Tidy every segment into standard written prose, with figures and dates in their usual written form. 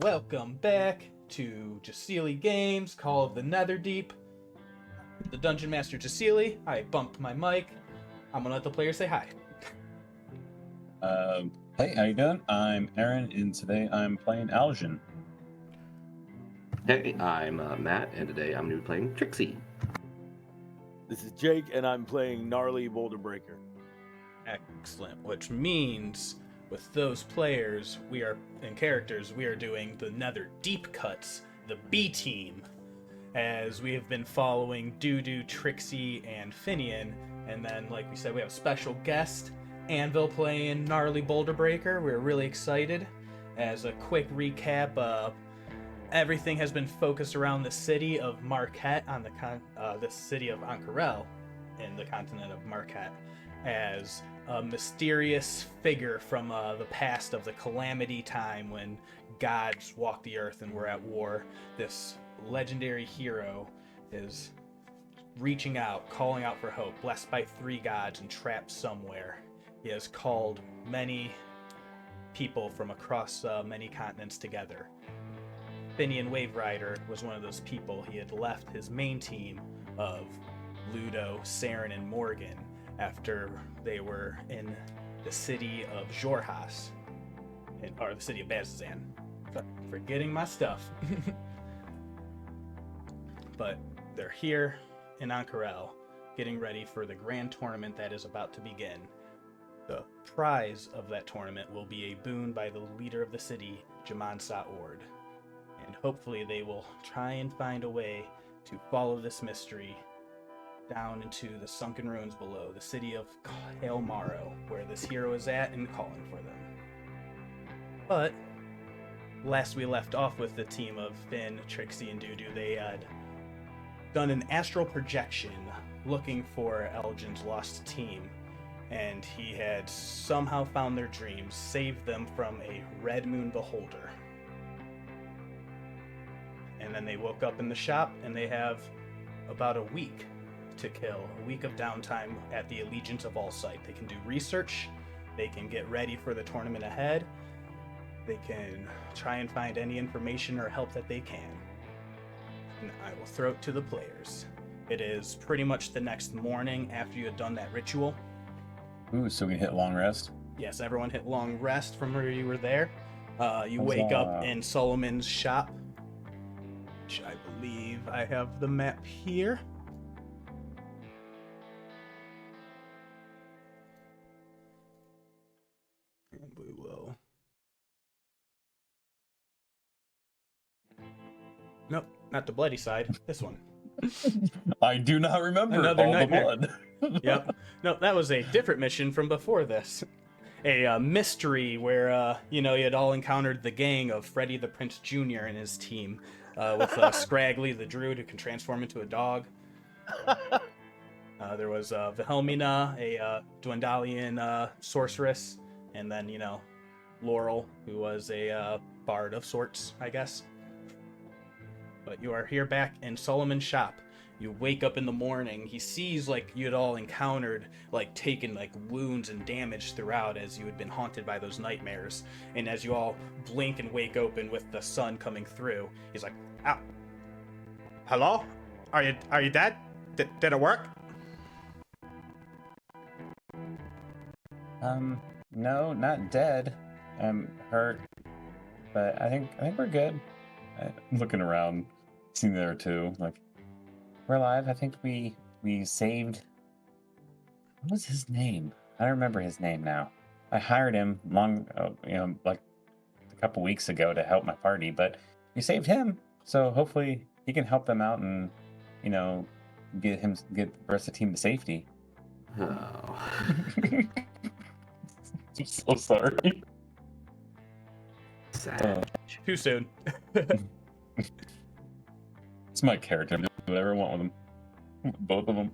Welcome back to Jasili Games, Call of the Netherdeep. The Dungeon Master Jasili. I bumped my mic. I'm gonna let the players say hi. Hey, how you doing? I'm Aaron, and today I'm playing Aljin. Hey, I'm Matt, and today I'm going to be playing Trixie. This is Jake, and I'm playing Gnarly Boulder Breaker. Excellent. Which means, with those players, we are doing the Netherdeep cuts, the B team, as we have been following Dudu, Trixie, and Finian, and then, like we said, we have a special guest, Anvil, playing Gnarly Boulder Breaker. We're really excited. As a quick recap, everything has been focused around the city of Marquette on the city of Ankarel in the continent of Marquette, as a mysterious figure from the past of the Calamity time when gods walked the earth and were at war. This legendary hero is reaching out, calling out for hope, blessed by 3 gods and trapped somewhere. He has called many people from across many continents together. Finian Wave Rider was one of those people. He had left his main team of Ludo, Saeryn, and Morgen after they were in the city of Jorhas, or the city of Bazazan. Forgetting my stuff. But they're here in Ankarel, getting ready for the grand tournament that is about to begin. The prize of that tournament will be a boon by the leader of the city, Jaman Sa'ord. And hopefully they will try and find a way to follow this mystery down into the sunken ruins below, the city of Kael'Maro, where this hero is at and calling for them. But last we left off with the team of Finn, Trixie, and Dudu, they had done an astral projection looking for Aljin's lost team, and he had somehow found their dreams, saved them from a red moon beholder. And then they woke up in the shop, and they have about a week to kill, a week of downtime at the Allegiance of All Sight. They can do research, they can get ready for the tournament ahead, they can try and find any information or help that they can. And I will throw it to the players. It is pretty much the next morning after you had done that ritual. Ooh, so we can hit long rest? Yes, everyone hit long rest from where you were there. You wake up in Solomon's shop, which I believe I have the map here. And we will... Nope, not the bloody side. This one. I do not remember Another all nightmare. the blood. Yep. No, that was a different mission from before this. A mystery where, you had all encountered the gang of Freddy the Prince Jr. and his team, with Scraggly the druid who can transform into a dog. There was Vilhelmina, a Dwendalian sorceress, and then, Laurel, who was a bard of sorts, I guess. But you are here back in Solomon's shop. You wake up in the morning. He sees you had all encountered, taken wounds and damage throughout as you had been haunted by those nightmares. And as you all blink and wake open with the sun coming through, he's like, "Ow. Hello? Are you dead? Did it work?" No, not dead. I'm hurt, but I think we're good. I'm looking around, seeing there too. We're alive. I think we saved. What was his name? I don't remember his name now. I hired him a couple weeks ago to help my party, but we saved him. So hopefully he can help them out and, get the rest of the team to safety. Oh. I'm so sorry. Sad. Too soon. It's my character. Do whatever I want with them. Both of them.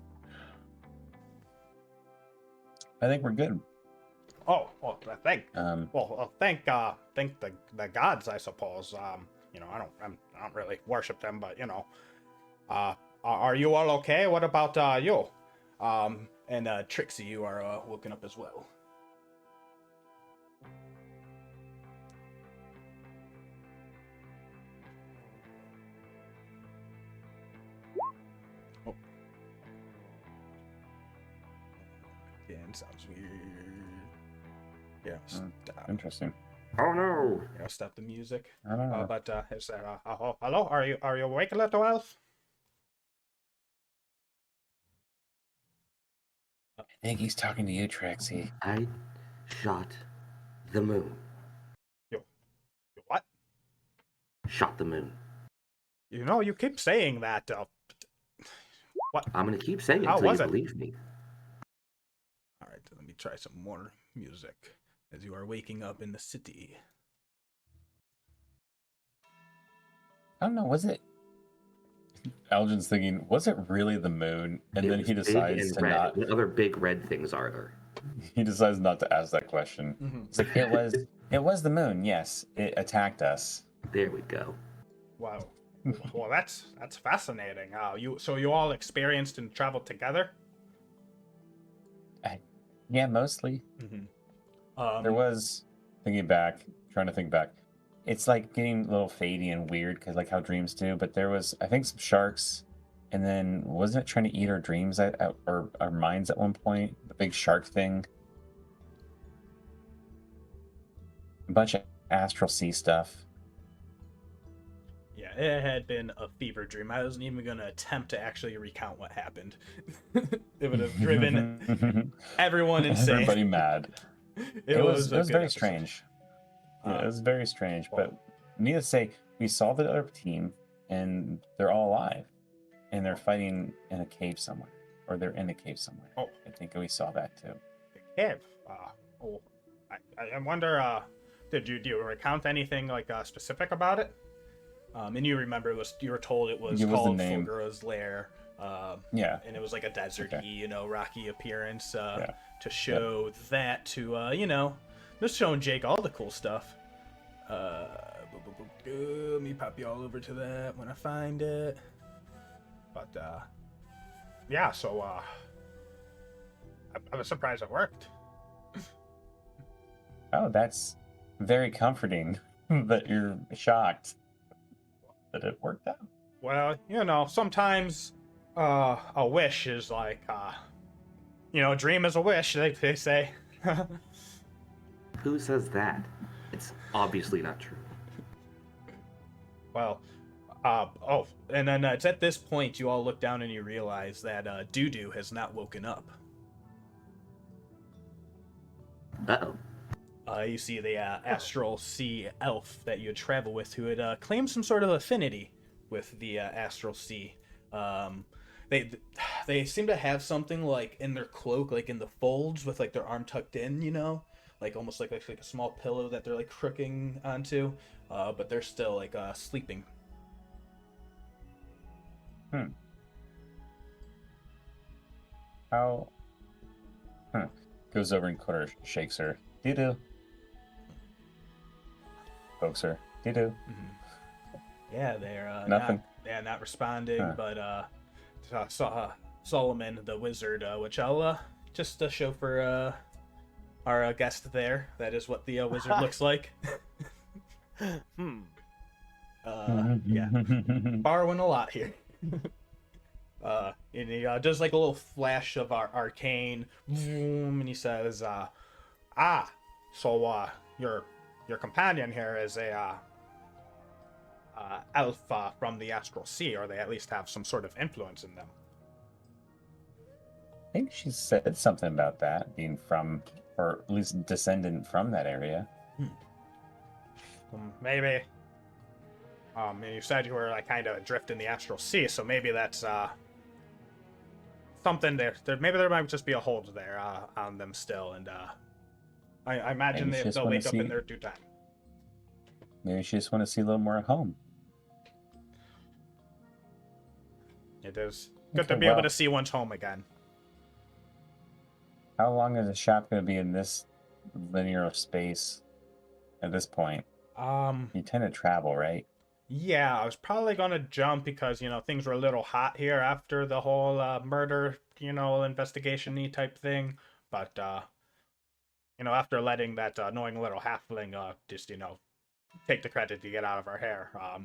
I think we're good. Oh, well, thank the gods, I suppose. I don't really worship them, but are you all okay? What about you? And Trixie, you are woken up as well. That sounds weird. Yeah, stop. Interesting. Oh no! Yeah, stop the music. I don't know. But is there? Hello? Are you awake, little elf? I think he's talking to you, Trixie. I shot the moon. You what? Shot the moon. You know, you keep saying that. What? I'm gonna keep saying it How until you was it? believe me. All right, let me try some more music as you are waking up in the city. I don't know. Was it? Aljin's thinking, was it really the moon? And It then was he big decides and to red. not. What other big red things are there? He decides not to ask that question. Mm-hmm. It's like it was the moon. Yes, it attacked us. There we go. Wow. Well, that's fascinating. So you all experienced and traveled together? Yeah, mostly. Mm-hmm. There was trying to think back. It's like getting a little fadey and weird because like how dreams do. But there was, I think, some sharks, and then wasn't it trying to eat our dreams or our minds at one point? The big shark thing. A bunch of astral sea stuff. Yeah, it had been a fever dream. I wasn't even going to attempt to actually recount what happened. It would have driven everyone insane. Everybody mad. It was a good very episode. strange. Yeah, it was very strange. well- But needless to say, we saw the other team, and they're all alive, and they're fighting in a cave somewhere, or they're in a cave somewhere. Oh. I think we saw that too. Cave. I wonder. Do you recount anything like specific about it? And you remember you were told it was Give us the called name. Fulgura's Lair. Yeah. And it was like a deserty, Okay. rocky appearance Yeah. to show that to just showing Jake all the cool stuff. Let me pop you all over to that when I find it. But yeah, so I was surprised it worked. Oh, that's very comforting that you're shocked that it worked out. Well, sometimes a wish is like a dream is a wish, they say. Who says that? It's obviously not true. Well, and then it's at this point you all look down and you realize that Dudu has not woken up. Uh-oh. You see the astral sea elf that you had traveled with, who had claimed some sort of affinity with the astral sea. They seem to have something like in their cloak, like in the folds, with like their arm tucked in, like almost like a small pillow that they're like crooking onto, but they're still like sleeping. How? Goes over and shakes her. Doo-doo. Pokes her. Doo-doo. Mm-hmm. Yeah, they're Nothing. not responding. Huh. But Solomon, the wizard, which I'll just show for our guest there. That is what the wizard looks like. Yeah, borrowing a lot here. And he does like a little flash of our arcane, and he says, so your companion here is a elf from the astral sea, or they at least have some sort of influence in them. I think she said something about that being from, or at least descendant from that area. Maybe. And you said you were like kind of adrift in the astral sea, so maybe that's something there. Maybe there might just be a hold there on them still, and I imagine Maybe she just they'll wanna wake up in see- their due time. Maybe she just want to see a little more at home. It is good to Okay, be able well. to see one's home again. How long is the shop going to be in this linear of space at this point? You tend to travel, right? Yeah, I was probably gonna jump because things were a little hot here after the whole murder, investigation-y type thing. But after letting that annoying little halfling just take the credit to get out of our hair, I'll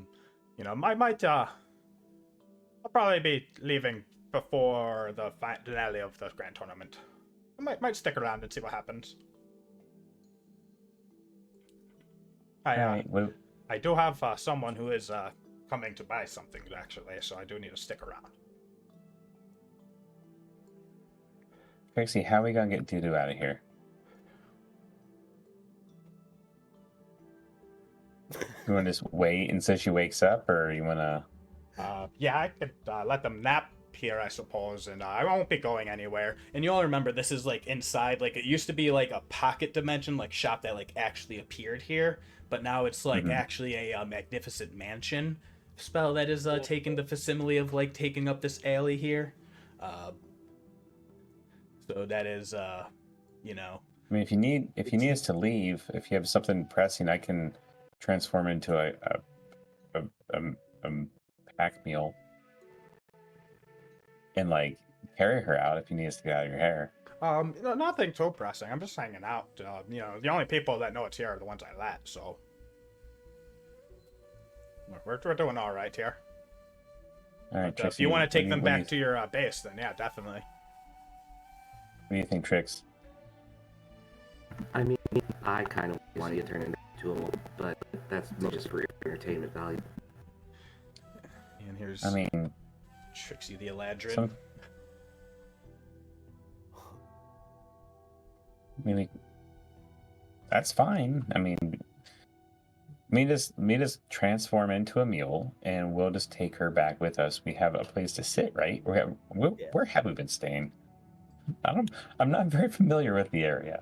probably be leaving before the finale of the grand tournament. might stick around and see what happens. All right. Well, I do have someone who is coming to buy something actually, so I do need to stick around. Trixie, how are we gonna get Dudu out of here? You want to just wait until she wakes up, or you want to? Yeah, I could let them nap here, I suppose, and I won't be going anywhere. And you all remember this is like inside, like it used to be like a pocket dimension, like shop that like actually appeared here, but now it's like actually a magnificent mansion spell that is taking the facsimile of like taking up this alley here. So that is, you know. I mean, if you need us to leave, if you have something pressing, I can transform into a pack mule and like carry her out if you need us to get out of your hair. Nothing too pressing. I'm just hanging out. You know, the only people that know it's here are the ones I let. So we're doing all right here. All right, But, Trixie, if you want to take them what do back to your base, then yeah, definitely. What do you think, Trix? I mean, I kind of want to get turned into a wolf, but that's just for entertainment value. And here's I mean, Trixie the Eladrin. that's fine. I mean, me just transform into a mule, and we'll just take her back with us. We have a place to sit, right? Where have we been staying? I'm not very familiar with the area.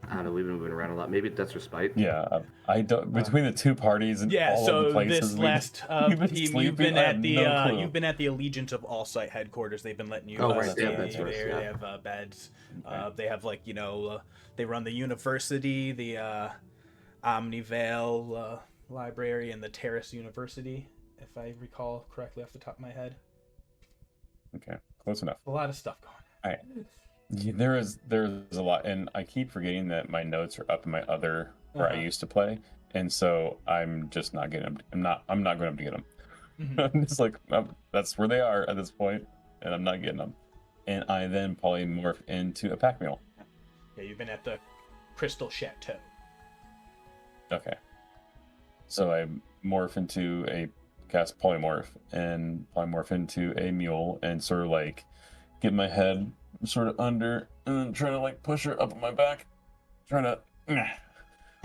I don't know, we've been moving around a lot. Maybe that's respite. Yeah, I don't. Between the two parties and all of the places this last team, you've been at the Allegiance of All Sight headquarters. They've been letting you stay there. They have beds. Okay. They have like they run the university, the Omnivale library, and the Terrace University, if I recall correctly off the top of my head. Okay, close enough. A lot of stuff going on. All right. Yeah, there's a lot, and I keep forgetting that my notes are up in my other where I used to play, and so I'm just not getting them. I'm not going to get them. I'm just like that's where they are at this point, and I'm not getting them. And I then polymorph into a pack mule. Yeah, you've been at the Crystal Chateau. Okay. So I morph into cast polymorph and polymorph into a mule and sort of like get my head sort of under and then try to like push her up on my back. Trying to.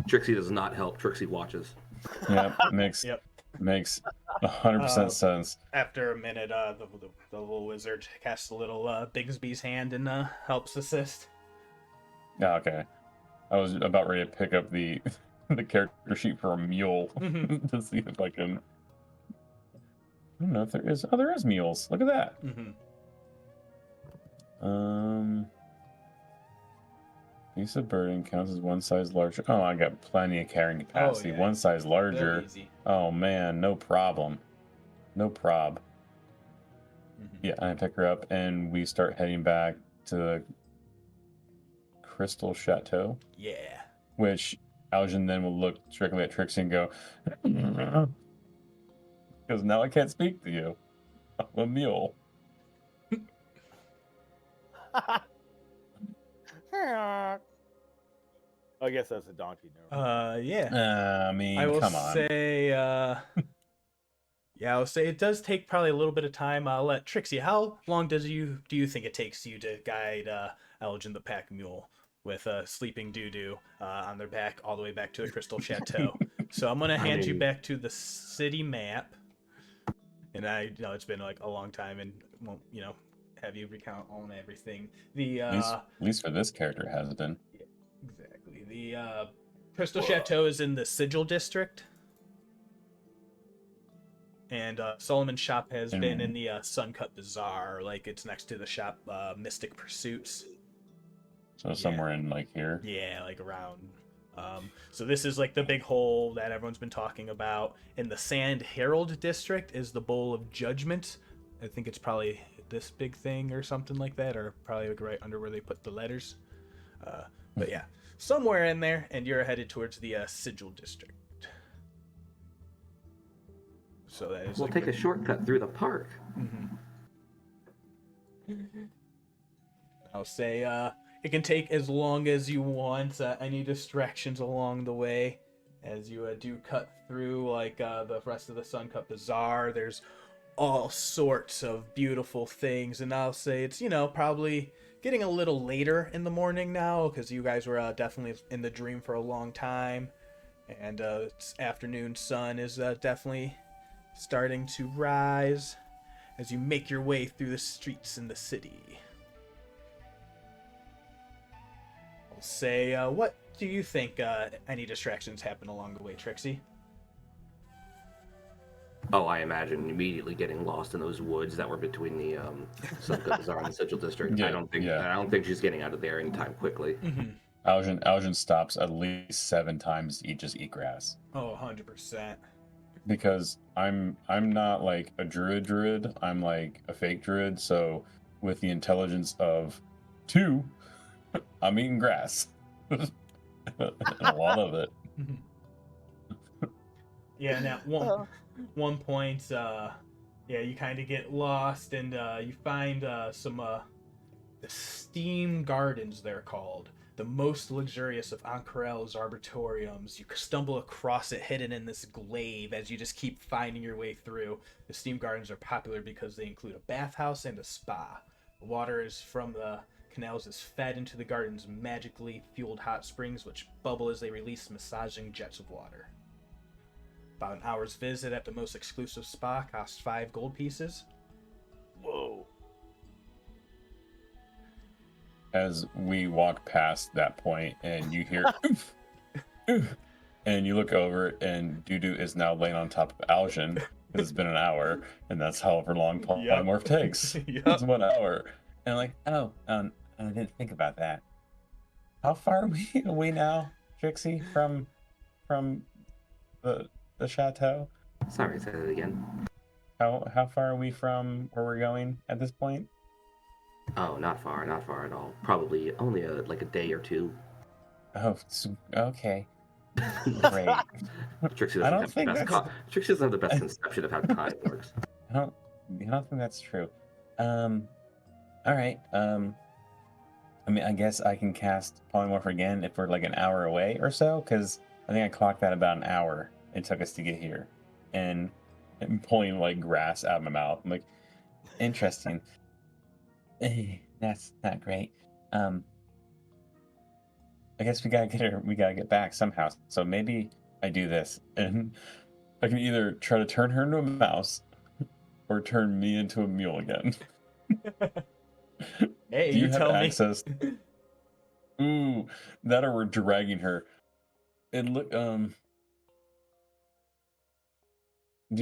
Trixie does not help. Trixie watches. Yeah, makes 100% sense. After a minute, the little wizard casts a little Bigsby's hand and helps assist. Yeah, okay. I was about ready to pick up the character sheet for a mule to see if I can. I don't know if there is. Oh, there is mules. Look at that. Piece of burden counts as one size larger. Oh, I got plenty of carrying capacity. One size larger. Oh man, no problem. No prob. Yeah, I pick her up and we start heading back to the Crystal Chateau. Yeah. Which Aljin then will look strictly at Trixie and go, because now I can't speak to you. I'm a mule. I guess that's a donkey. Yeah. I mean, I will come on. say, yeah, I will say it does take probably a little bit of time. I'll let Trixie. How long do you think it takes you to guide Aljin the pack mule with sleeping Dudu on their back all the way back to the Crystal Chateau? So I'm gonna hand you back to the city map, and I know it's been like a long time, and won't have you recount all and everything. At least for this character, it has been. Yeah, exactly. The Crystal Chateau is in the Sigil district, and Solomon's shop has been in the Suncut Bazaar. Like it's next to the shop Mystic Pursuits. So somewhere in like here. Yeah, like around. So this is like the big hole that everyone's been talking about. In the Sand Herald district is the Bowl of Judgment. I think it's probably this big thing or something like that, or probably like right under where they put the letters. But yeah, somewhere in there, and you're headed towards the Sigil district. So that is. We'll take a shortcut through the park. I'll say it can take as long as you want. Any distractions along the way, as you do cut through like the rest of the Suncut Bazaar. There's all sorts of beautiful things, and I'll say it's probably getting a little later in the morning now because you guys were definitely in the dream for a long time, and afternoon sun is definitely starting to rise as you make your way through the streets in the city. I'll say, what do you think any distractions happen along the way, Trixie? Oh, I imagine immediately getting lost in those woods that were between the Suncut Bazaar and the Central District. Yeah, I don't think yeah. I don't think she's getting out of there anytime quickly. Mm-hmm. Aljin stops at least 7 times to eat grass. Oh, 100%. Because I'm not like a druid, I'm like a fake druid, so with the intelligence of 2, I'm eating grass. A lot of it. Yeah, and at one point, you kind of get lost, and you find some the steam gardens, they're called. The most luxurious of Ankarel's arboreums. You stumble across it hidden in this glaive as you just keep finding your way through. The steam gardens are popular because they include a bathhouse and a spa. The water is from the canals is fed into the garden's magically fueled hot springs, which bubble as they release massaging jets of water. About an hour's visit at the most exclusive spa costs 5 gold pieces. Whoa. As we walk past that point and you hear oof, oof, and you look over and Dudu is now laying on top of Aljin because it's been an hour, and that's however long polymorph takes. Yep. It's 1 hour. And I'm like, I didn't think about that. How far are we away now, Trixie, from the chateau? Sorry, say that again. How far are we from where we're going at this point? Oh, not far at all. Probably only a day or 2. Oh, okay. Great. Trixie I doesn't don't have think the best that's- Trixie doesn't have the best conception of how time works. I don't think that's true. All right. I mean, I guess I can cast polymorph again if we're like an hour away or so, because I think I clocked that about an hour it took us to get here, and I'm pulling like grass out of my mouth. I'm like, interesting. That's not great. I guess we gotta get back somehow. So maybe I do this, and I can either try to turn her into a mouse or turn me into a mule again. Hey, Do you you have tell access? Ooh, that or we're dragging her. And look, do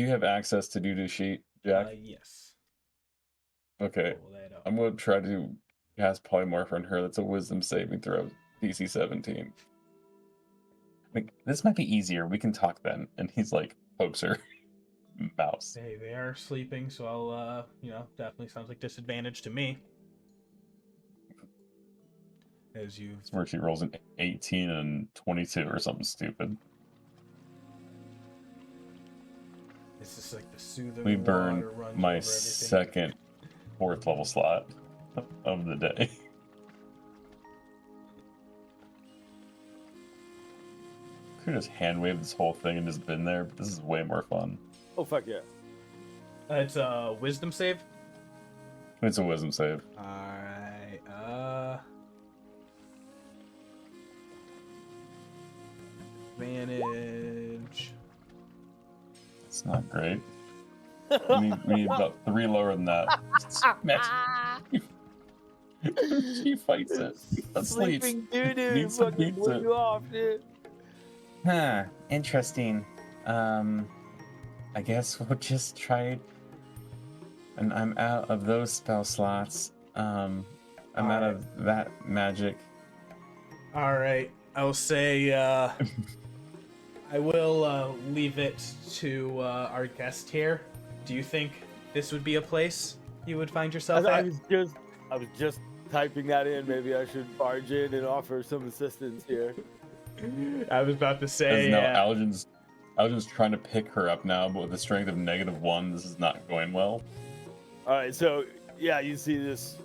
you have access to Dudu sheet, Jack? Yes. Okay, Pull that up. I'm gonna try to cast polymorph on her. That's a wisdom saving throw, DC 17. Like, this might be easier. We can talk then. And he's like, pokes her. Mouse. Hey, they are sleeping, so I'll, definitely sounds like disadvantage to me. As you... It's where she rolls an 18 and 22 or something stupid. It's just like the soothing We water burn runs my over everything. second 4th level slot of the day. Could just hand wave this whole thing and just been there, but this is way more fun. Oh, fuck yeah. It's a wisdom save. It's a wisdom save. Alright, advantage. It's not great. We need about 3 lower than that. She fights it. That sleeps. Sleeping doo-doo Needs some fucking blew pizza. you off, dude. Huh, interesting. I guess we'll just try it. And I'm out of those spell slots. I'm out of that magic. Alright, I'll say, I will leave it to our guest here. Do you think this would be a place you would find yourself I at? was just typing that in. Maybe I should barge in and offer some assistance here. I was about to say, As now Aljin's trying to pick her up now, but with a strength of -1, this is not going well. All right, so yeah, you see this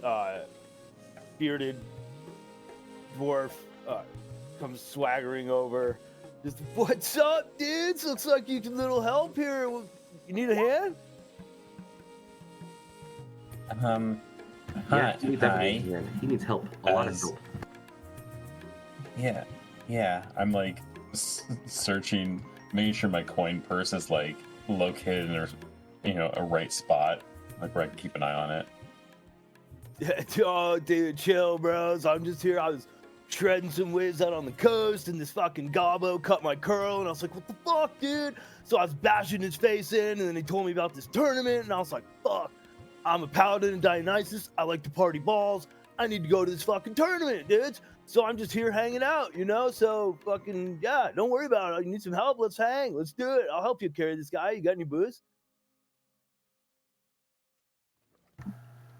bearded dwarf comes swaggering over. Just, what's up, dudes? Looks like you need a little help here. You need a hand? Yeah, Hi. Hi. he needs help. A lot of help. Yeah. I'm like searching, making sure my coin purse is like located in a right spot, like where I can keep an eye on it. Yeah, oh, dude, chill, bros. I'm just here. I was shredding some whiz out on the coast, and this fucking gobbo cut my curl, and I was like, what the fuck, dude? So I was bashing his face in, and then he told me about this tournament, and I was like, fuck. I'm a paladin in Dionysus. I like to party balls. I need to go to this fucking tournament, dudes. So I'm just here hanging out, So fucking, yeah, don't worry about it. You need some help? Let's hang. Let's do it. I'll help you carry this guy. You got any booze?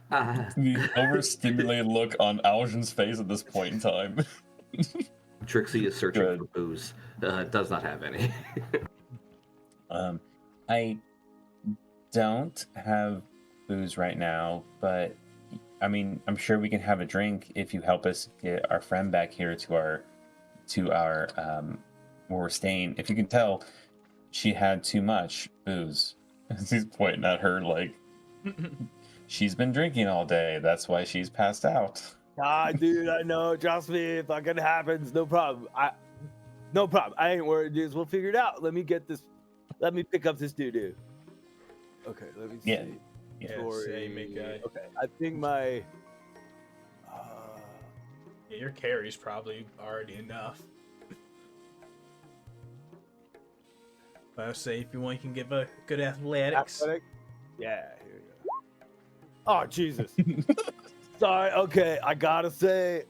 The overstimulated look on Aljin's face at this point in time. Trixie is searching for booze. Does not have any. I don't have booze right now, but I mean, I'm sure we can have a drink if you help us get our friend back here to our where we're staying. If you can tell, she had too much booze. He's pointing at her like she's been drinking all day. That's why she's passed out. Ah, dude, I know. Trust me, if fucking happens, no problem. No problem. I ain't worried, dudes. We'll figure it out. Let me get this. Let me pick up this doo-doo. Okay, let me see. Yeah. Okay, I think my. Yeah, your carry's probably already enough. But I would say if you want, you can give a good athletics. Athletic? Yeah, here we go. Oh, Jesus. Sorry, okay, I gotta say,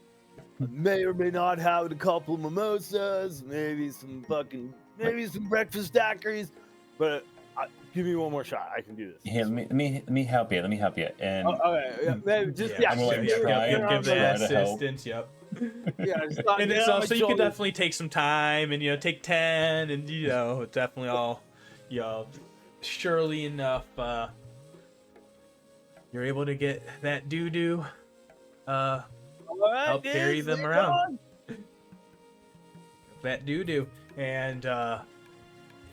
I may or may not have a couple of mimosas, maybe some breakfast daiquiris, but give me one more shot. I can do this. Here, let me help you. And okay, yeah, maybe just I'm gonna give that to help. assistance. Yep. Yeah, And it's also you can definitely take some time and take 10 and definitely all surely enough you're able to get that doo-doo help carry them around. That doo-doo. And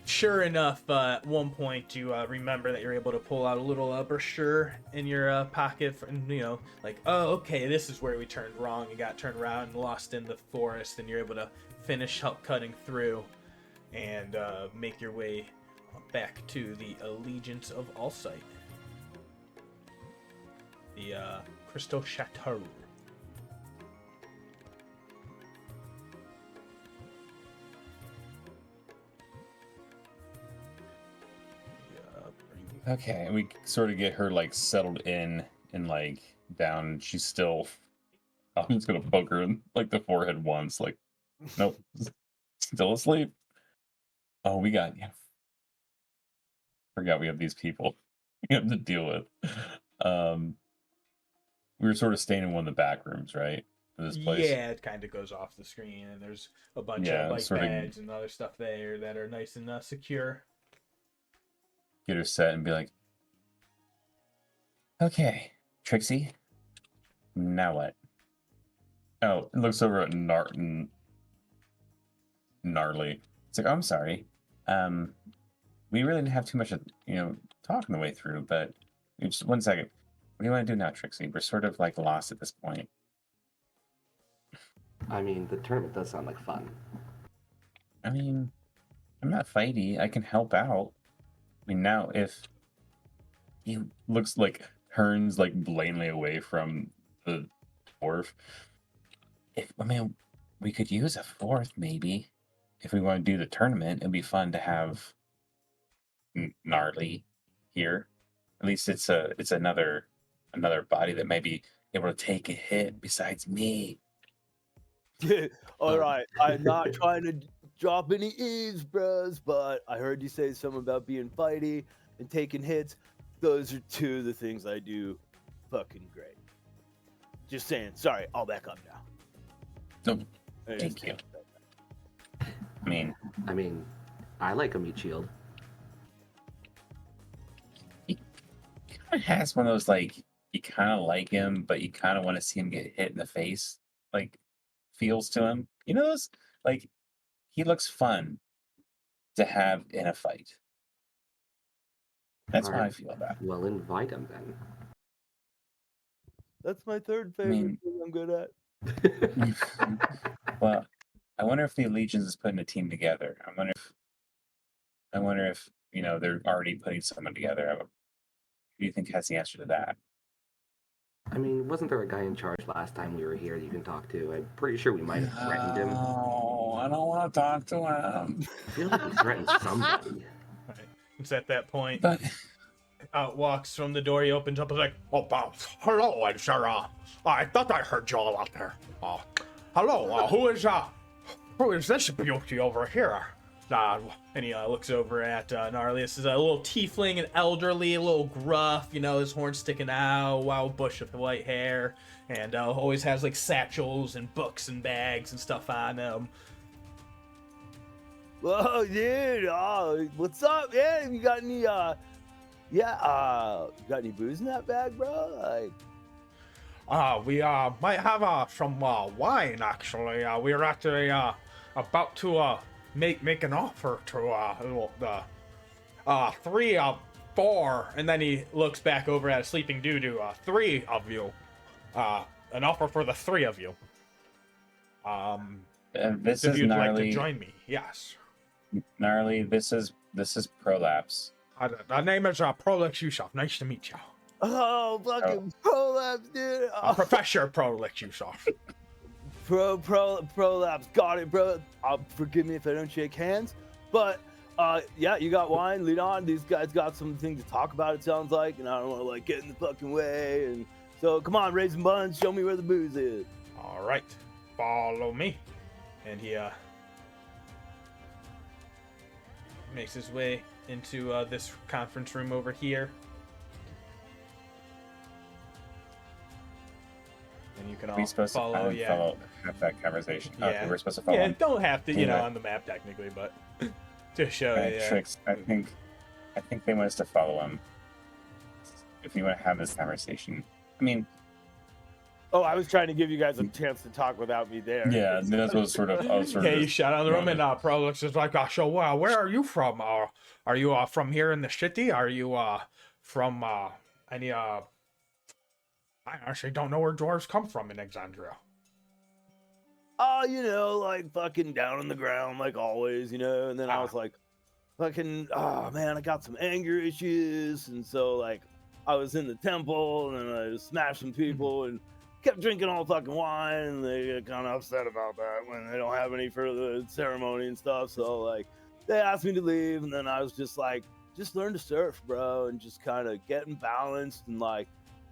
sure enough, at one point you remember that you're able to pull out a little brochure in your pocket, and like, oh, okay, this is where we turned wrong and got turned around and lost in the forest, and you're able to finish cutting through and make your way back to the Allegiance of Allsight, the Crystal Chateau. Okay, we sort of get her like settled in and like down. She's still. I'm just gonna poke her in like the forehead once. Like, nope, still asleep. Oh, forgot we have these people we have to deal with. We were sort of staying in one of the back rooms, right? For this place. Yeah, it kind of goes off the screen, and there's a bunch of like bags and other stuff there that are nice and secure. Get her set and be like, okay, Trixie, now what? Oh, it looks over at Gnarly. It's like, oh, I'm sorry. We really didn't have too much, talking the way through, but just 1 second. What do you want to do now, Trixie? We're sort of like lost at this point. I mean, the tournament does sound like fun. I mean, I'm not fighty. I can help out. I mean, now if he looks like turns like blatantly away from the dwarf, we could use a fourth maybe if we want to do the tournament. It'd be fun to have Gnarly here. At least it's another body that may be able to take a hit besides me. All right, I'm not trying to drop any eaves, bros, but I heard you say something about being fighty and taking hits. Those are two of the things I do fucking great. Just saying. Sorry, I'll back up now. No, thank you. I mean, I like a meat shield. He kind of has one of those like you kind of like him, but you kind of want to see him get hit in the face. Like, feels to him. You know, those, like, he looks fun to have in a fight. That's how I Alright. feel about it. Well, invite him then. That's my third I favorite mean- thing I'm good at. Well, I wonder if the Allegiance is putting a team together. I wonder if they're already putting someone together. Who do you think has the answer to that? I mean, wasn't there a guy in charge last time we were here that you can talk to? I'm pretty sure we might have threatened him. No, I don't want to talk to him. I feel like we threatened somebody. Right. It's at that point. But Out walks from the door. He opens up. He's like, "Oh, hello, and sir. I thought I heard you all out there. Hello. Who is this beauty over here?" And he looks over at Gnarly. This is a little tiefling, an elderly, a little gruff. His horns sticking out, wild bush of white hair, and always has like satchels and books and bags and stuff on him. Whoa, dude! Oh, what's up, man? You got any? You got any booze in that bag, bro? Like, We might have some wine actually. We're actually about to make an offer to the 3 of 4, and then he looks back over at Sleeping Doo-Doo. 3 of you. An offer for the 3 of you. this If is you'd Gnarly. like to join me, yes. Gnarly, this is Prolapse. The name is Prolix Yusuf. Nice to meet you. oh, fucking prolapse, dude! Oh, Professor Prolix Yusuf. prolapse, got it, bro. Forgive me if I don't shake hands, but yeah, you got wine. Lead on. These guys got something to talk about. It sounds like, and I don't want to like get in the fucking way. And so, come on, raise some buns. Show me where the booze is. All right, follow me. And he makes his way into this conference room over here. And you can all We're supposed to follow, have that conversation. Yeah. Okay, we're supposed to follow Yeah, him. don't have to, Yeah. on the map technically, but to show Okay, you. Tricks. I think they want us to follow him. If you want to have this conversation. I mean, Oh, I was trying to give you guys a chance to talk without me there. yeah, that's what I was sort Yeah, of. you shot out of the room, running. and Prolix is like, so where are you from? Are you from here in the city? Are you from any I actually don't know where dwarves come from in Exandria. Oh, like fucking down on the ground, like always, and then I was like, fucking, oh man, I got some anger issues, and so like I was in the temple and I just smashed some people and kept drinking all the fucking wine, and they get kind of upset about that when they don't have any for the ceremony and stuff. So like they asked me to leave, and then I was just like, just learn to surf, bro, and just kind of getting balanced, and like,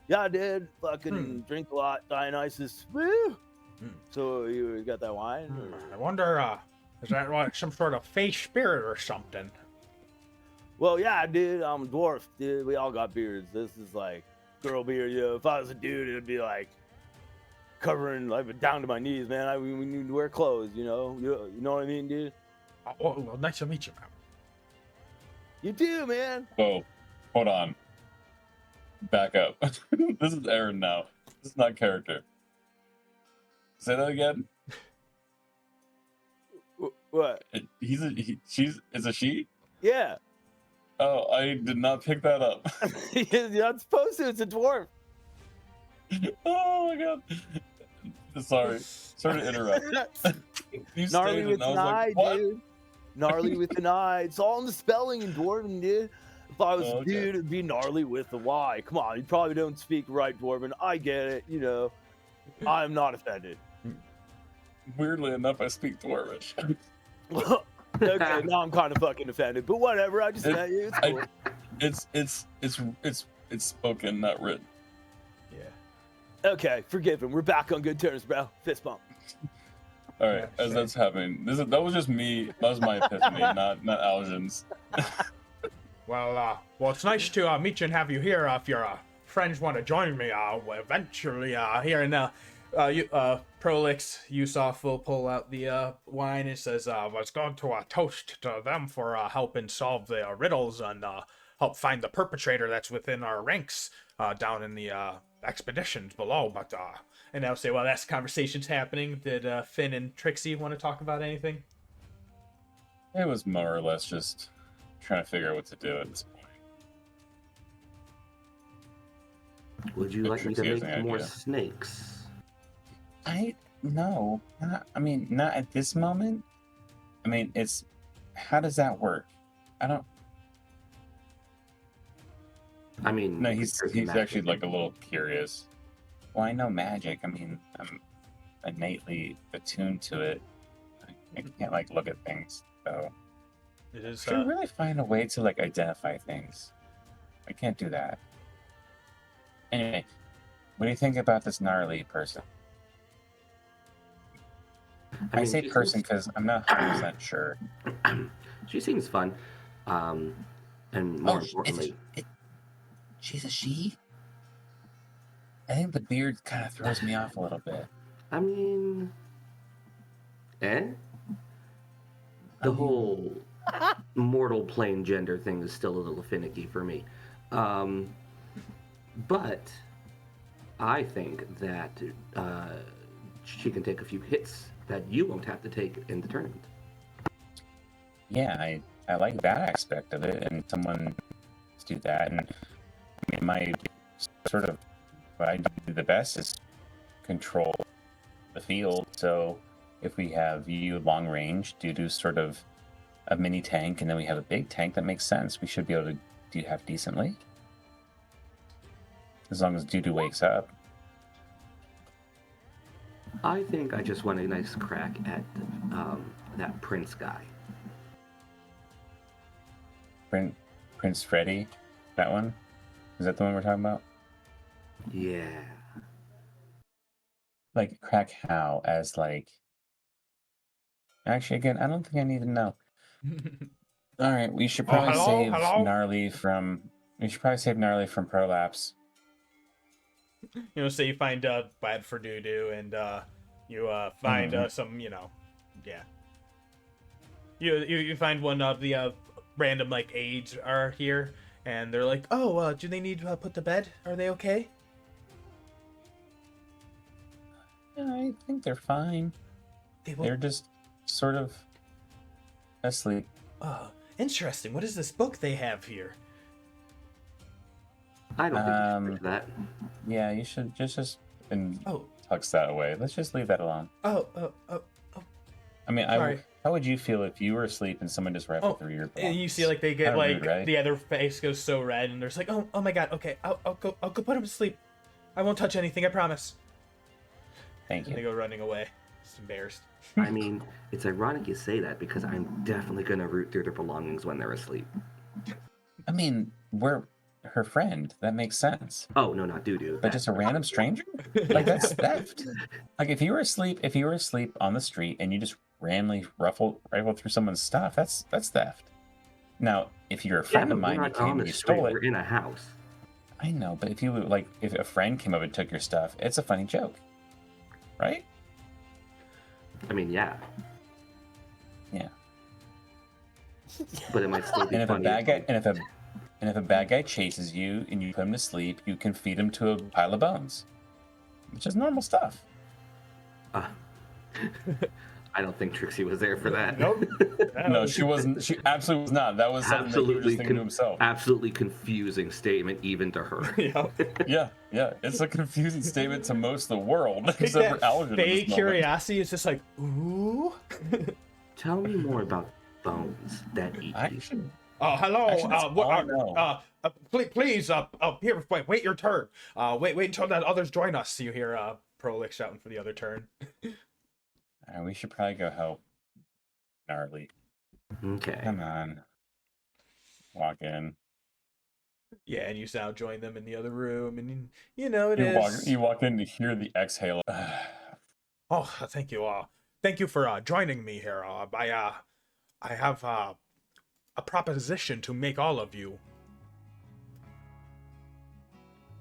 yeah, I did fucking drink a lot, Dionysus, woo. So you got that wine? Or? I wonder, is that like some sort of face spirit or something? Well, yeah, dude, I'm a dwarf, dude. We all got beards. This is like girl beard. If I was a dude, it'd be like covering like down to my knees, man. We need to wear clothes, you know what I mean, dude? Oh, well, nice to meet you, man. You too, man. Whoa, hold on. Back up. This is Aaron now. This is not character. Say that again. What? She's is a she? Yeah. Oh, I did not pick that up. You're not supposed to. It's a dwarf. Oh my god. Sorry to interrupt. You Gnarly stated, with and I an was eye, like, what? dude. Gnarly with an eye. It's all in the spelling in Dwarven, dude. If I was Oh, a okay. dude, it'd be gnarly with a Y. Come on, you probably don't speak right Dwarven. I get it, I'm not offended. Weirdly enough, I speak Dwarvish. Okay, now I'm kind of fucking offended, but whatever. I just met you. It's cool. It's spoken, not written. Yeah. Okay, forgive him. We're back on good terms, bro. Fist bump. All right, Yeah, as same. that's happening, that was just me. That was my epiphany, not Aljin's. Well, it's nice to meet you and have you here. If your friends want to join me, eventually here and Prolix Yusuf will pull out the wine and says, "Was going to toast to them for helping solve the riddles on help find the perpetrator that's within our ranks down in the expeditions below. But and I'll say, while that conversation's happening, did Finn and Trixie want to talk about anything? It was more or less just trying to figure out what to do at this point. Would you But like me to Trixie has make an more idea. snakes? No, not at this moment. I mean, how does that work? I don't. I mean, No, he's there's actually magic. like a little curious. Well, I know magic. I mean, I'm innately attuned to it. I can't like look at things, so It is. should really find a way to like identify things. I can't do that. Anyway, what do you think about this gnarly person? I mean, say she person seems- because I'm not 100% sure. She seems fun. And more importantly, She's a she? I think the beard kind of throws me off a little bit. I mean, the I mean- whole mortal plane gender thing is still a little finicky for me. But I think that she can take a few hits that you won't have to take in the tournament. Yeah, I like that aspect of it, and someone do that. And I mean, my sort of what I do the best is control the field. So if we have you long range, do sort of a mini tank, and then we have a big tank, that makes sense. We should be able to do half decently, as long as Dudu wakes up. I think I just want a nice crack at that Prince guy. Prince Freddy, that one? Is that the one we're talking about? Yeah. Like crack how? As like, actually, again, I don't think I need to know. All right, we should probably save Gnarly from. We should probably save Gnarly from prolapse. You know, say you find Bad for Doo and you find some, you know, yeah. You find one of the random like aides are here, and they're like, oh, do they need put to bed? Are they okay? Yeah, I think they're fine. They're just sort of asleep. Interesting. What is this book they have here? I don't think you should do that. Yeah, you should just tucks that away. Let's just leave that alone. I mean, how would you feel if you were asleep and someone just rifled through your belongings? And you see like they get Kinda like rude, right? the other face goes so red, and they're just like, oh my god, okay, I'll go put him to sleep. I won't touch anything, I promise. Thank you. And they go running away, just embarrassed. I mean, it's ironic you say that because I'm definitely going to root through their belongings when they're asleep. I mean, we're her friend. That makes sense. Oh, no, not doo-doo. But just a random stranger? Like, that's theft. Like, if you were asleep on the street and you just randomly rifle through someone's stuff, that's theft. Now, if you're a friend of mine, you came and you stole it. We're in a house. I know, but if a friend came up and took your stuff, it's a funny joke, right? I mean, yeah. Yeah. But it might still be And if funny. a bad guy chases you and you put him to sleep, you can feed him to a pile of bones, which is normal stuff. I don't think Trixie was there for that. Nope. No, she wasn't. She absolutely was not. That was something that he was just thinking to himself. Absolutely confusing statement, even to her. Yeah. It's a confusing statement to most of the world, except for Aljin. Fake curiosity is just like, ooh. Tell me more about bones that eat Actually, you. Hello. Actually, that's all I know. Please, here, wait your turn. Wait until the others join us. You hear Prolix shouting for the other turn. we should probably go help Gnarly. Okay. Come on. Walk in. Yeah, and you now join them in the other room, and you know it is. You walk in to hear the exhale. Oh, thank you. Thank you for joining me here. I have a proposition to make all of you.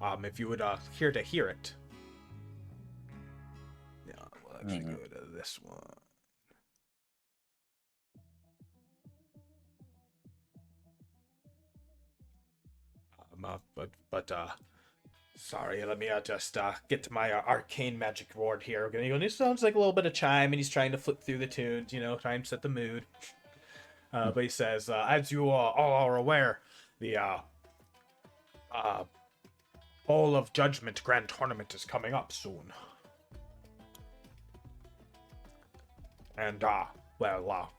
If you would care to hear it. Yeah, we'll actually go to this one. Sorry, let me just get to my arcane magic ward here. He sounds like a little bit of chime, and he's trying to flip through the tunes, trying to set the mood. But he says, as you all are aware, the Bowl of Judgment Grand Tournament is coming up soon. And,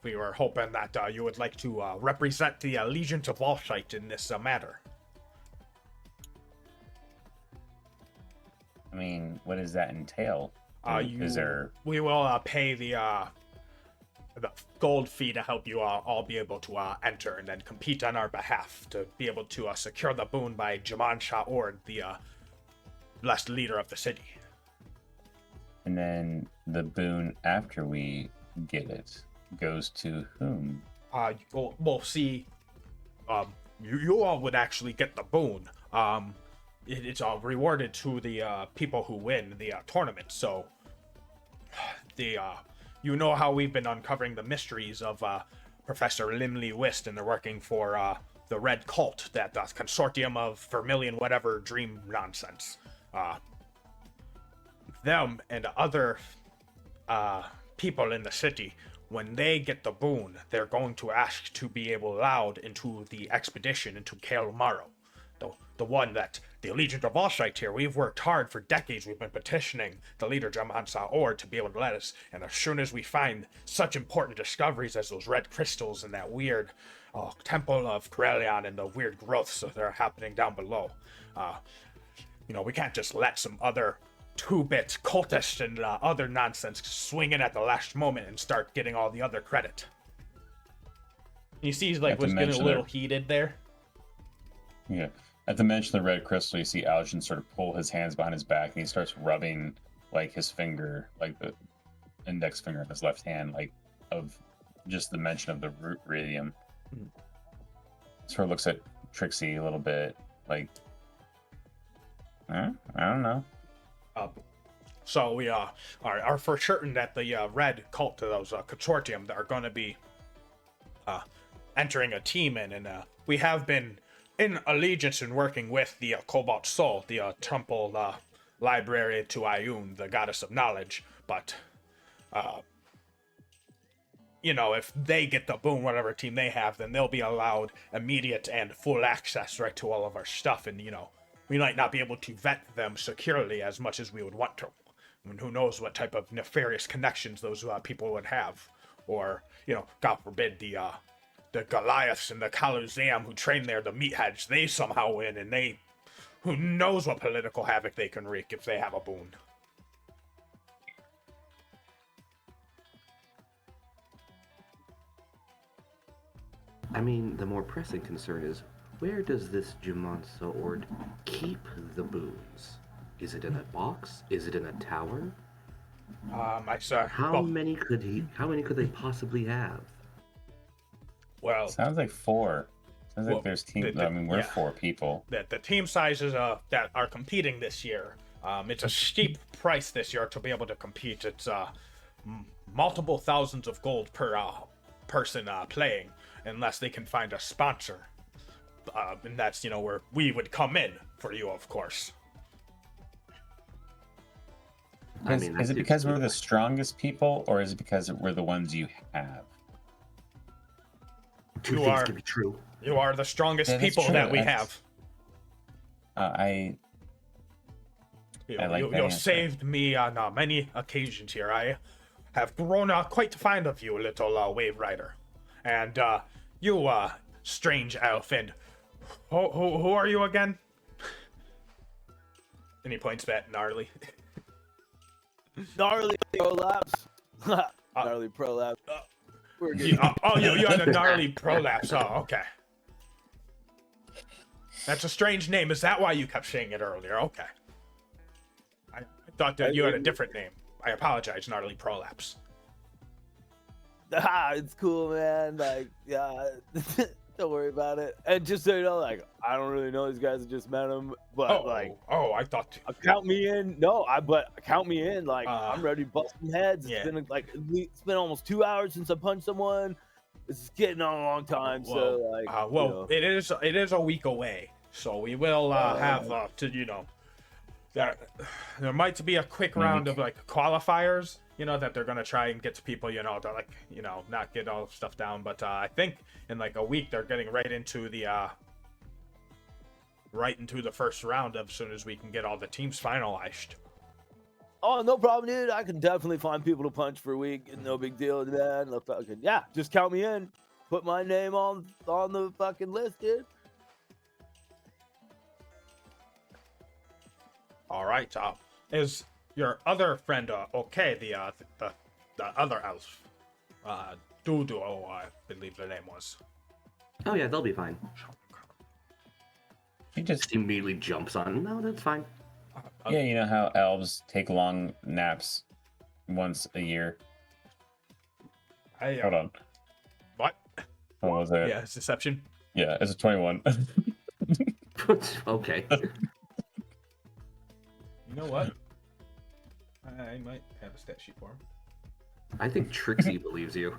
we were hoping that you would like to represent the Legions of Volshite in this matter. I mean, what does that entail? We will pay the gold fee to help you all be able to enter and then compete on our behalf to be able to secure the boon by Jaman Shah Ord, the blessed leader of the city. And then the boon after we get it goes to whom? We'll see. You all would actually get the boon. It's all rewarded to the people who win the tournament. So, you know how we've been uncovering the mysteries of Professor Limley Wist, and they're working for the Red Cult, that consortium of Vermilion whatever dream nonsense. Them and other people in the city, when they get the boon, they're going to ask to be allowed into the expedition into Kael Morrow. The one that the Legion of Volshite here, we've worked hard for decades. We've been petitioning the leader Jaman Saor to be able to let us, and as soon as we find such important discoveries as those red crystals and that weird temple of Corellion and the weird growths that are happening down below, we can't just let some other two-bit cultist and other nonsense swing in at the last moment and start getting all the other credit. You see, he's was getting a little heated there. Yeah. At the mention of the red crystal, you see Aljin sort of pull his hands behind his back, and he starts rubbing his finger, the index finger of his left hand, of just the mention of the root radium. Sort of looks at Trixie a little bit, I don't know. So we are for certain that the red cult, those consortium, that are going to be entering a team in, and we have been in allegiance and working with the Cobalt Soul, the temple library to Ayun, the goddess of knowledge. But, if they get the boon, whatever team they have, then they'll be allowed immediate and full access right to all of our stuff. And, we might not be able to vet them securely as much as we would want to. I mean, who knows what type of nefarious connections those people would have. Or, God forbid, the Goliaths and the Colosseum who train there, the meatheads, they somehow win, and who knows what political havoc they can wreak if they have a boon. I mean, the more pressing concern is, where does this Jaman Ord keep the boons? Is it in a box? Is it in a tower? How many could they possibly have? Well, sounds like 4. Sounds like there's teams. We're 4 people. The team sizes that are competing this year, it's a steep price this year to be able to compete. It's multiple thousands of gold per person playing, unless they can find a sponsor. And that's, where we would come in for you, of course. Is it because we're the strongest people, or is it because we're the ones you have? Two things can be true. You are the strongest people that we have. You saved me on many occasions here. I have grown quite fond of you, little wave rider. And you, strange elf, and who are you again? And he points at Gnarly. Gnarly prolapse. Gnarly prolapse. We're good. You had a gnarly prolapse. Oh, okay. That's a strange name. Is that why you kept saying it earlier? Okay. I thought that you had a different name. I apologize, gnarly prolapse. It's cool, man. Don't worry about it. And just so you know, I don't really know these guys. I just met them, but I thought. Count me in. No, but count me in. I'm ready to bust some heads. Yeah. It's been almost 2 hours since I punched someone. This is getting on a long time. It is a week away. So we will have to, there might be a quick round of like qualifiers, that they're gonna try and get to people, to like, not get all stuff down. But I think in like a week they're getting right into the first round as soon as we can get all the teams finalized. Oh, no problem, dude. I can definitely find people to punch for a week. No big deal, man. Yeah, just count me in. Put my name on the fucking list, dude. All right. Is your other friend okay? The other elf, Ludo, I believe the name was. Oh yeah, they'll be fine. He just Immediately jumps on. No, that's fine. yeah, you know how elves take long naps once a year. Hold on. What? What was it? Yeah, it's deception. Yeah, it's a 21. Okay. You know what? I might have a stat sheet for him. I think Trixie believes you.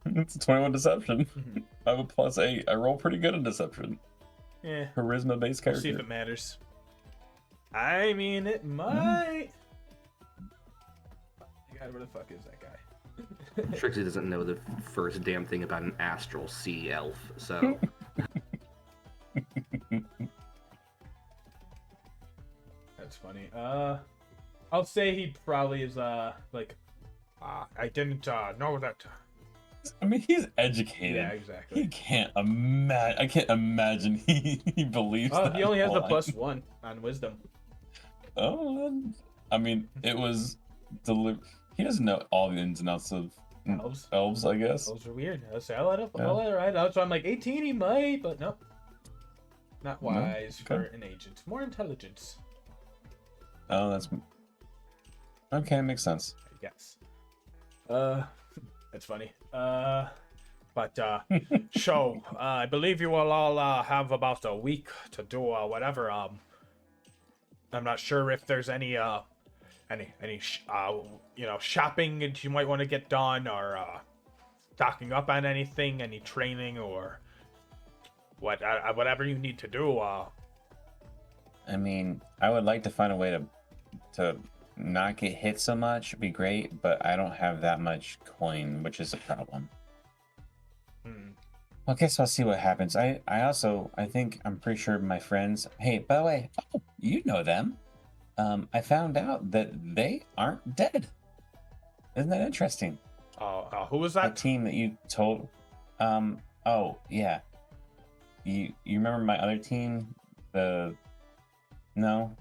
It's a 21 deception. I have a +8. I roll pretty good in deception. Yeah. Charisma-based We'll character. see if it matters. I mean, it might. God, where the fuck is that guy? Trixie doesn't know the first damn thing about an astral sea elf, so... That's funny. I'll say he probably is, I didn't, know that. I mean, he's educated. Yeah, exactly. He can't imagine. I can't imagine he believes that. He only has the line. +1 on wisdom. Oh, I mean, it was he doesn't know all the ins and outs of elves, I guess. Elves are weird. I'll let it ride out. So I'm like 18, he might, but no. Not wise for an agent. More intelligence. Oh, that's okay. Makes sense. I guess. That's funny. I believe you will all have about a week to do whatever. I'm not sure if there's any shopping that you might want to get done, or stocking up on anything, any training, or whatever you need to do. I mean, I would like to find a way to not get hit so much. Would be great, but I don't have that much coin, which is a problem. Well, I guess I'll see what happens. I think I'm pretty sure my friends. Hey, by the way, you know them. I found out that they aren't dead. Isn't that interesting? Who was that? That team that you told. Oh yeah. You remember my other team? No.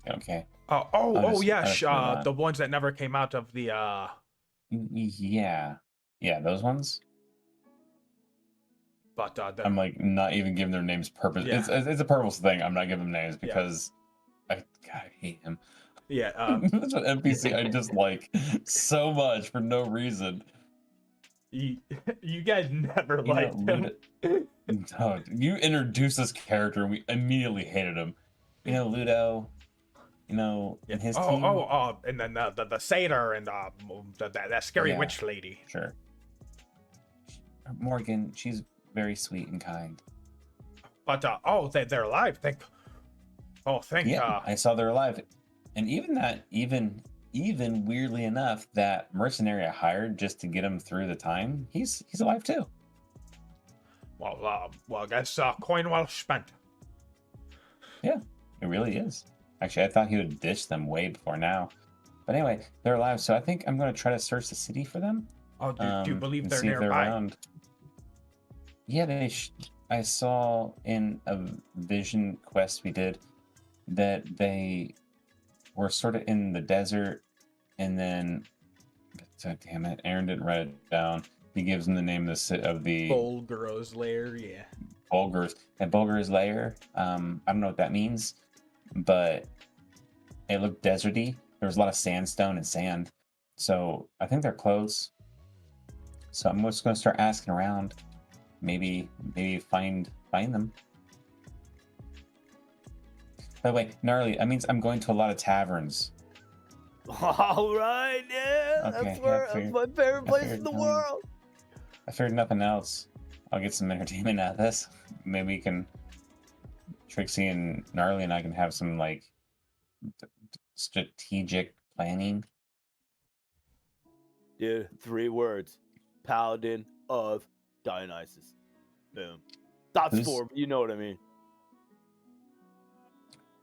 Okay. The ones that never came out of the. Yeah, those ones. But I'm like not even giving their names purpose. Yeah. It's a purposeful thing. I'm not giving them names because I hate him. Yeah. That's an NPC I just like so much for no reason. You guys never liked him. No, you introduced this character and we immediately hated him. Ludo. And his team. And then the satyr and that scary witch lady. Sure. Morgen, she's very sweet and kind. But they're alive. Thank. I saw they're alive, and even weirdly enough, that mercenary I hired just to get him through the time, he's alive too. Well, I guess coin well spent. Yeah, it really is. Actually, I thought he would ditch them way before now. But anyway, they're alive, so I think I'm going to try to search the city for them. Oh, do you believe they're see if nearby? around. Yeah, I saw in a vision quest we did that they were sort of in the desert, and then, damn it, Aaron didn't write it down. He gives them the name of the Bulgar's lair, yeah. Bulgar's lair. I don't know what that means, but it looked deserty. There was a lot of sandstone and sand, so I think they're close. So I'm just going to start asking around. Maybe find them. By the way, gnarly, that means I'm going to a lot of taverns. All right, yeah. Okay, That's my favorite place in the world. I figured nothing else. I'll get some entertainment out of this. Maybe we can Trixie and Gnarly and I can have some like strategic planning. Dude, 3 words. Paladin of Dionysus. Boom. That's Who's- 4, but you know what I mean.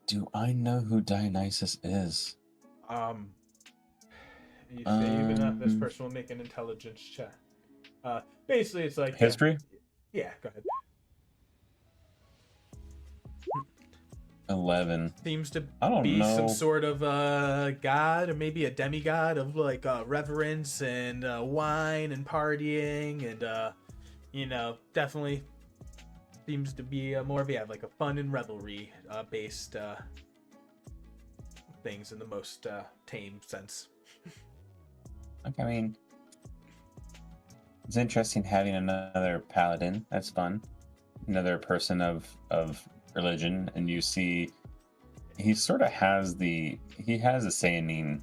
Do I know who Dionysus is? You say even this person will make an intelligence check. Basically, it's like History? Yeah, go ahead. 11. Seems to I don't be know. some sort of god, or maybe a demigod of like reverence and wine and partying, and definitely seems to be more of like a fun and revelry based things in the most tame sense. Like, I mean, it's interesting having another paladin. That's fun. Another person of religion, and you see he sort of has a Saeryn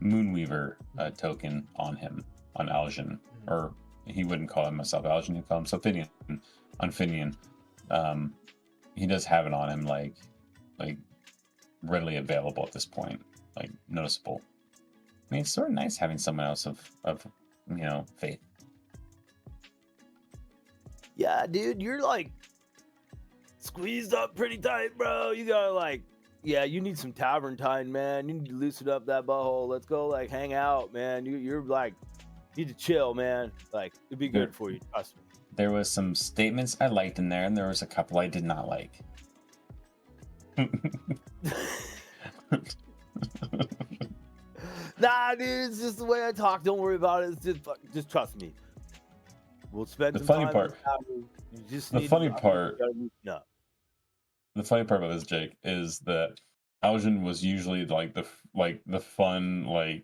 Moonweaver token on him, on Aljin, or he wouldn't call himself Aljin, he'd call himself Finian. He does have it on him, like readily available at this point, like noticeable. I mean, it's sort of nice having someone else of faith. Yeah, dude, you're like squeezed up pretty tight, bro. You gotta like, yeah, you need some tavern time, man. You need to loosen up that butthole. Let's go like hang out, man. You're like, you need to chill, man. Like, it'd be good for you. Trust me. There was some statements I liked in there, and there was a couple I did not like. Nah, dude, it's just the way I talk. Don't worry about it. It's just trust me. We'll spend The some funny time part- in the tavern. You just the need funny to- part- you gotta loosen up. The funny part about this, Jake, is that Aljin was usually like the fun, like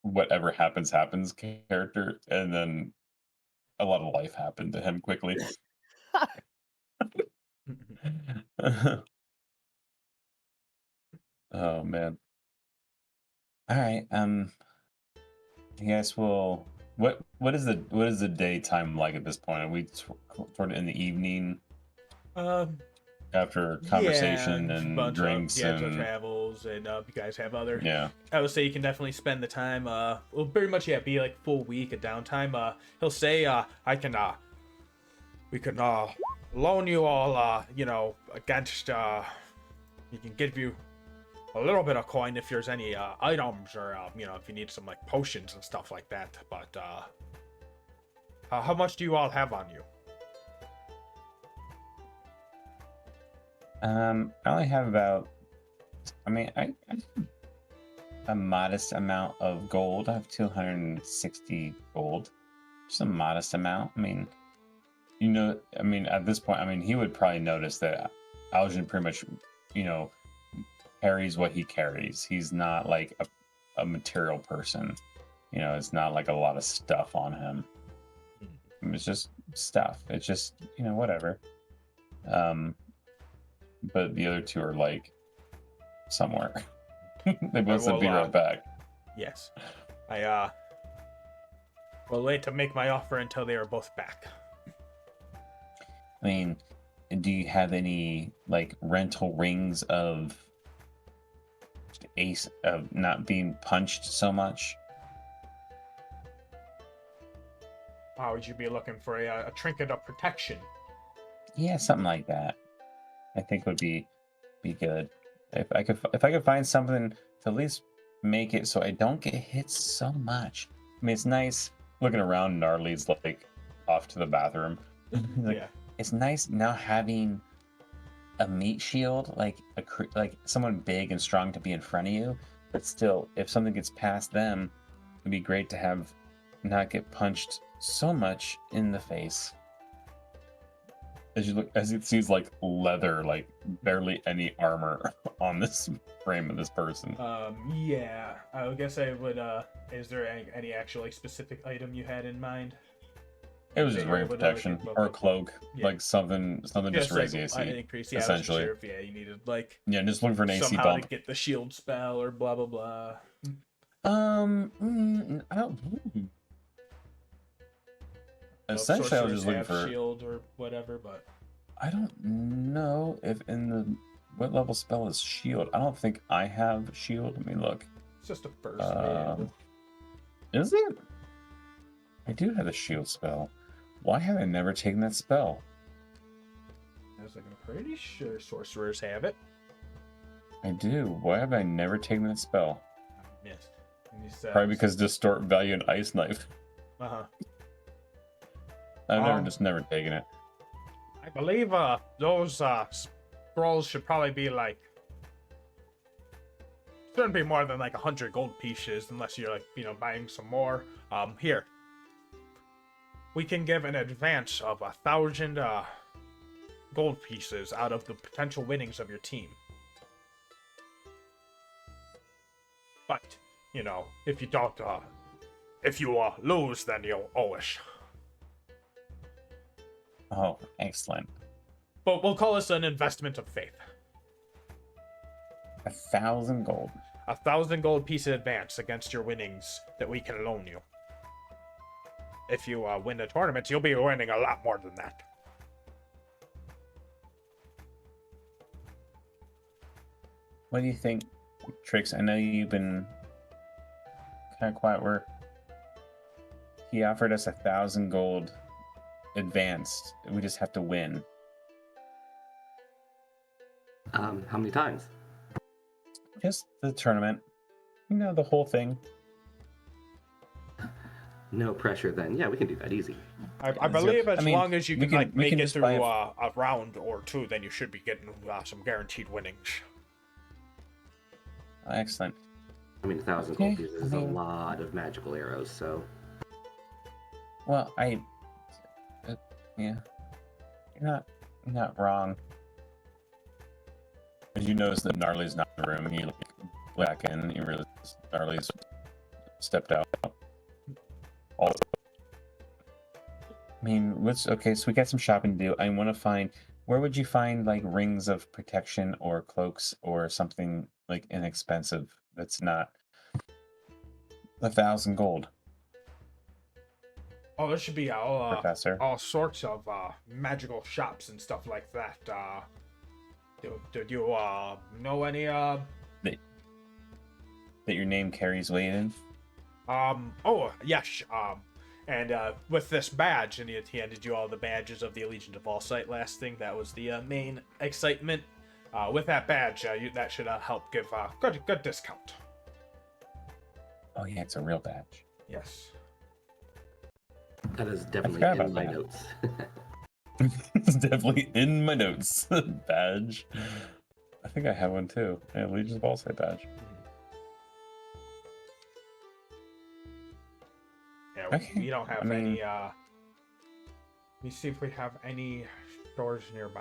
whatever happens character, and then a lot of life happened to him quickly. Oh man. All right. I guess we'll. What is the daytime like at this point? Are we sort of in the evening after conversation yeah, and bunch drinks of, and travels, and you guys have other. yeah. I would say you can definitely spend the time. Well, pretty much be like full week of downtime. He'll say, we can loan you all, against. He can give you a little bit of coin if there's any items, or if you need some like potions and stuff like that. But how much do you all have on you? I only have about. I mean, I have a modest amount of gold. I have 260 gold. Just a modest amount. I mean, at this point, he would probably notice that Aljin pretty much, carries what he carries. He's not like a material person. It's not like a lot of stuff on him. It's just stuff. It's just, whatever. But the other two are like somewhere. They both said be right back. Yes. I will wait to make my offer until they are both back. I mean, do you have any like rental rings of ace of not being punched so much? Would you be looking for a trinket of protection? Yeah, something like that. I think would be good. If I could find something to at least make it so I don't get hit so much. I mean, it's nice looking around. Gnarly's like off to the bathroom. Like, Yeah. It's nice now having a meat shield, like someone big and strong to be in front of you. But still, if something gets past them, it'd be great to have not get punched so much in the face. As it sees like leather, like barely any armor on this frame of this person. Yeah. I guess I would. Is there any actual like specific item you had in mind? It was just rain protection or a cloak, like something just raise like, AC. Increase. Yeah, essentially. I wasn't sure if, you needed like just looking for an AC somehow bump. to get the shield spell or blah blah blah. I don't. essentially, I was sorcerers just looking have for. shield or whatever, but I don't know if in the what level spell is shield. I don't think I have shield. Let me look. it's just a first Um, Is it? I do have a shield spell. Why have I never taken that spell? I was like, I'm pretty sure sorcerers have it. I do. Why have I never taken that spell? Yes. Probably because distort value and ice knife. Uh-huh. I've just never taken it. I believe those scrolls should probably be like, shouldn't be more than like 100 gold pieces unless you're like, buying some more. Here, we can give an advance of 1,000 gold pieces out of the potential winnings of your team. But if you don't, if you lose, then you'll owe us. Oh, excellent. But we'll call this an investment of faith. 1,000 gold. 1,000 gold piece advance against your winnings that we can loan you. If you win the tournament, you'll be winning a lot more than that. What do you think, Trix? I know you've been kind of quiet. Where he offered us 1,000 gold advanced. We just have to win. How many times? Just the tournament. The whole thing. No pressure then. Yeah, we can do that easy. I believe as long as you can make it just through buy a round or two, then you should be getting some guaranteed winnings. Excellent. I mean, 1,000 gold pieces is a lot of magical arrows, so... Well, yeah. You're not wrong. As you notice that Gnarly's not in the room, you look back in, you realize Gnarly's stepped out. Also, okay, so we got some shopping to do. I want to find, where would you find like rings of protection or cloaks or something like inexpensive that's not 1,000 gold? Oh, there should be Professor. all sorts of magical shops and stuff like that. Do you know any that your name carries weight in? Oh yes. And with this badge, and he handed you all the badges of the Allegiant of All Sight last thing. That was the main excitement. With that badge, that should help give good discount. Oh yeah, it's a real badge. Yes. That is definitely in my notes. It's definitely in my notes. Badge. I think I have one too. Yeah, Legion's of All Sight badge. Yeah, Okay. we don't have any. Let me see if we have any stores nearby.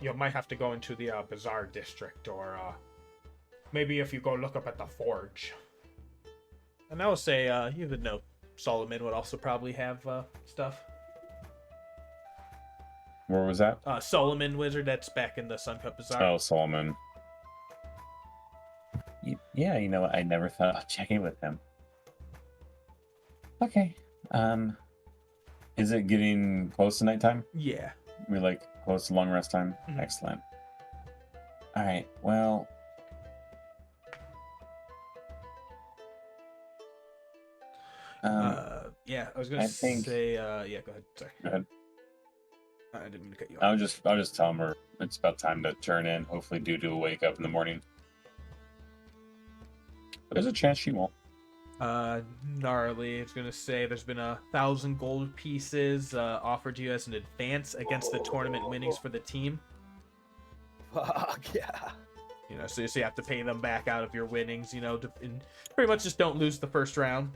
You might have to go into the Bazaar district, or maybe if you go look up at the Forge. And I would say you would know Solomon would also probably have stuff. Where was that? Solomon Wizard, that's back in the Suncut Bazaar. Oh, Solomon. Yeah, you know what? I never thought of checking with him. Okay. Is it getting close to nighttime? Yeah. We're like close to long rest time? Mhm. Excellent. Alright, well. Yeah, I was gonna say, yeah, go ahead. Sorry. Go ahead. I didn't mean to cut you off. I'll just tell him it's about time to turn in. Hopefully, Doo will wake up in the morning. But there's a chance she won't. Gnarly. It's gonna say there's been 1,000 gold pieces offered to you as an advance against the tournament winnings for the team. Fuck yeah. So you have to pay them back out of your winnings. And pretty much just don't lose the first round.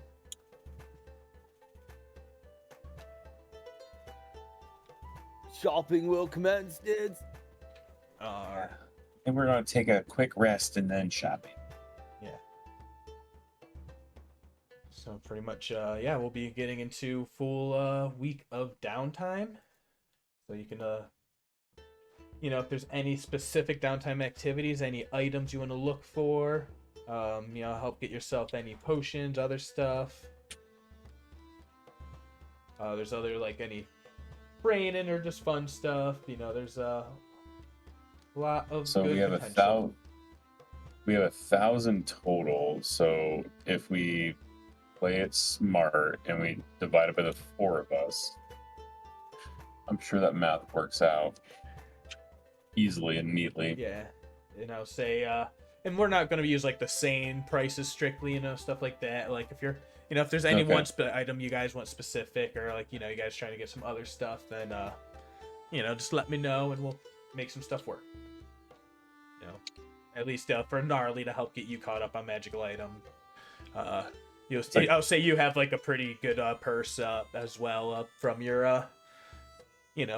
Shopping will commence, dudes. And we're going to take a quick rest and then shopping. Yeah. So pretty much, yeah, we'll be getting into full week of downtime. So you can, if there's any specific downtime activities, any items you want to look for, Help get yourself any potions, other stuff. There's other like any training or just fun stuff. There's a lot of So good we have potential. we have 1,000 total. So if we play it smart and we divide it by the 4 of us, I'm sure that math works out easily and neatly. Yeah, say, and we're not gonna use like the same prices strictly, stuff like that. Like if there's any Okay. one item you guys want specific, or like you guys trying to get some other stuff, then just let me know and we'll make some stuff work. At least for Gnarly to help get you caught up on magical item. I'll say you have like a pretty good purse as well from your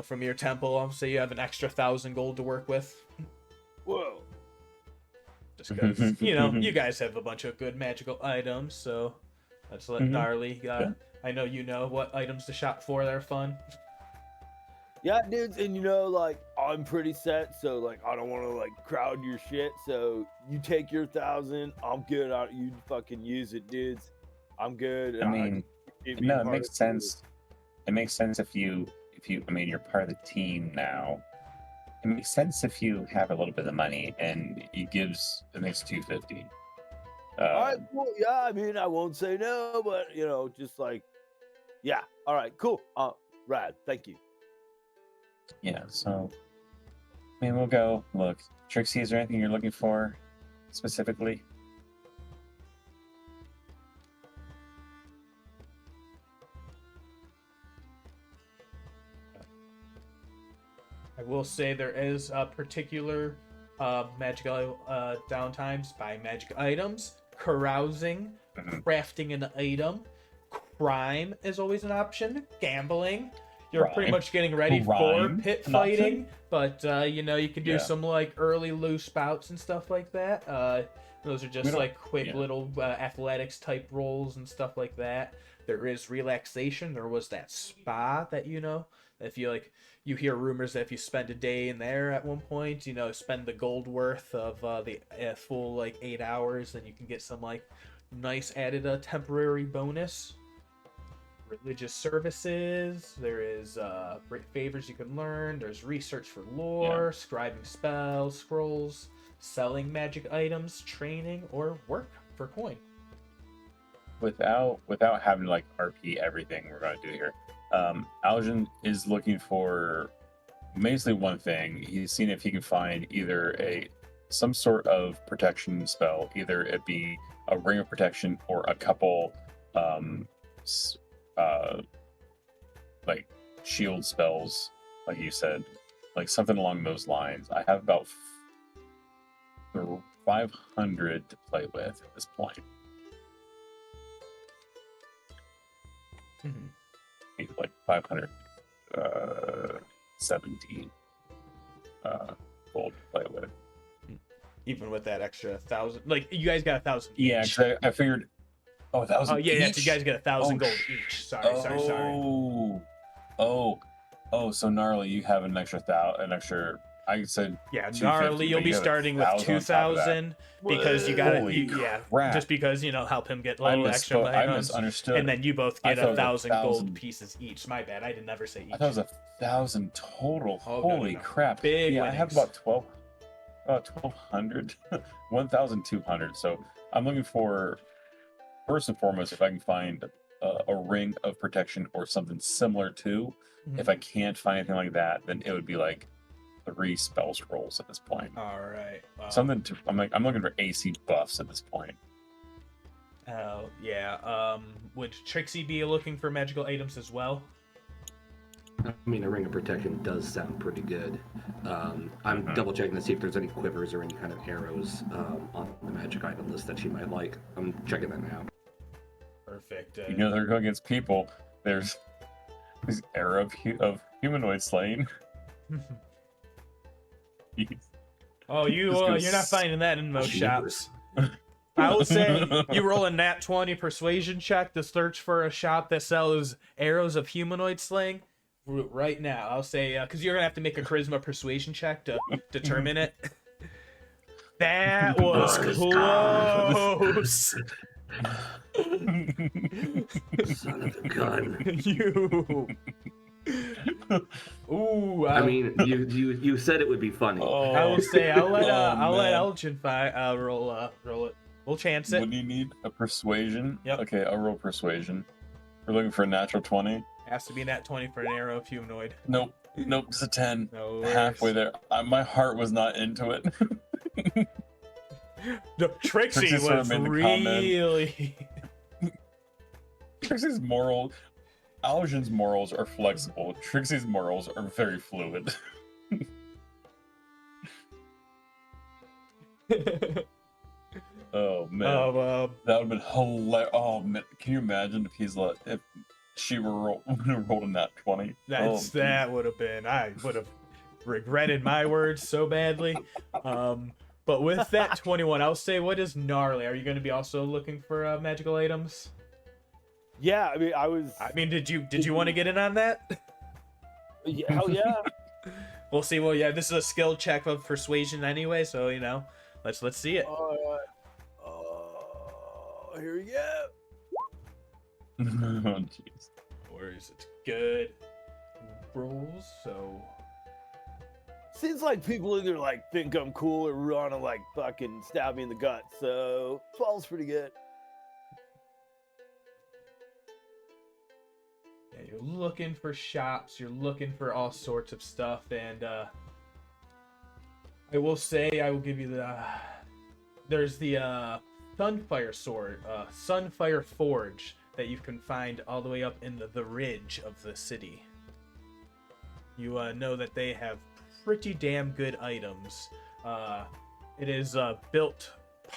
from your temple. I'll say you have an extra 1,000 gold to work with. Whoa. Just because you guys have a bunch of good magical items, so let's let Gnarly. I know you know what items to shop for that are fun. Yeah, dudes, and like I'm pretty set, so like I don't want to like crowd your shit. So you take your 1,000, I'm good. You fucking use it, dudes. I'm good. I mean, it makes sense. It makes sense if you. I mean, you're part of the team now. It makes sense if you have a little bit of money, and it makes 250. All right, cool. Yeah, I mean, I won't say no, but just like, yeah. All right, cool. Rad. Thank you. Yeah, so I mean, we'll go. Look, Trixie, is there anything you're looking for specifically? I will say there is a particular magical downtimes by magic items, carousing, crafting an item, crime is always an option, gambling. You're pretty much getting ready for pit fighting, but you can do some like early loose bouts and stuff like that. Those are just like quick little athletics type rolls and stuff like that. There is relaxation. There was that spa that if you hear rumors that if you spend a day in there at one point, spend the gold worth of the full 8 hours, then you can get some nice added temporary bonus. Religious services, there is great favors you can learn, there's research for lore, scribing spells, scrolls, selling magic items, training, or work for coin. Without having to RP everything we're going to do here, Aljin is looking for basically one thing. He's seeing if he can find either some sort of protection spell, either it be a ring of protection or a couple shield spells, like you said, something along those lines. I have about 500 to play with at this point. Maybe 517 gold to play with. Even with that extra 1,000, you guys got 1,000 each. Yeah, because I figured. Oh, 1,000 yeah, each? you guys get 1,000 gold each. Sorry. So Gnarly, you have an extra I said. Yeah, Gnarly, you'll be starting with 2,000 because you got just because help him get a little extra I misunderstood. and then you both get 1,000 gold pieces each. My bad, I did never say each. I thought it was 1,000 total. Holy crap! Big winnings. I have about 1,200, 1,200. So I'm looking for, first and foremost, if I can find a ring of protection or something similar to. If I can't find anything like that, then it would be 3 spell scrolls at this point. All right. Something to I'm looking for AC buffs at this point. Oh yeah. Would Trixie be looking for magical items as well? I mean, a ring of protection does sound pretty good. I'm double checking to see if there's any quivers or any kind of arrows on the magic item list that she might like. I'm checking that now. Perfect. They're going against people. There's this era of humanoid slaying. You're not finding that in most shops. I would say you roll a nat 20 persuasion check to search for a shop that sells arrows of humanoid slaying right now. I'll say because you're gonna have to make a charisma persuasion check to determine it. That was close. gross. Son of a gun. You. Ooh. I mean, you said it would be funny. I will say I'll let man. Aljin roll it. We'll chance it. What do you need? A persuasion? Yep. Okay, I'll roll persuasion. We're looking for a natural 20. Has to be nat 20 for an arrow of humanoid. Nope, it's a 10. No Halfway worries. there. My heart was not into it. No, Trixie Trixie sort of was made the comment. really. Trixie's Aljin's morals are flexible. Trixie's morals are very fluid. Oh man, that would have been hilarious. Oh man, can you imagine if she were rolled a nat 20? That would have been. I would have regretted my words so badly. But with that 21, I'll say, what is gnarly? Are you going to be also looking for magical items? Yeah, I mean, did you want to get in on that? Yeah, hell yeah. We'll see. Well, yeah, this is a skill check of persuasion anyway, so let's see it. Here we go. Oh jeez. No worries, it's good rolls. So Seems like people either like think I'm cool or want to like fucking stab me in the gut. So 12's pretty good. yeah, you're looking for shops. You're looking for all sorts of stuff, and I will say I will give you there's the Sunfire Sword, Sunfire Forge that you can find all the way up in the ridge of the city. You know that they have pretty damn good items. It is built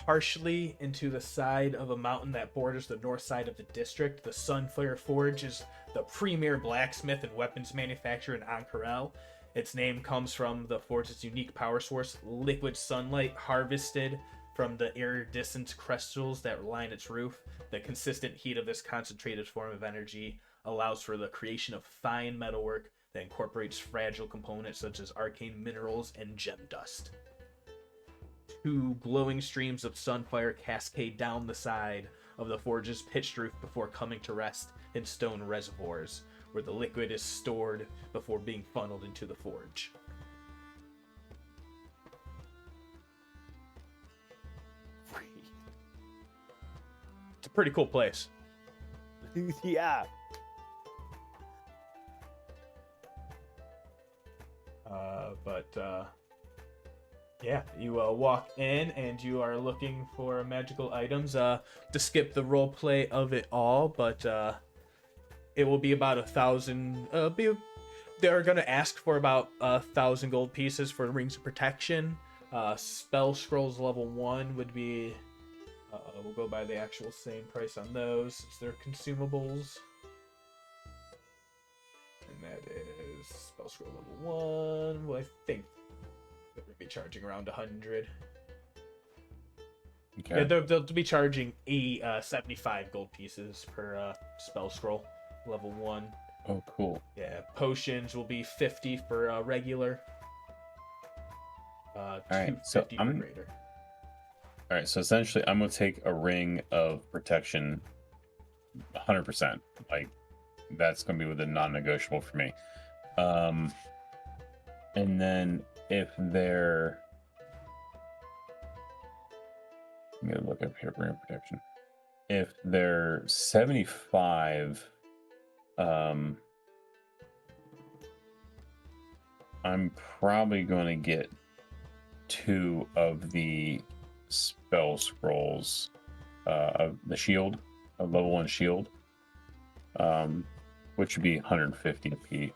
partially into the side of a mountain that borders the north side of the district. The Sunfire Forge is the premier blacksmith and weapons manufacturer in Ank'Harel. Its name comes from the forge's unique power source, liquid sunlight harvested from the iridescent crystals that line its roof. The consistent heat of this concentrated form of energy allows for the creation of fine metalwork that incorporates fragile components such as arcane minerals and gem dust. Two glowing streams of sunfire cascade down the side of the forge's pitched roof before coming to rest in stone reservoirs, where the liquid is stored before being funneled into the forge. It's a pretty cool place. Yeah. Yeah, you walk in and you are looking for magical items. To skip the role play of it all, but it will be about 1,000. They're gonna ask for about 1,000 gold pieces for rings of protection. Spell scrolls level 1 would be. We'll go by the actual same price on those. It's their consumables. And that is spell scroll level 1. Well, I think they're going to be charging around 100. Okay. Yeah, they'll be charging 75 gold pieces per spell scroll level 1. Oh, cool. Yeah, potions will be 50 for regular. right, so 250 for greater. All right, so essentially, I'm gonna take a ring of protection, 100%. Like, that's gonna be with a non-negotiable for me. And then if they're, I'm gonna look up here, ring of protection. If they're 75, I'm probably gonna get 2 of the spell scrolls of the shield, a level 1 shield, which would be 150 apiece.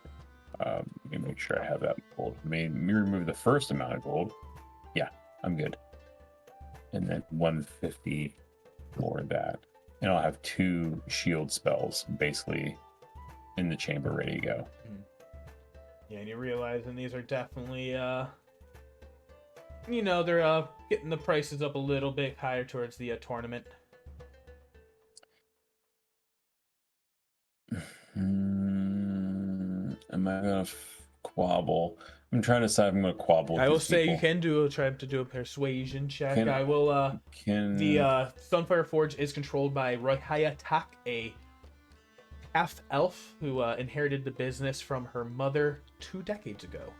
Let me make sure I have that gold. Let me remove the first amount of gold. Yeah, I'm good. And then 150 for that. And I'll have 2 shield spells basically in the chamber ready to go. Yeah, and you realize, and these are definitely, they're getting the prices up a little bit higher towards the tournament. Am I gonna quabble? I'm trying to decide if I'm going to quabble with I will these say you people. can try to do a persuasion check. Can- I will. The Can Sunfire Forge is controlled by Rohaya Tak, a half elf who inherited the business from her mother 2 decades ago.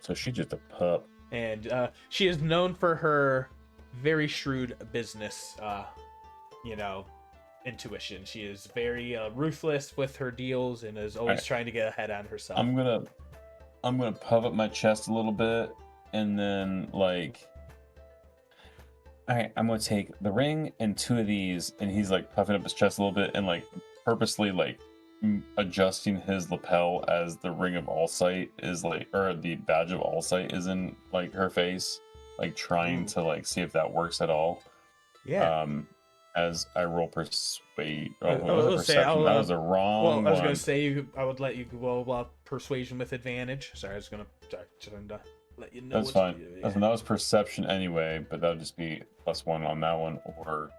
so she's just a pup. And she is known for her very shrewd business, intuition. She is very ruthless with her deals and is always Alright. trying to get ahead on herself. I'm gonna puff up my chest a little bit, and then like, all right, I'm gonna take the ring and 2 of these, and he's like puffing up his chest a little bit, and like purposely like adjusting his lapel as the ring of all sight is like, or the badge of all sight is in like her face, like trying to like see if that works at all. Yeah. As I roll persuade. I What was it? will say, Perception. I'll, That was a wrong Well, I was one. gonna say I would let you go persuasion with advantage. Sorry, I was gonna let you know. That's what fine. to do, yeah. Listen, that was perception anyway, but that would just be +1 on that one, or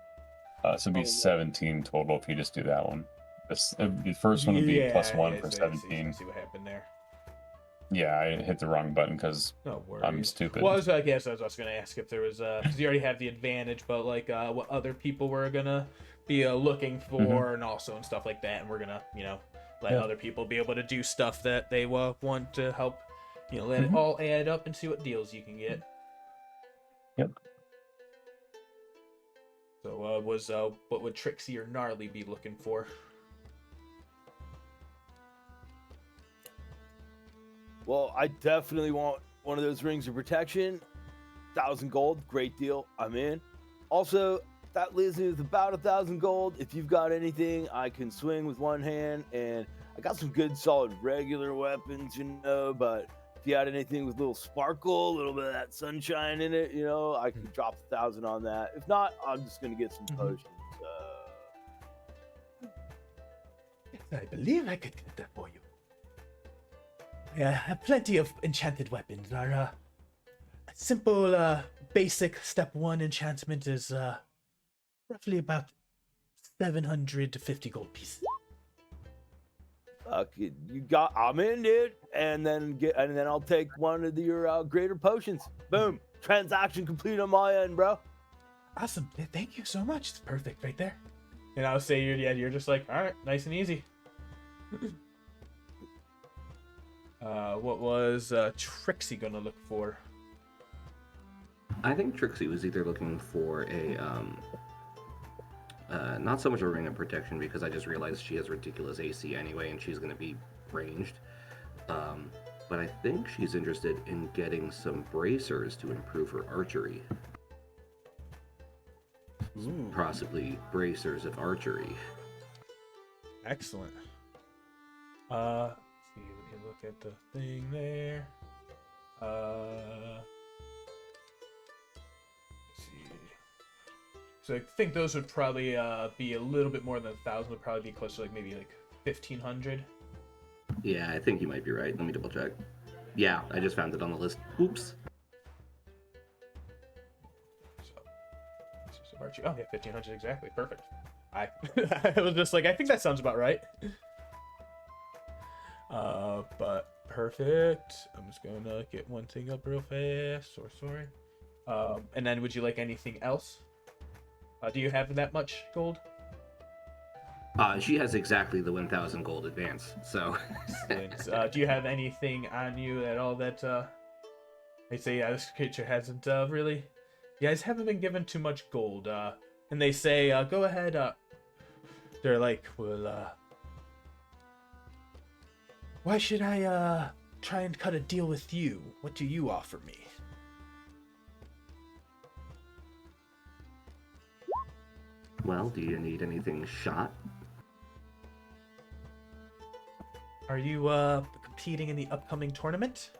so it'd be 17 total if you just do that one. The first one would be +1 for so I 17. see what happened there. Yeah, I hit the wrong button because No worries. I'm stupid. Well, I was gonna ask if there was because you already have the advantage, but like what other people were gonna be looking for and stuff like that, and we're gonna let other people be able to do stuff that they want to help. Let it all add up and see what deals you can get. Yep. So what would Trixie or Gnarly be looking for? Well, I definitely want one of those rings of protection. 1,000 gold, great deal. I'm in. Also, that leaves me with about 1,000 gold. If you've got anything, I can swing with one hand, and I got some good, solid regular weapons, but if you had anything with a little sparkle, a little bit of that sunshine in it, I can drop 1,000 on that. If not, I'm just gonna get some potions. I believe I could get that for you. I have plenty of enchanted weapons. Our a simple, basic step 1 enchantment is roughly about 750 gold pieces. I'm in, dude. And then I'll take one of your greater potions. Boom. Transaction complete on my end, bro. Awesome. Thank you so much. It's perfect right there. And I'll say you're just like, all right, nice and easy. What was Trixie gonna look for? I think Trixie was either looking for a not so much a ring of protection, because I just realized she has ridiculous AC anyway and she's going to be ranged. But I think she's interested in getting some bracers to improve her archery. Possibly bracers of archery. Excellent. Let's see, let me look at the thing there. Let's see. So I think those would probably be a little bit more than 1,000. Would probably be close to like 1,500. Yeah, I think you might be right. Let me double check. Yeah, I just found it on the list. Oops. So Archie. Oh yeah, 1,500 exactly. Perfect. I was just like, I think that sounds about right. But perfect. I'm just gonna get one thing up real fast. Sorry. And then would you like anything else? Do you have that much gold? She has exactly the 1,000 gold advance, so... Do you have anything on you at all that, they say, yeah, this creature hasn't, really... You guys haven't been given too much gold, and they say, go ahead, they're like, well, why should I, try and cut a deal with you? What do you offer me? Well, do you need anything shot? Are you, competing in the upcoming tournament?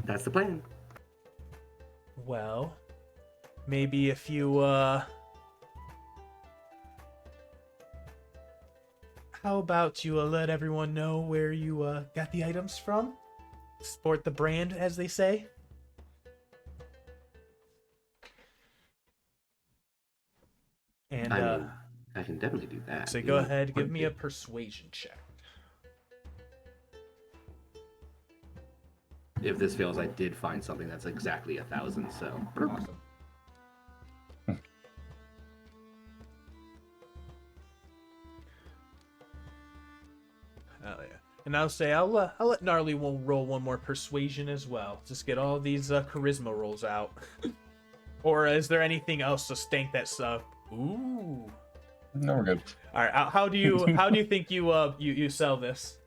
That's the plan. Well, maybe if you, how about you let everyone know where you, got the items from? Sport the brand, as they say. And, I mean, I can definitely do that. so You go want ahead, give quite me a bit. persuasion check. if this fails, I did find something that's exactly 1,000. So Awesome. Oh yeah. And I'll say I'll let Gnarly roll one more persuasion as well. Just get all these charisma rolls out. Or is there anything else to stank that stuff? Ooh. No, we're good. All right. How do you think you sell this?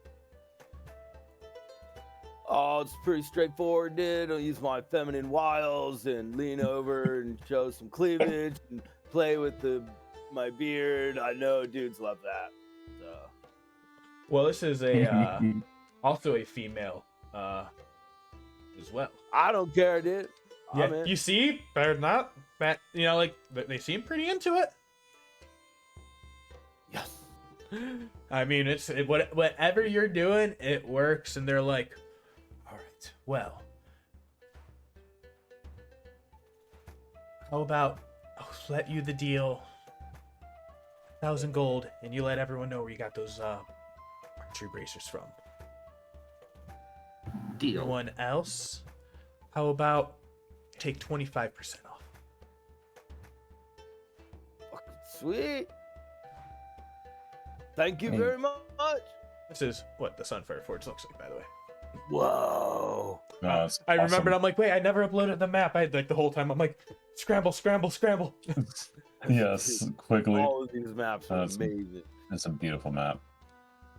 Oh, it's pretty straightforward, dude. I'll use my feminine wiles and lean over and show some cleavage and play with my beard. I know dudes love that. So. Well, this is a also a female as well. I don't care, dude. Yeah, I'm in. you see, they're not that, like they seem pretty into it. Yes. I mean, whatever you're doing, it works, and they're like, all right, well, how about I'll let you the deal, 1,000 gold, and you let everyone know where you got those archery bracers from. deal. Everyone else, how about take 25% off? Fucking sweet. Thank you Hey. very much. This is what the Sunfire Forge looks like, by the way. Whoa. It's I awesome. remembered, I'm like, wait, I never uploaded the map. I had like the whole time, I'm like, scramble. Yes, quickly. All of these maps are That's- amazing. It's a beautiful map.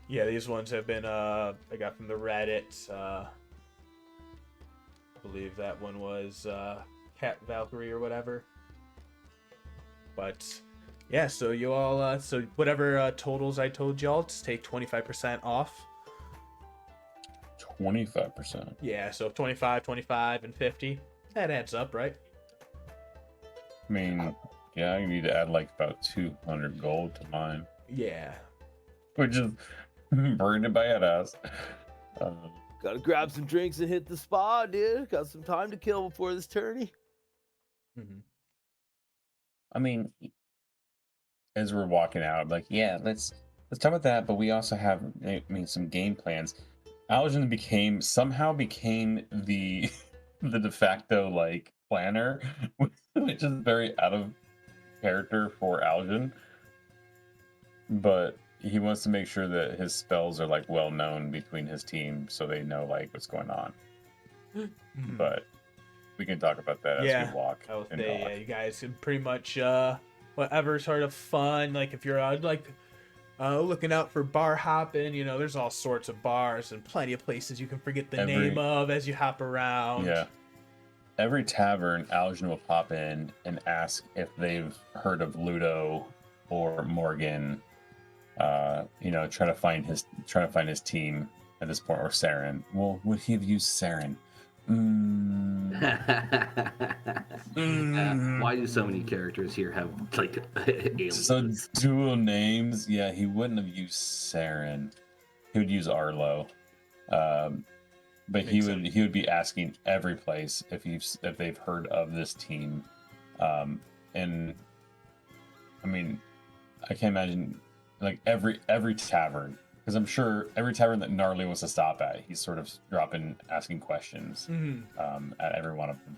Yeah, these ones have been, I got from the Reddit. I believe that one was katvalkyrie or whatever. But yeah, so you all, so whatever totals I told y'all, just take 25% off. 25%. Yeah, so 25, 25, and 50. That adds up, right? I mean, yeah, I need to add like about 200 gold to mine, Yeah. which is burning my head ass. Gotta grab some drinks and hit the spa, dude. Got some time to kill before this tourney. Mm-hmm. I mean, as we're walking out, like, yeah, let's talk about that. But we also have, I mean, some game plans. Aljin somehow became the the de facto like planner, which is very out of character for Aljin. But he wants to make sure that his spells are like well known between his team, so they know like what's going on. But we can talk about that as we walk. I would and say, talk. yeah, you guys can pretty much whatever sort of fun, like if you're looking out for bar hopping, there's all sorts of bars and plenty of places you can forget the name of as you hop around. Yeah. Every tavern, Aljin will pop in and ask if they've heard of Ludo or Morgen. Trying to find his team at this point, or Saeryn. Well, would he have used Saeryn? Why do so many characters here have like aliens? So dual names? Yeah, he wouldn't have used Saeryn. He would use Arlo. But he would be asking every place if they've heard of this team. And I mean, I can't imagine like every tavern, because I'm sure every tavern that Gnarly wants to stop at, he's sort of asking questions at every one of them.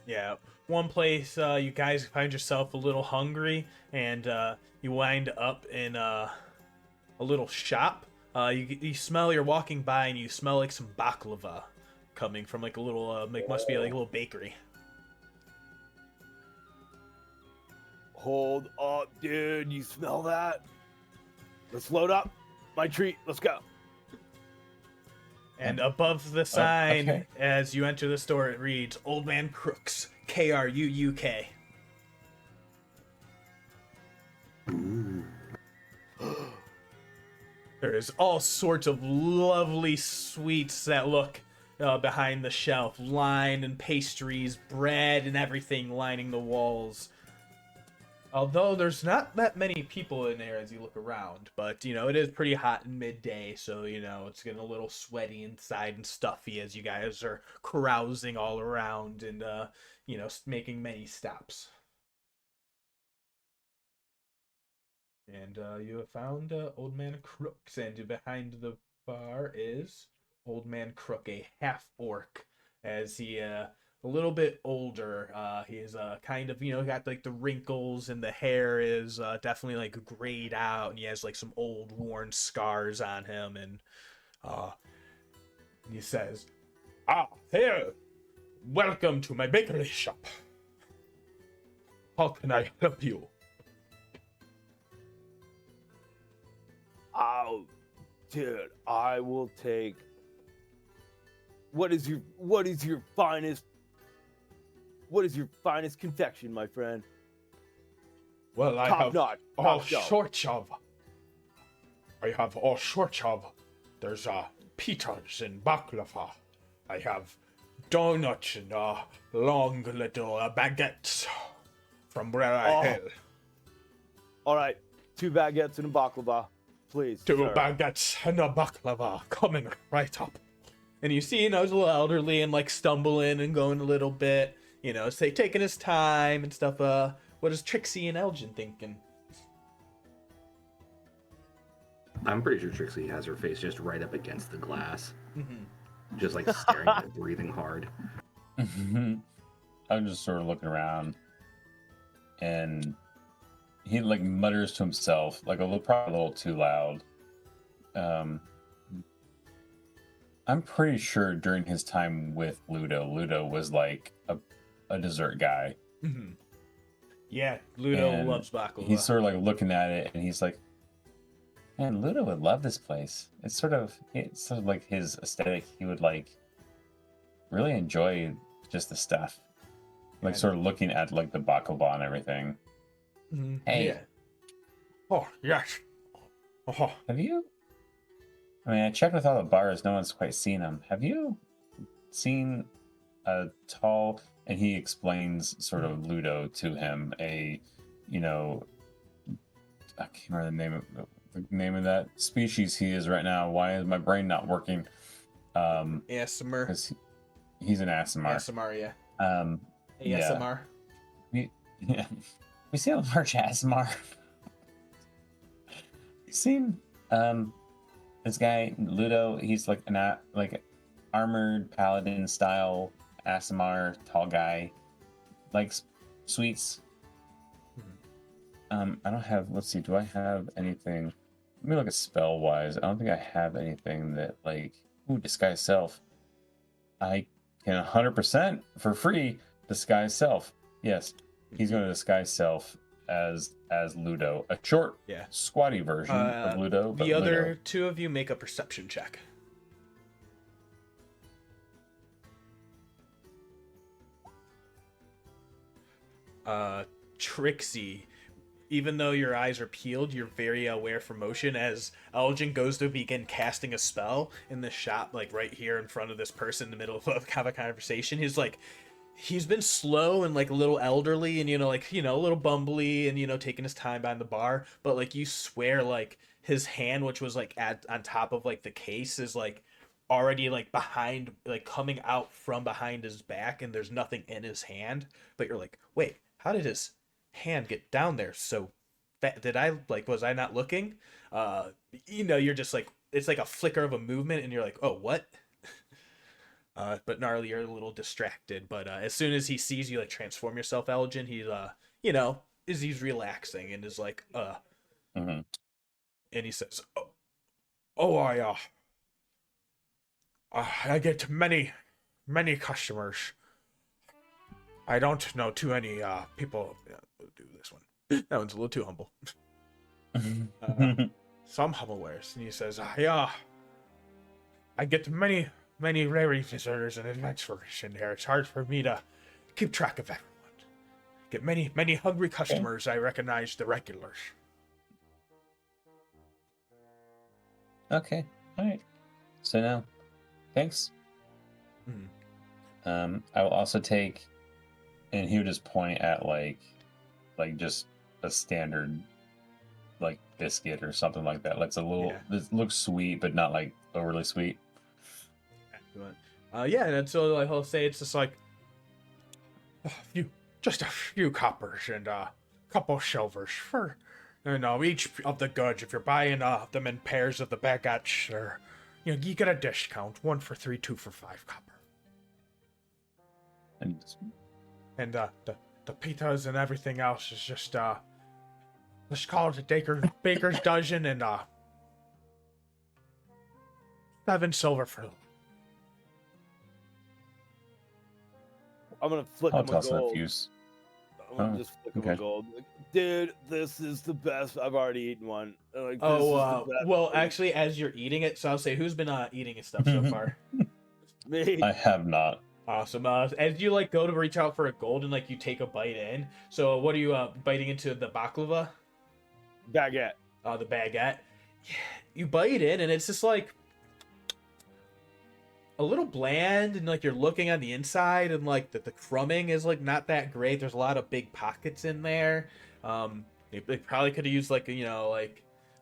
Yeah, one place you guys find yourself a little hungry, and you wind up in a little shop. You smell, you're walking by, and you smell like some baklava coming from like a little, must be like a little bakery. Hold up, dude. You smell that? Let's load up. My treat. Let's go. And above the sign, okay. as you enter the store, it reads Old Man Crooks, Kruuk. There is all sorts of lovely sweets that look behind the shelf, wine and pastries, bread and everything lining the walls. Although there's not that many people in there as you look around, but it is pretty hot in midday, so it's getting a little sweaty inside and stuffy as you guys are carousing all around and making many stops. And you have found Old Man Crooks, and behind the bar is Old Man Crook, a half orc, as he a little bit older. He's kind of got like the wrinkles and the hair is definitely like grayed out, and he has like some old worn scars on him, and he says, here, welcome to my bakery shop. How can I help you? Oh, dude, I will take. What is your finest confection, my friend? Well, I Top have notch, all top shelf. sorts of. I have all sorts of. There's pitas and baklava. I have donuts and long little baguettes from where I hail. All right, 2 baguettes and a baklava, please. 2 sir. baguettes and a baklava coming right up. And you see, he's a little elderly and like stumbling and going a little bit, say taking his time and stuff. What is Trixie and Aljin thinking? I'm pretty sure Trixie has her face just right up against the glass, Mm-hmm. just like staring at it, breathing hard. I'm just sort of looking around, and he like mutters to himself, like probably a little too loud. I'm pretty sure during his time with Ludo was like a dessert guy. Mm-hmm. Yeah, Ludo And loves baklava. He's sort of like looking at it, and he's like, "Man, Ludo would love this place. It's sort of like his aesthetic. He would like really enjoy just the stuff, like sort of looking at like the baklava and everything." Mm-hmm. Hey. Yeah. Oh yes. Oh. Have you? I mean, I checked with all the bars. No one's quite seen him. Have you seen a tall? And he explains sort of Ludo to him. I can't remember the name of that species he is right now. Why is my brain not working? ASMR. Because he's an Aasimar. ASMR, yeah. Yeah. ASMR. Yeah. We seen a large Aasimar. You seen this guy Ludo? He's like like armored paladin style Aasimar, tall guy, likes sweets. I don't have. Let's see. Do I have anything? Let me look at spell wise. I don't think I have anything that like. Ooh, disguise self. I can 100% for free disguise self. Yes, he's going to disguise self as Ludo, a short, squatty version of Ludo. But the other Ludo. 2 of you make a perception check. Trixie, even though your eyes are peeled, you're very aware for motion as Aljin goes to begin casting a spell in the shop, like right here in front of this person in the middle of a conversation. He's been slow and like a little elderly and a little bumbly and taking his time behind the bar, but like you swear like his hand, which was like on top of like the case, is like already like behind, like coming out from behind his back, and there's nothing in his hand, but you're like, wait, how did his hand get down there so did I was I not looking? You're just like, it's like a flicker of a movement and you're like, oh, what? But Gnarly, you're a little distracted, but as soon as he sees you like transform yourself, Aljin, he's he's relaxing and is like Mm-hmm. and he says, I get many customers. I don't know too many people. We'll do this one. That one's a little too humble. Some humblewares. And he says, I get many rare visitors and adventurers in here. It's hard for me to keep track of everyone. Get many hungry customers. I recognize the regulars. Okay. All right. So now, thanks. Mm-hmm. I will also take, and he would just point at like just a standard like biscuit or something like that. Like it's a little, it looks sweet, but not like overly sweet. Yeah, and so like he'll say it's just like just a few coppers and a couple silvers for each of the goods. If you're buying them in pairs of the baguettes, or you get a discount, 1 for 3, 2 for 5 copper. And And the pitas and everything else is just let's call it a baker's dozen and 7 silver for them. I'm gonna flick I'll him a toss that gold. fuse. I'm gonna just flick him a okay. gold. Like, dude, this is the best. I've already eaten one. Like, this is Oh, the best well, thing. actually, as you're eating it, so I'll say, who's been eating his stuff so far? Me. I have not. Awesome. As you go to reach out for a gold and you take a bite in. So what are you biting into, the baklava? Baguette. The baguette. You bite in and it's just a little bland, and you're looking on the inside and the crumbing is not that great. There's a lot of big pockets in there. They probably could have used a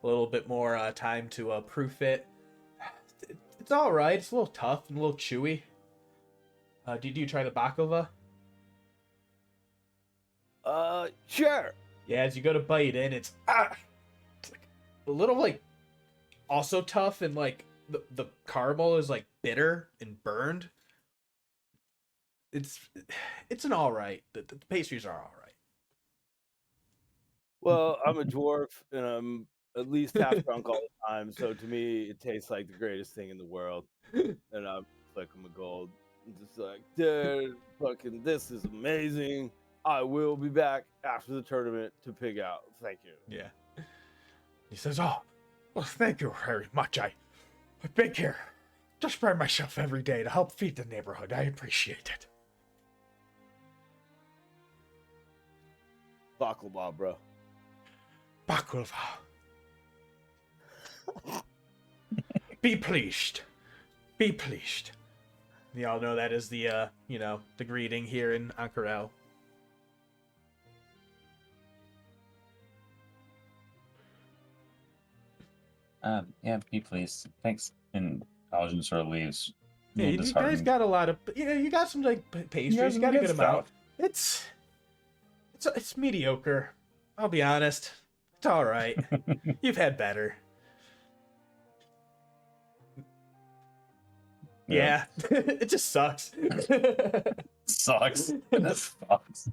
little bit more time to proof it. It's all right. It's a little tough and a little chewy. Do you try the baklava? Sure. Yeah, as you go to bite in, it's a little also tough, and the caramel is bitter and burned. It's an all right. The pastries are all right. Well, I'm a dwarf and I'm at least half drunk all the time, so to me it tastes like the greatest thing in the world. And I'm flick him a gold. I'm just like, dude, fucking this is amazing. I will be back after the tournament to pig out. Thank you. Yeah. He says, "Oh, well, thank you very much. I've been here just by myself every day to help feed the neighborhood. I appreciate it." Baklava, bro. Baklava. Be pleased. Be pleased. Y'all know that is the the greeting here in Ank'Harel. Yeah, be pleased. Thanks. And Aljin sort of leaves. a Yeah, little you guys disheartened. got a lot of you got some pastries. got You some got a good good amount. stuff. It's mediocre. I'll be honest. It's all right. You've had better. Yeah, it just sucks. Sucks. That sucks.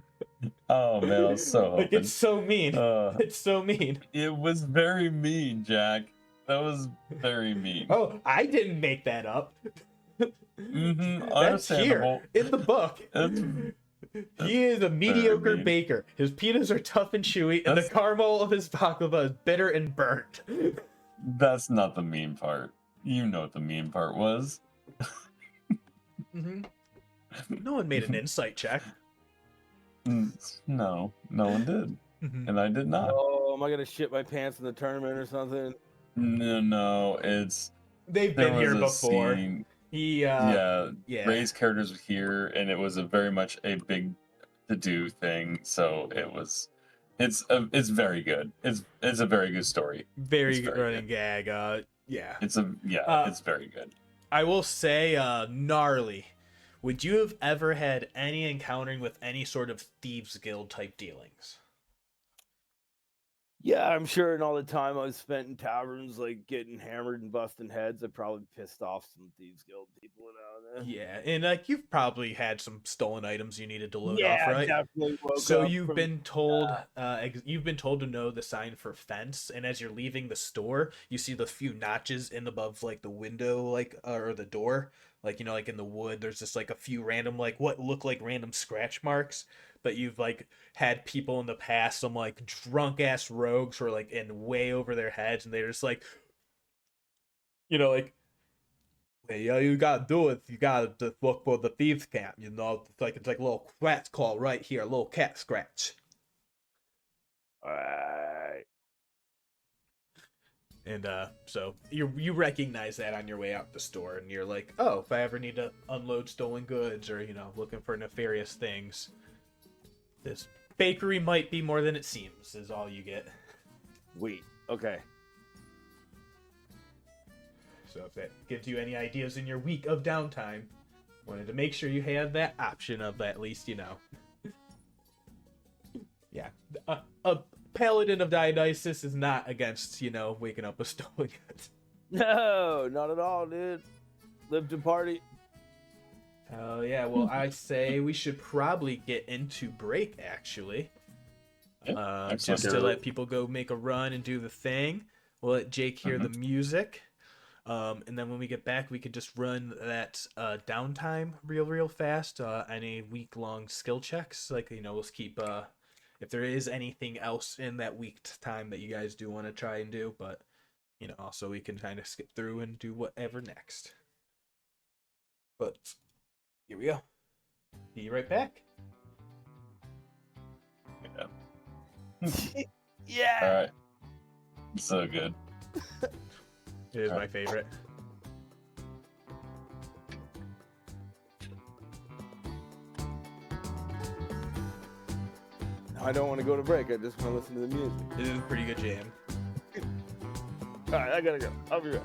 Oh man, I was so hoping. It's so mean. It's so mean. It was very mean, Jack. That was very mean. Oh, I didn't make that up. Mm-hmm. That's Understandable. here in the book. He is a mediocre mean. baker. His pitas are tough and chewy, and the caramel of his baklava is bitter and burnt. That's not the mean part. You know what the mean part was. Mm-hmm. No one made an insight check. No, no one did. Mm-hmm. And I did not. Oh, am I gonna shit my pants in the tournament or something? No, it's... They've there been was here a before. scene- He, yeah, yeah. Ray's characters were here, and it was a very much a big to-do thing, so it was... It's very good. It's a very good story. Very It's good very running gag. Yeah. It's very good. I will say, gnarly. Would you have ever had any encountering with any sort of thieves guild type dealings? Yeah, I'm sure in all the time I was spent in taverns, getting hammered and busting heads, I probably pissed off some Thieves Guild people now and then. Yeah, and you've probably had some stolen items you needed to load Yeah, off, right? definitely. So you've been told, to know the sign for fence, and as you're leaving the store, you see the few notches in above the window, or the door, in the wood. There's just a few random what look like random scratch marks. But you've had people in the past, some drunk ass rogues who are in way over their heads, and they're just hey, all you gotta do is you gotta just look for the thieves camp, it's it's a little cat call right here, a little cat scratch. Alright. And so you recognize that on your way out the store, and you're like, oh, if I ever need to unload stolen goods or looking for nefarious things, this bakery might be more than it seems, is all you get. Wait. Okay. So if that gives you any ideas in your week of downtime, wanted to make sure you had that option of at least, yeah. A paladin of Dionysus is not against, waking up with stolen goods. No, not at all, dude. Live to party. Oh yeah, well I say we should probably get into break actually. Excellent. Just to let people go make a run and do the thing. We'll let Jake hear the music. And then when we get back, we could just run that downtime real fast. Any week-long skill checks. Like, we'll keep... if there is anything else in that week time that you guys do want to try and do. But, also we can kind of skip through and do whatever next. But, here we go. Be right back. Yeah. Yeah. All right. So good. It is my favorite. I don't want to go to break. I just want to listen to the music. It is a pretty good jam. All right, I gotta go. I'll be right.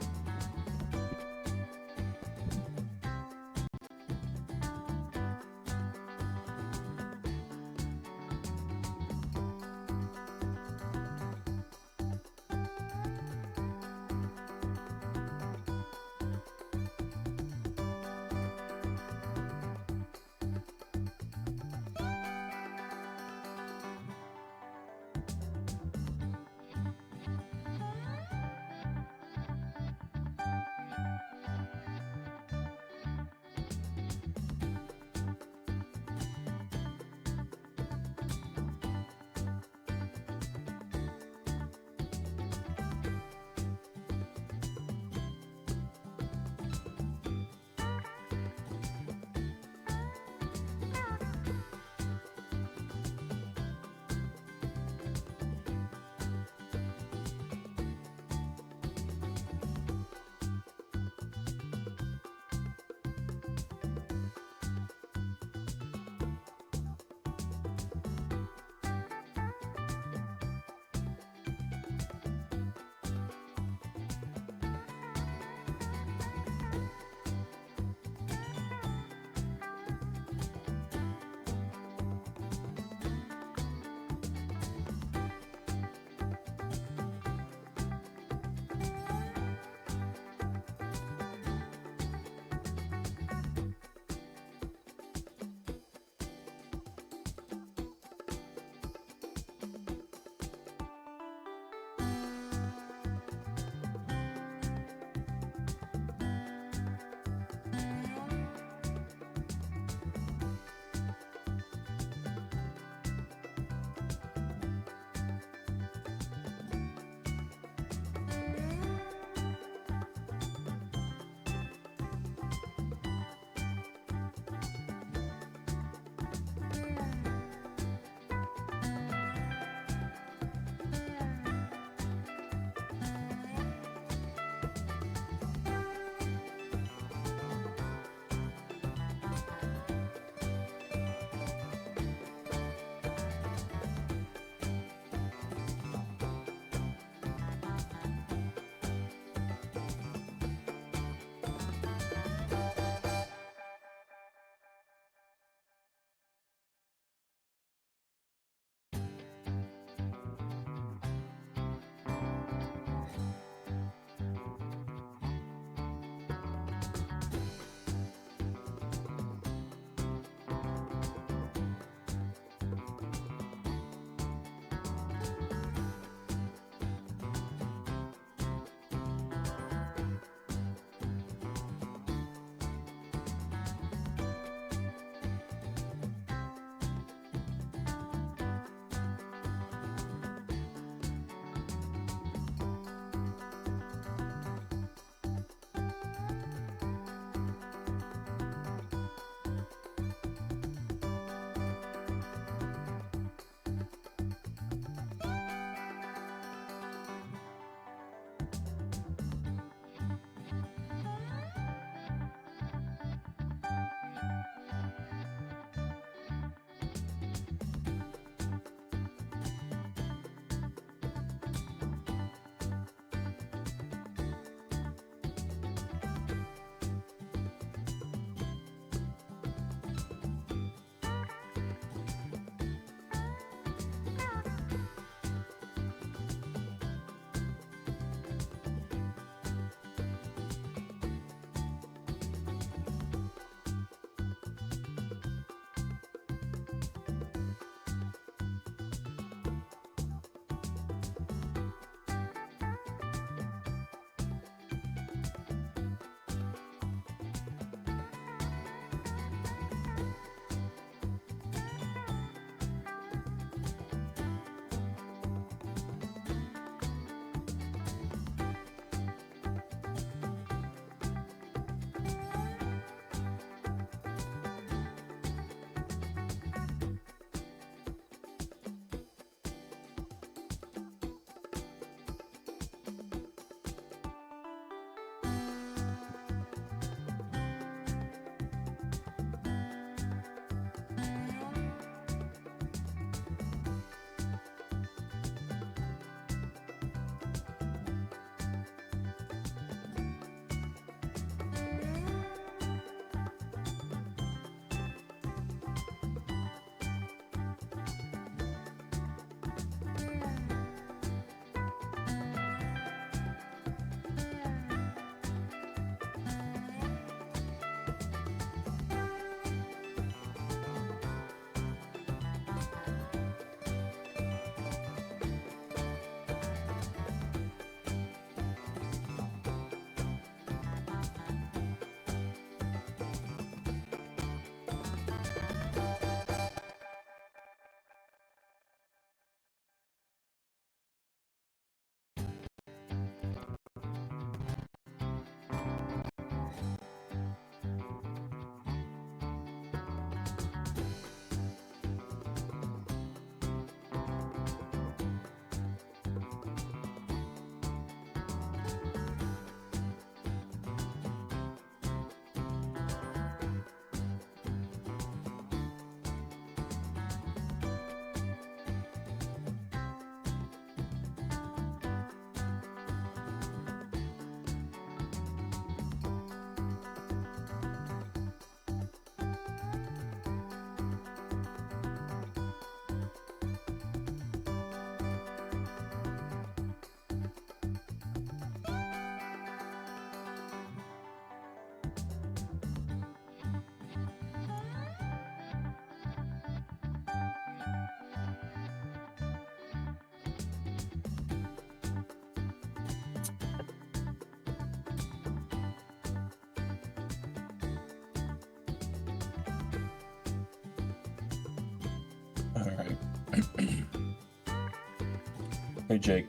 Hey, Jake.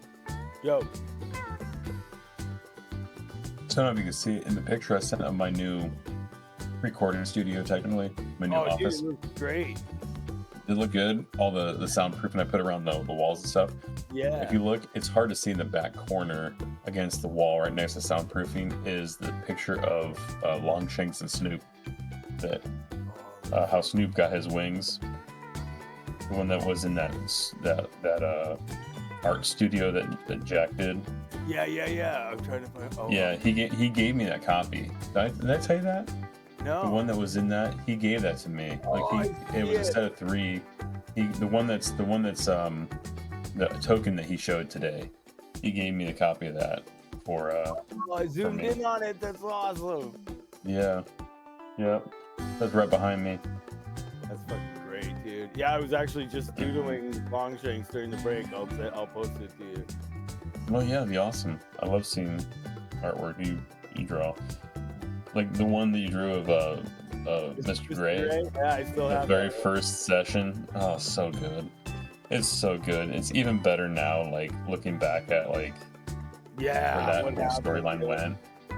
Yo. So I don't know if you can see it in the picture I sent of my new recording studio, technically. My new office. Dude, it looks great. Did it look good? All the soundproofing I put around the walls and stuff. Yeah. If you look, it's hard to see in the back corner against the wall right next to soundproofing is the picture of Longshanks and Snoop. That how Snoop got his wings. The one that was in that art studio that Jack did. Yeah. I'm trying to find. Oh. Yeah, he gave me that copy. Did I tell you that? No. The one that was in that, he gave that to me. Like it was instead of 3. The one that's the token that he showed today. He gave me a copy of that for I zoomed me. in on it. That's awesome. Yeah. Yep. That's right behind me. That's fucking great, dude. Yeah, I was actually just doodling Longshanks during the break. I'll post it to you. Well, yeah, it'd be awesome. I love seeing artwork you draw. Like the one that you drew of Mr. Gray. Yeah, I still have the very that. first session. Oh, so good. It's so good. It's even better now, like looking back at like where that whole storyline went.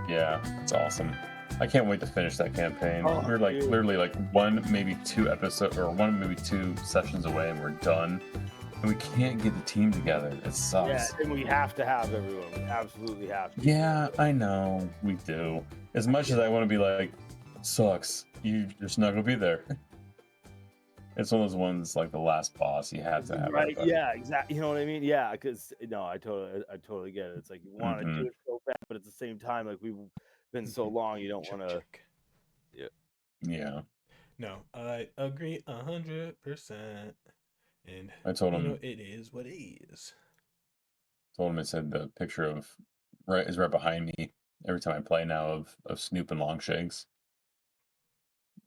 Yeah, it's awesome. I can't wait to finish that campaign. Oh, we're like dude. literally like 1 maybe 2 episodes or 1 maybe 2 sessions away and we're done. And we can't get the team together. It sucks. Yeah, and we have to have everyone. We absolutely have to. Yeah, I know. We do. As much as I want to be like, sucks. You're just not gonna be there. It's one of those ones like the last boss you have to have. Right? Yeah, exactly. You know what I mean? Yeah, because no, I totally get it. It's like you want to do it so bad, but at the same time, like we've been so long, you don't want to. Yeah. No, I agree 100%. And I told him it is what it is. I said the picture of is right behind me every time I play now of Snoop and Longshanks.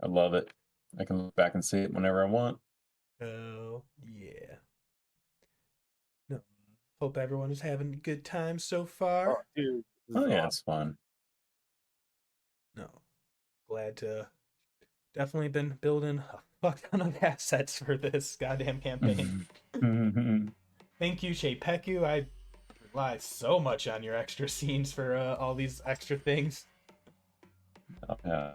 I love it. I can look back and see it whenever I want. Oh yeah. No, hope everyone is having a good time so far. Oh, dude. Oh yeah, it's fun. No, glad to. Definitely been building a fuck ton of assets for this goddamn campaign. Thank you, CzePeku. I rely so much on your extra scenes for all these extra things. Oh, yeah.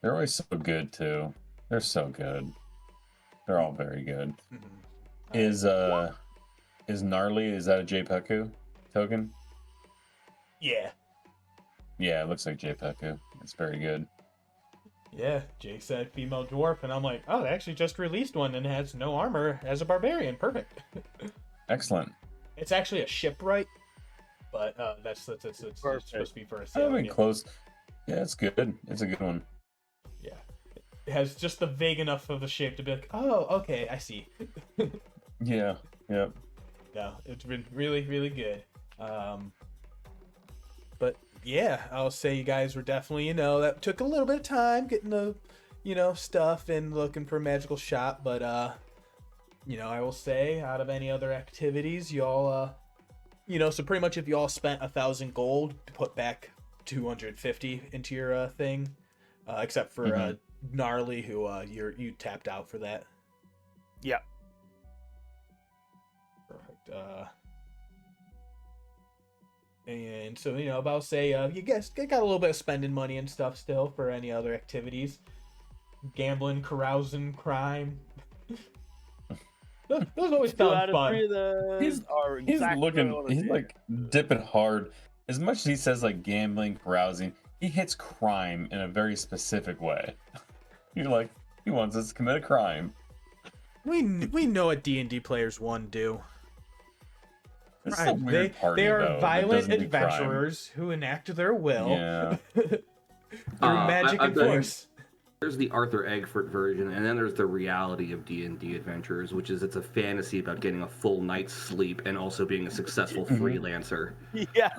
They're always so good too. They're so good. They're all very good. Mm-hmm. Is Gnarly, is that a CzePeku token? Yeah. Yeah, it looks like CzePeku. It's very good. Yeah, Jake said female dwarf, and I'm like, oh, they actually just released one and has no armor as a barbarian. Perfect. Excellent. It's actually a shipwright, but that's supposed to be for a I've sailing. been close. Yeah, it's good. It's a good one. Yeah. It has just the vague enough of a shape to be like, oh, okay, I see. Yeah. Yep. No, it's been really, really good. But yeah, I'll say you guys were definitely, that took a little bit of time getting the, stuff and looking for a magical shop. But, I will say out of any other activities, y'all, so pretty much if y'all spent 1,000 gold, put back 250 into your thing, except for Gnarly, who you tapped out for that. Yeah. Perfect. And so, about say, you guys got a little bit of spending money and stuff still for any other activities. Gambling, carousing, crime. Those always sound fun. He's like dipping hard. As much as he says like gambling, carousing, he hits crime in a very specific way. You're like, he wants us to commit a crime. We know what D&D players want to do. This is a weird party, they are though, violent adventurers who enact their will through magic and force. There's the Arthur Eggfort version, and then there's the reality of D&D Adventures, which is it's a fantasy about getting a full night's sleep and also being a successful freelancer. Yeah.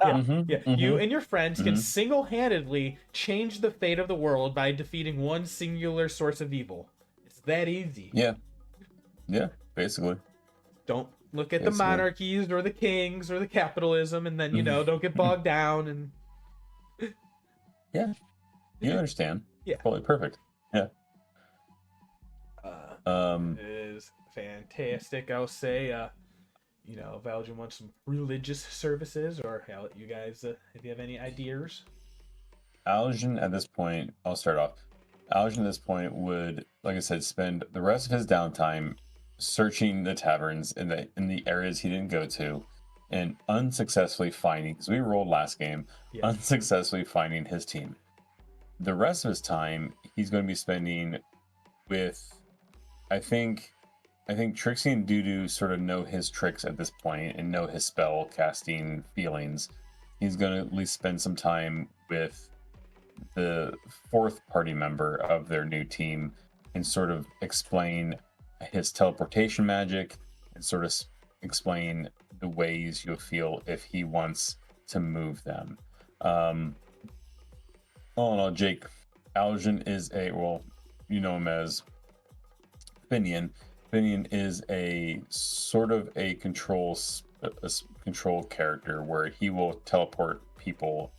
You and your friends can single-handedly change the fate of the world by defeating one singular source of evil. It's that easy. Yeah, basically. Don't look at the monarchies or the kings or the capitalism, and then don't get bogged down and. Yeah, you understand. Yeah, totally perfect. Yeah. Um, It is fantastic. I'll say, if Aljin wants some religious services, or I'll let you guys, if you have any ideas. Aljin at this point, I'll start off. Aljin at this point would, like I said, spend the rest of his downtime searching the taverns in the areas he didn't go to, and unsuccessfully finding, because we rolled last game, Yeah. unsuccessfully finding his team. The rest of his time he's going to be spending with, I think Trixie and Dudu sort of know his tricks at this point and know his spell casting feelings. He's going to at least spend some time with the fourth party member of their new team and sort of explain his teleportation magic and sort of explain the ways you'll feel if he wants to move them. All in all, Jake, Aljin is you know him as Finian. Finian is a sort of a control character where he will teleport people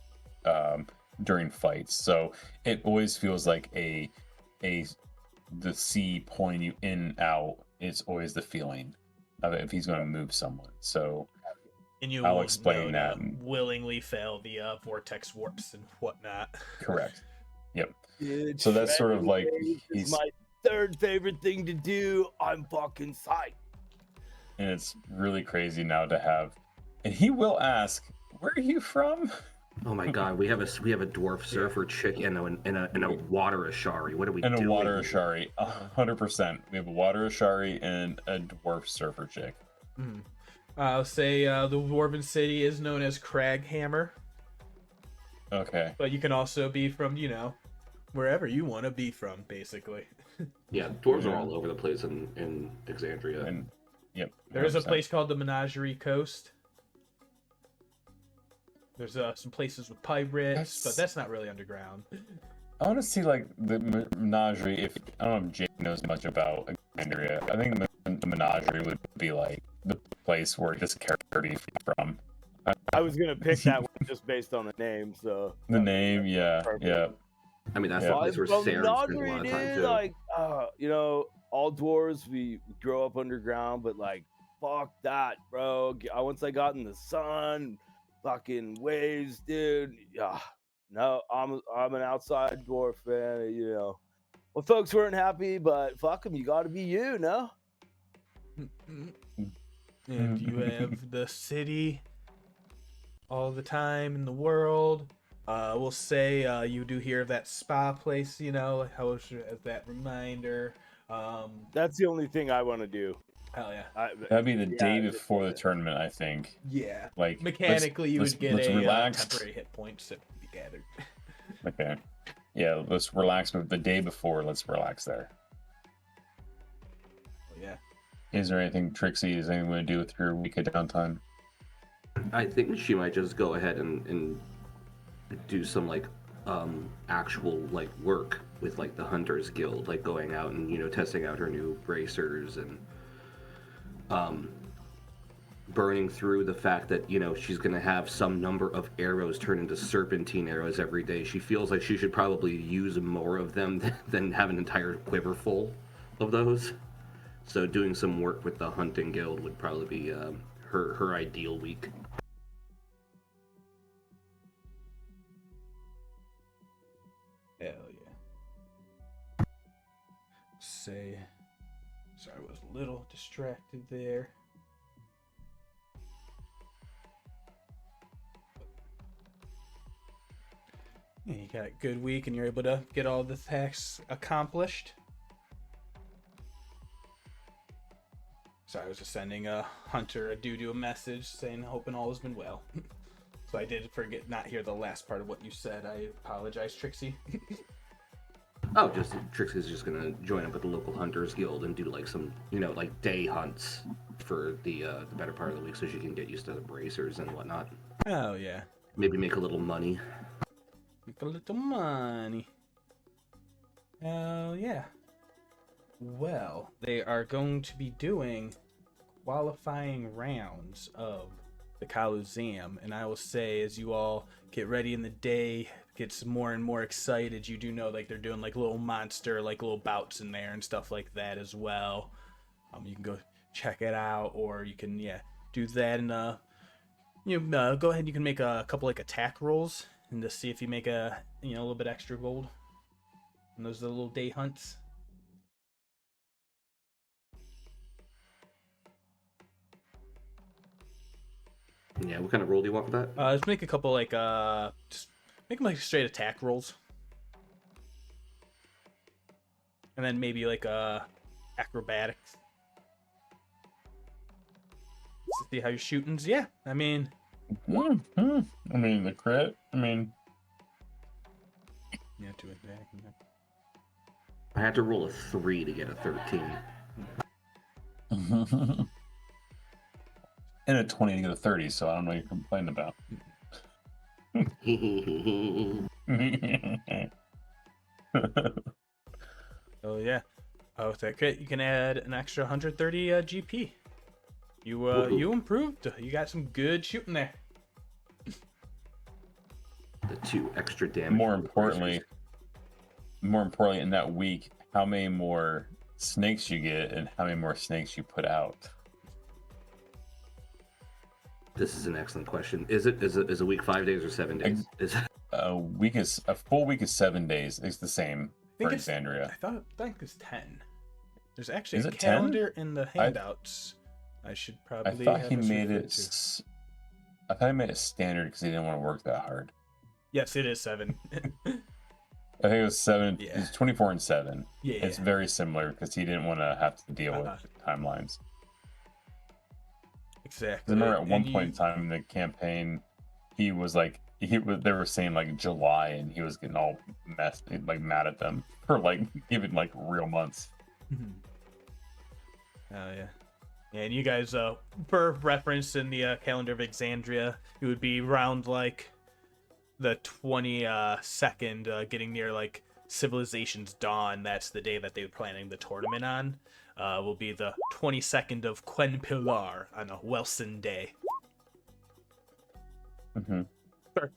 during fights. So it always feels like the sea pulling you in and out. It's always the feeling of it if he's going to move someone. So And you I'll will explain know that. to willingly fail the vortex warps and whatnot. Correct. Yep. Dude, So that's sort of like it's he's, my third favorite thing to do. I'm fucking psyched. and it's really crazy now to have. And he will ask, "Where are you from?" Oh my god, we have a dwarf surfer chick and a water ashari. What are we And doing? a water ashari, 100%. We have a water ashari and a dwarf surfer chick. Mhm. I'll say the Dwarven city is known as Craghammer, Okay. but you can also be from, wherever you want to be from, basically. Yeah, dwarves are all over the place in Exandria. And yep. There is a 100%. place called the Menagerie Coast. There's some places with pirates, but that's not really underground. I want to see like the menagerie. I don't know if Jake knows much about Exandria. I think the menagerie would be like the place where this character be from. I was gonna pick that one just based on the name, so The name, yeah, Perfect. yeah. I mean, that's Yeah. the place where From Saeryn spends a Menagerie, lot of time dude, too. like, all dwarves we grow up underground, but like, fuck that, bro. Once I got in the sun, fucking waves, dude. No, I'm an outside dwarf fan. Well, folks weren't happy, but fuck them. You got to be you, no? And you have the city all the time in the world. We'll say you do hear of that spa place, how as that reminder. That's the only thing I want to do. Hell yeah. That'd be the day before the tournament, I think. Yeah. Like Mechanically, you would get let's a relax. temporary hit points that would be gathered. Okay. Yeah, let's relax. But the day before, let's relax there. Yeah. Is there anything, Trixie, is anything going to do with your week of downtime? I think she might just go ahead and do some like actual like work with like the Hunters Guild, like going out and testing out her new bracers and burning through the fact that she's going to have some number of arrows turn into serpentine arrows every day. She feels like she should probably use more of them than have an entire quiver full of those. So doing some work with the hunting guild would probably be her ideal week. Hell yeah. Sorry, I was a little distracted there. Yeah, you got a good week and you're able to get all the tasks accomplished. Sorry, I was just sending a Hunter a Dudu a message saying hoping all has been well. So I did not hear the last part of what you said. I apologize, Trixie. Oh, just Trixie's just gonna join up with the local Hunters Guild and do like some, like day hunts for the better part of the week, so she can get used to the bracers and whatnot. Oh yeah. Maybe make a little money. Make a little money. Oh yeah. Well, they are going to be doing qualifying rounds of the Coliseum. And I will say, as you all get ready in the day, gets more and more excited, you do know like they're doing like little monster, like little bouts in there and stuff like that as well. You can go check it out, or you can do that, and go ahead. You can make a couple like attack rolls and just see if you make a little bit extra gold. And those are the little day hunts. Yeah, what kind of roll do you want for that? Just make a couple like just make them like straight attack rolls, and then maybe like acrobatics. Let's see how your shooting's. Yeah, I mean, the crit. yeah, to attack. I had to roll a 3 to get a 13. And a 20 to get a 30, so I don't know what you're complaining about. Oh yeah. Oh, with that crit, you can add an extra 130 GP. You improved. You got some good shooting there. The 2 extra damage. More importantly, in that week, how many more snakes you get and how many more snakes you put out? This is an excellent question. Is a week 5 days or 7 days? A full week is 7 days. It's the same for it's Exandria. I think it's 10. There's actually Is a it 10? calendar in the handouts. I should probably. I thought have he us made refer it. to. I thought he made it standard because he didn't want to work that hard. Yes, it is 7. I think it was 7. Yeah. It's 24 and 7. Yeah. It's very similar because he didn't want to have to deal with timelines. Exactly. I remember at one point in time in the campaign, he was like, they were saying like July, and he was getting all mad at them for like giving like real months. Oh yeah. Yeah, and you guys, for reference in the calendar of Exandria, it would be around like the 22nd, getting near like Civilization's Dawn. That's the day that they're planning the tournament on. Will be the 22nd of Quen Pilar on a Wilson day. Mm-hmm. Sure,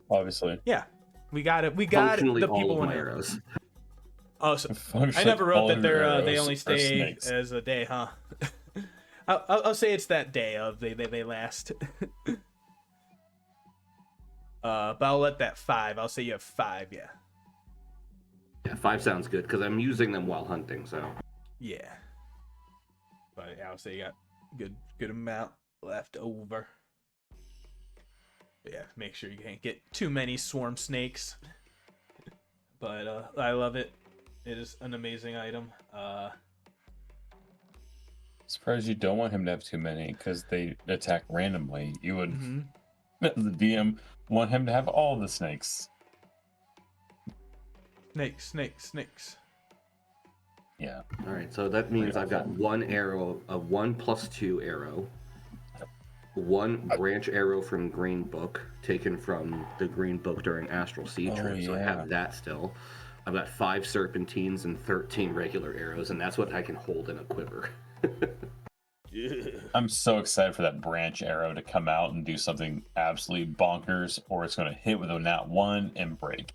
Obviously. Yeah, we got it. We got it. The people want arrows. Oh, so I never wrote that they only stay as a day, huh? I'll say it's that day of they last. But I'll let that 5. I'll say you have 5, yeah. Yeah, 5 sounds good because I'm using them while hunting, so. Yeah. But yeah, I'll say you got good amount left over. But yeah, make sure you can't get too many swarm snakes. But I love it. It is an amazing item. Surprised you don't want him to have too many because they attack randomly. You would, as the DM, want him to have all the snakes. Snakes. Yeah. All right, so that means I've got 1 arrow, a 1+2 arrow, 1 branch arrow from Green Book, taken from the Green Book during Astral Sea Trip, so I have that still. I've got 5 serpentines and 13 regular arrows, and that's what I can hold in a quiver. I'm so excited for that branch arrow to come out and do something absolutely bonkers, or it's going to hit with a nat 1 and break.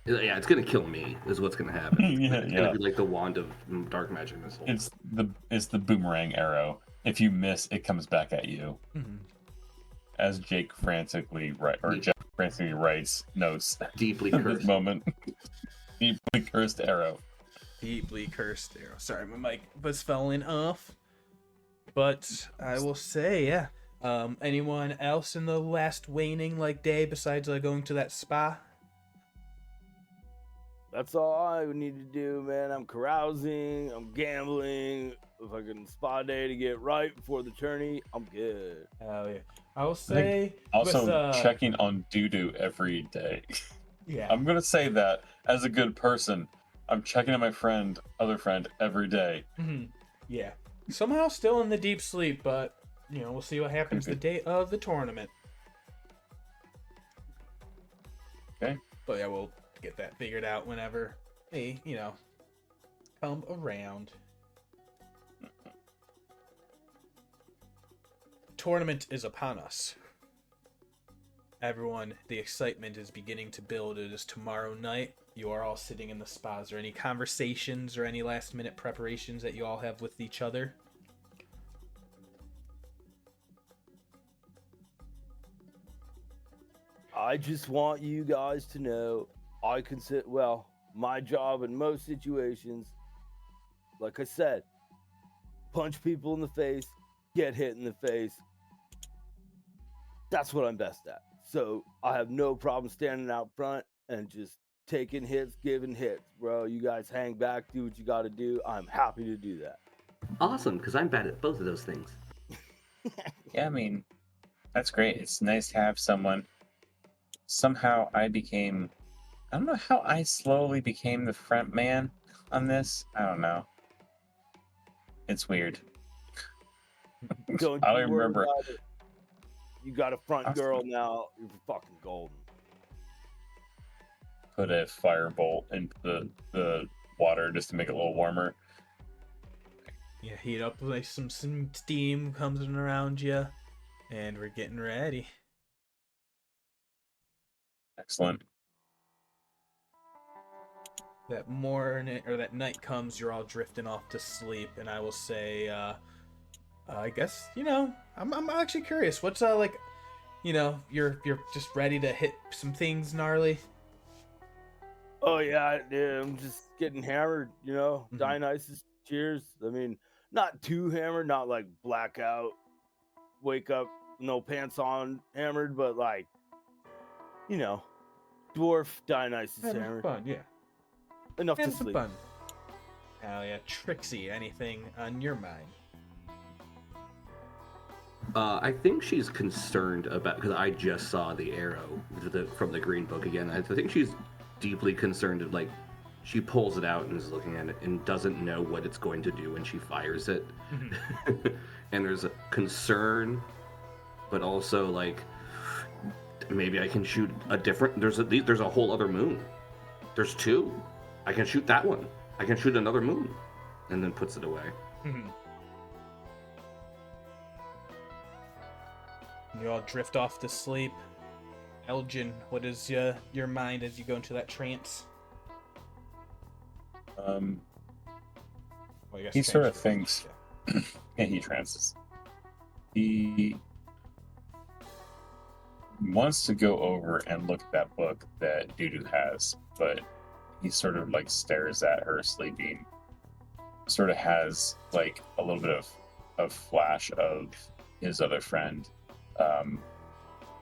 Yeah, it's going to kill me, is what's going to happen. It's going to be like the wand of dark magic missile. It's the boomerang arrow. If you miss, it comes back at you. As Jeff frantically writes notes. Deeply at cursed this moment. Deeply cursed arrow. Deeply cursed arrow. Sorry, my mic was falling off. But I will say, yeah. Anyone else in the last waning day besides going to that spa? That's all I need to do, man. I'm carousing, I'm gambling. If I can spa day to get right before the tourney, I'm good. Hell yeah. I will say also checking on Dudu every day. Yeah. I'm gonna say that as a good person, I'm checking on my other friend every day. Yeah. Somehow still in the deep sleep, but we'll see what happens the day of the tournament. Okay. But yeah, we'll get that figured out whenever they, come around. tournament is upon us. Everyone, the excitement is beginning to build. It is tomorrow night. You are all sitting in the spa. Is there any conversations or any last-minute preparations that you all have with each other? I just want you guys to know I consider, well, my job in most situations, like I said, punch people in the face, get hit in the face. That's what I'm best at. So I have no problem standing out front and just taking hits, giving hits, bro. You guys hang back, do what you got to do. I'm happy to do that. Awesome, because I'm bad at both of those things. Yeah, I mean, that's great. It's nice to have someone. Somehow I don't know how I slowly became the front man on this. I don't know. It's weird. Don't I you worry remember. about it. You got a front girl now. You're fucking golden. Put a firebolt into the water just to make it a little warmer. Yeah, heat up like some steam comes in around you, and we're getting ready. Excellent. That morning or that night comes, you're all drifting off to sleep, and I will say, I guess I'm actually curious. What's like, you're just ready to hit some things gnarly. Oh yeah, I'm just getting hammered. Mhm. Dionysus, cheers. I mean, not too hammered, not like blackout, wake up, no pants on, hammered, but like, dwarf Dionysus hammered. Fun, yeah. Enough to Having some sleep. fun. Hell yeah, Trixie. Anything on your mind? I think she's concerned about, because I just saw the arrow from the green book again. I think she's deeply concerned of, like, she pulls it out and is looking at it and doesn't know what it's going to do when she fires it. And there's a concern, but also like, maybe I can shoot a different. There's a whole other moon. There's two. I can shoot that one. I can shoot another moon, and then puts it away. You all drift off to sleep. Aljin, what is your mind as you go into that trance? Well, I guess He sort of trance. thinks, and he trances. He wants to go over and look at that book that Dudu has, but he sort of like stares at her sleeping. Sort of has like a little bit of flash of his other friend,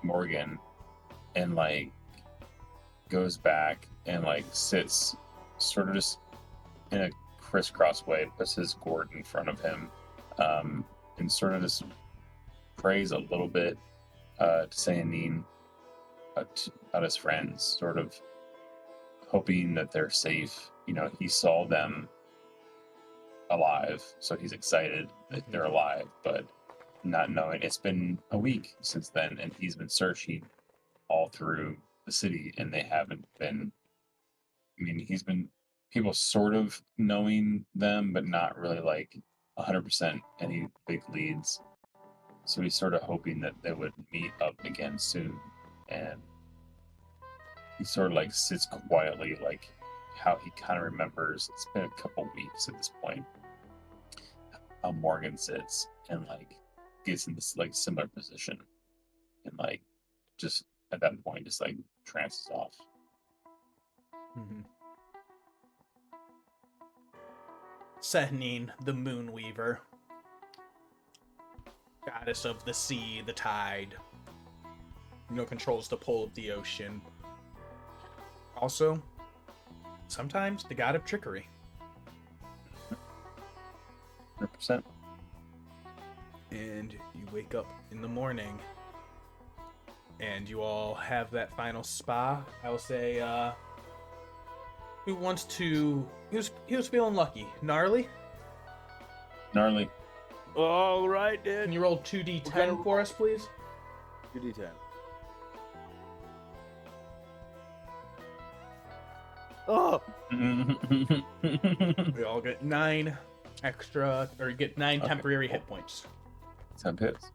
Morgen, and like goes back and like sits sort of just in a crisscross way, puts his gourd in front of him, and sort of just prays a little bit to Saeryn about his friends, sort of hoping that they're safe. He saw them alive, so he's excited that they're alive, but not knowing it's been a week since then, and he's been searching all through the city, and they haven't been. I mean, he's been people sort of knowing them, but not really like 100% any big leads. So he's sort of hoping that they would meet up again soon, and he sort of like sits quietly, like how he kind of remembers. It's been a couple weeks at this point. How Morgen sits and like gets in this like similar position, and like just at that point just like trances off. Saeryn, the Moonweaver, goddess of the sea, the tide, controls the pull of the ocean. Also, sometimes the god of trickery. 100%. And you wake up in the morning, and you all have that final spa. I will say, who wants to? He was feeling lucky. Gnarly. All right, Can dude. you roll 2d10 for us, please? 2d10. Oh, We all get 9 extra, or you get 9 temporary hit points. 10 hits.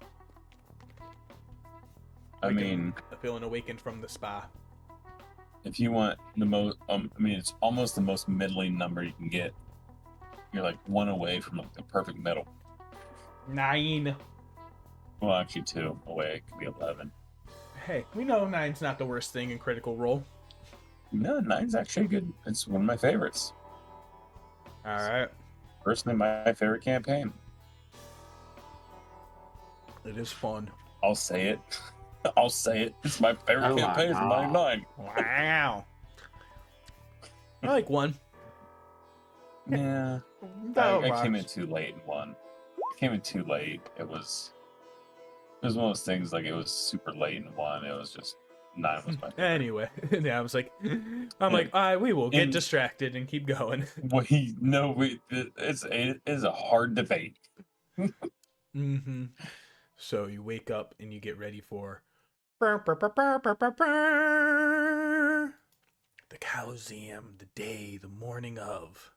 I mean, feeling awakened from the spa. if you want the most, it's almost the most middling number you can get. You're like 1 away from like the perfect middle. 9. Well, actually 2 away. It could be 11. Hey, we know 9's not the worst thing in Critical Role. No, 9's actually good. It's one of my favorites. All right. Personally, my favorite campaign. It is fun. I'll say it. I'll say it. It's my favorite campaign from 99. Wow. I like 1. Yeah. That I came in rocks. too late in 1. I came in too late. It was one of those things, like it was super late in 1. It was just 9 was my favorite. Anyway, yeah, I was like, all right, we will get distracted and keep going. It is a hard debate. Mm-hmm. So you wake up and you get ready for the Coliseum, the morning of.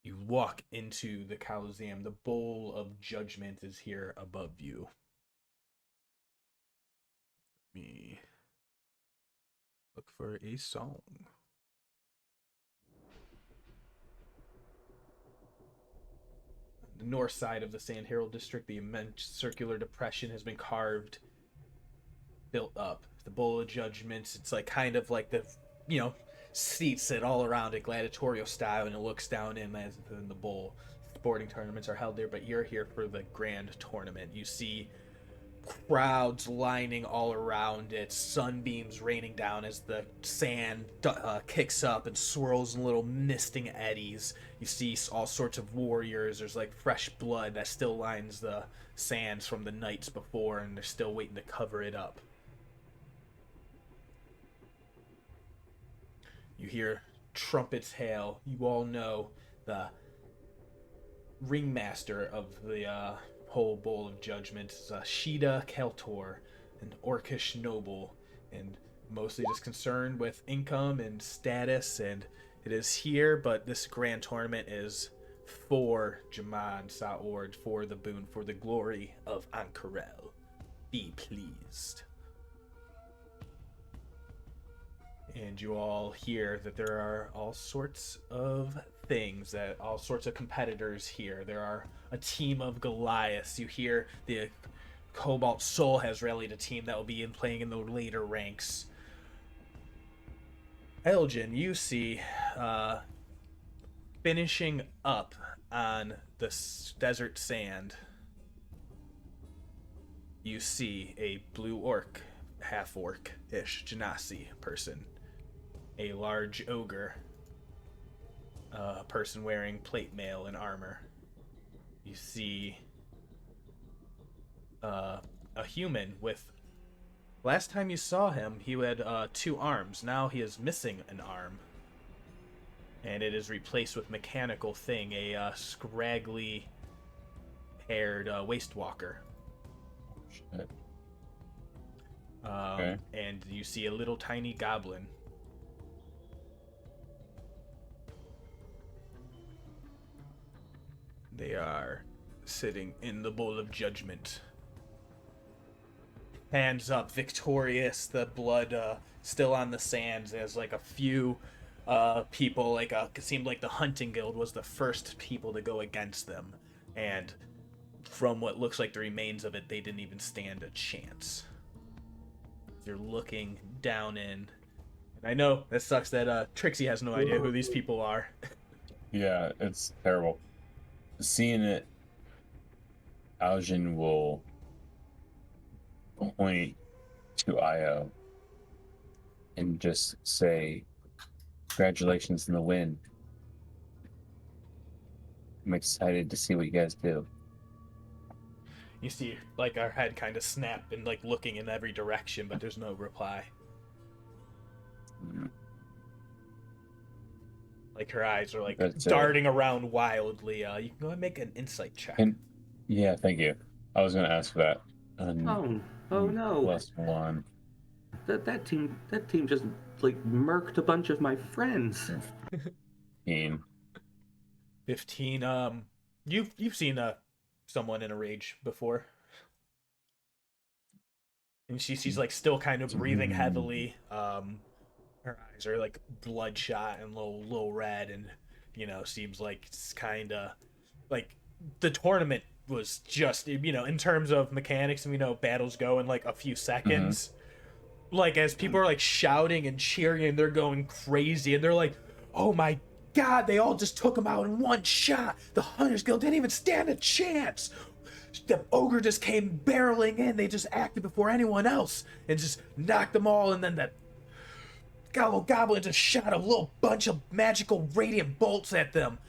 You walk into the Coliseum. The bowl of judgment is here above you. Let me look for a song. The north side of the Sand Herald District, the immense circular depression has been carved, built up. The Bowl of Judgments, it's like kind of like the, seats sit all around it, gladiatorial style, and it looks down in as in the bowl. Sporting tournaments are held there, but you're here for the grand tournament. You see crowds lining all around it, sunbeams raining down as the sand kicks up and swirls in little misting eddies. You see all sorts of warriors. There's like fresh blood that still lines the sands from the nights before, and they're still waiting to cover it up. You hear trumpets hail. You all know the ringmaster of the whole Bowl of Judgment is Sheeta Keltor, an orcish noble, and mostly just concerned with income and status, and it is here, but this grand tournament is for Jaman Saord, for the boon, for the glory of Ankarel. Be pleased. And you all hear that there are all sorts of things, that all sorts of competitors here. There are a team of Goliaths. You hear the Cobalt Soul has rallied a team that will be playing in the later ranks. Aljin, you see, finishing up on the desert sand, you see a blue orc, half orc-ish Genasi person. A large ogre, a person wearing plate mail and armor. You see a human with... Last time you saw him, he had 2 arms. Now he is missing an arm. And it is replaced with mechanical thing, a scraggly haired wastewalker. Shit. Okay. And you see a little tiny goblin. They are sitting in the Bowl of Judgment. Hands up, victorious, the blood still on the sands. There's like a few people, it seemed like the Hunting Guild was the first people to go against them. And from what looks like the remains of it, they didn't even stand a chance. They're looking down in. And I know that sucks that Trixie has no idea who these people are. Yeah, it's terrible. Seeing it, Aljin will point to Io and just say, "Congratulations on the win. I'm excited to see what you guys do." You see, our head kind of snap and, looking in every direction, but there's no reply. Her eyes are, darting around wildly. You can go and make an insight check. Yeah, thank you. I was going to ask for that. Oh no. +1. That team just, murked a bunch of my friends. 15. 15. You've seen someone in a rage before. and she's like still kind of breathing heavily. Her eyes are like bloodshot and a little red, and seems like it's kind of like the tournament was just in terms of mechanics, and battles go in like a few seconds. Like as people are like shouting and cheering, and they're going crazy, and they're like, "Oh my God, they all just took him out in one shot. The Hunters Guild didn't even stand a chance. The ogre just came barreling in. They just acted before anyone else and just knocked them all. And then that goblin just shot a little bunch of magical radiant bolts at them.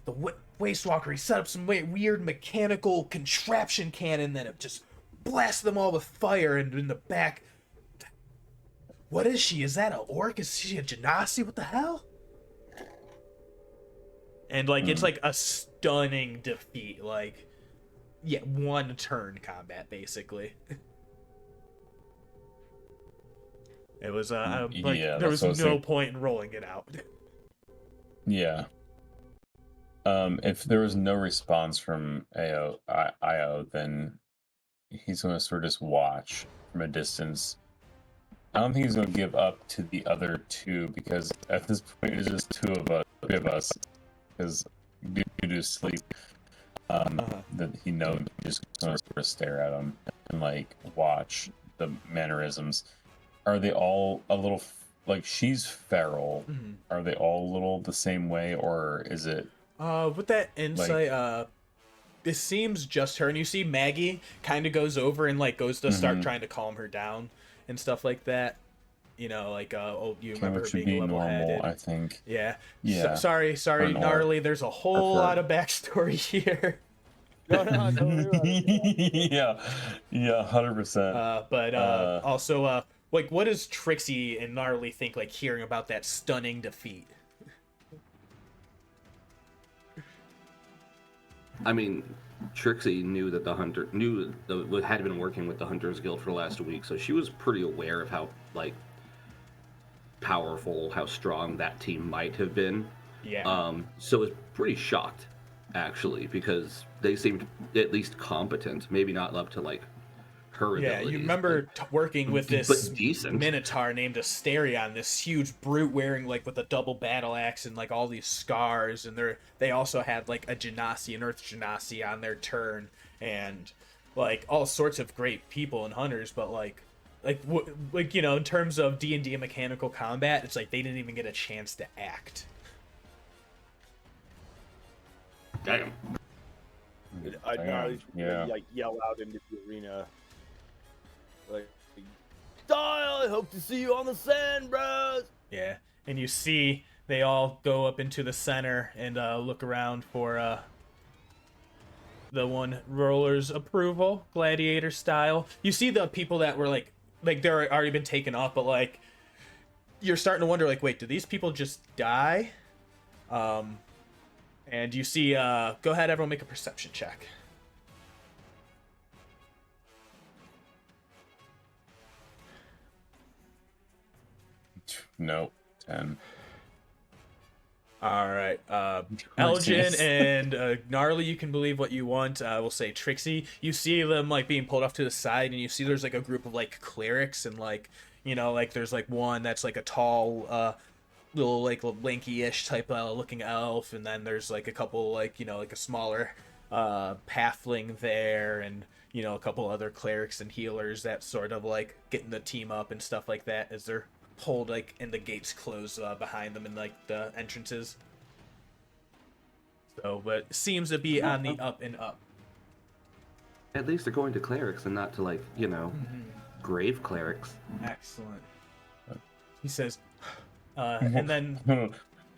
The Waste Walker, he set up some weird mechanical contraption cannon that it just blasted them all with fire. And in the back, what is she? Is that an orc? Is she a genasi? What the hell?" And like it's like a stunning defeat, like one turn combat basically. It was there was no point in rolling it out. Yeah. If there was no response from Io, then he's going to sort of just watch from a distance. I don't think he's going to give up to the other two, because at this point it's just three of us. Because due to sleep, that he knows he's just going to sort of stare at him and like watch the mannerisms. Are they all a little like she's feral? Are they all a little the same way, or is it? With that insight, it seems just her, and you see Maggie kind of goes over and like goes to start trying to calm her down and stuff like that. You remember her being level-headed. I think. Yeah. Yeah. Sorry, Gnarly. There's a whole lot of backstory here. No, yeah, 100%. But also, like, what does Trixie and Gnarly think, like, hearing about that stunning defeat? I mean, Trixie knew that had been working with the Hunters Guild for the last week, so she was pretty aware of how like powerful, how strong that team might have been. Yeah. So was pretty shocked, actually, because they seemed at least competent. Maybe not up to like her abilities. Yeah, you remember working with this decent minotaur named Asterion, this huge brute wearing like with a double battle axe and like all these scars, and they also had like a genasi, an earth genasi on their turn, and like all sorts of great people and hunters, but like in terms of D&D and mechanical combat, it's like they didn't even get a chance to act. Damn. I'd like yell out into the arena, like, "Style! I hope to see you on the sand, bros!" Yeah, and you see they all go up into the center and look around for the one roller's approval, gladiator style. You see the people that were like they're already been taken off, but like you're starting to wonder, like, wait, did these people just die? And you see, go ahead, everyone, make a perception check. Nope. 10. All right. Aljin and Gnarly, you can believe what you want. We'll say Trixie. You see them like being pulled off to the side, and you see there's like a group of like clerics, and like like there's like one that's like a tall, little like lanky-ish type looking elf, and then there's like a couple like like a smaller halfling there, and a couple other clerics and healers that sort of like getting the team up and stuff like that as they're pulled like and the gates close behind them and like the entrances. So, but it seems to be on the up and up. At least they're going to clerics and not to like grave clerics. Excellent. He says, and then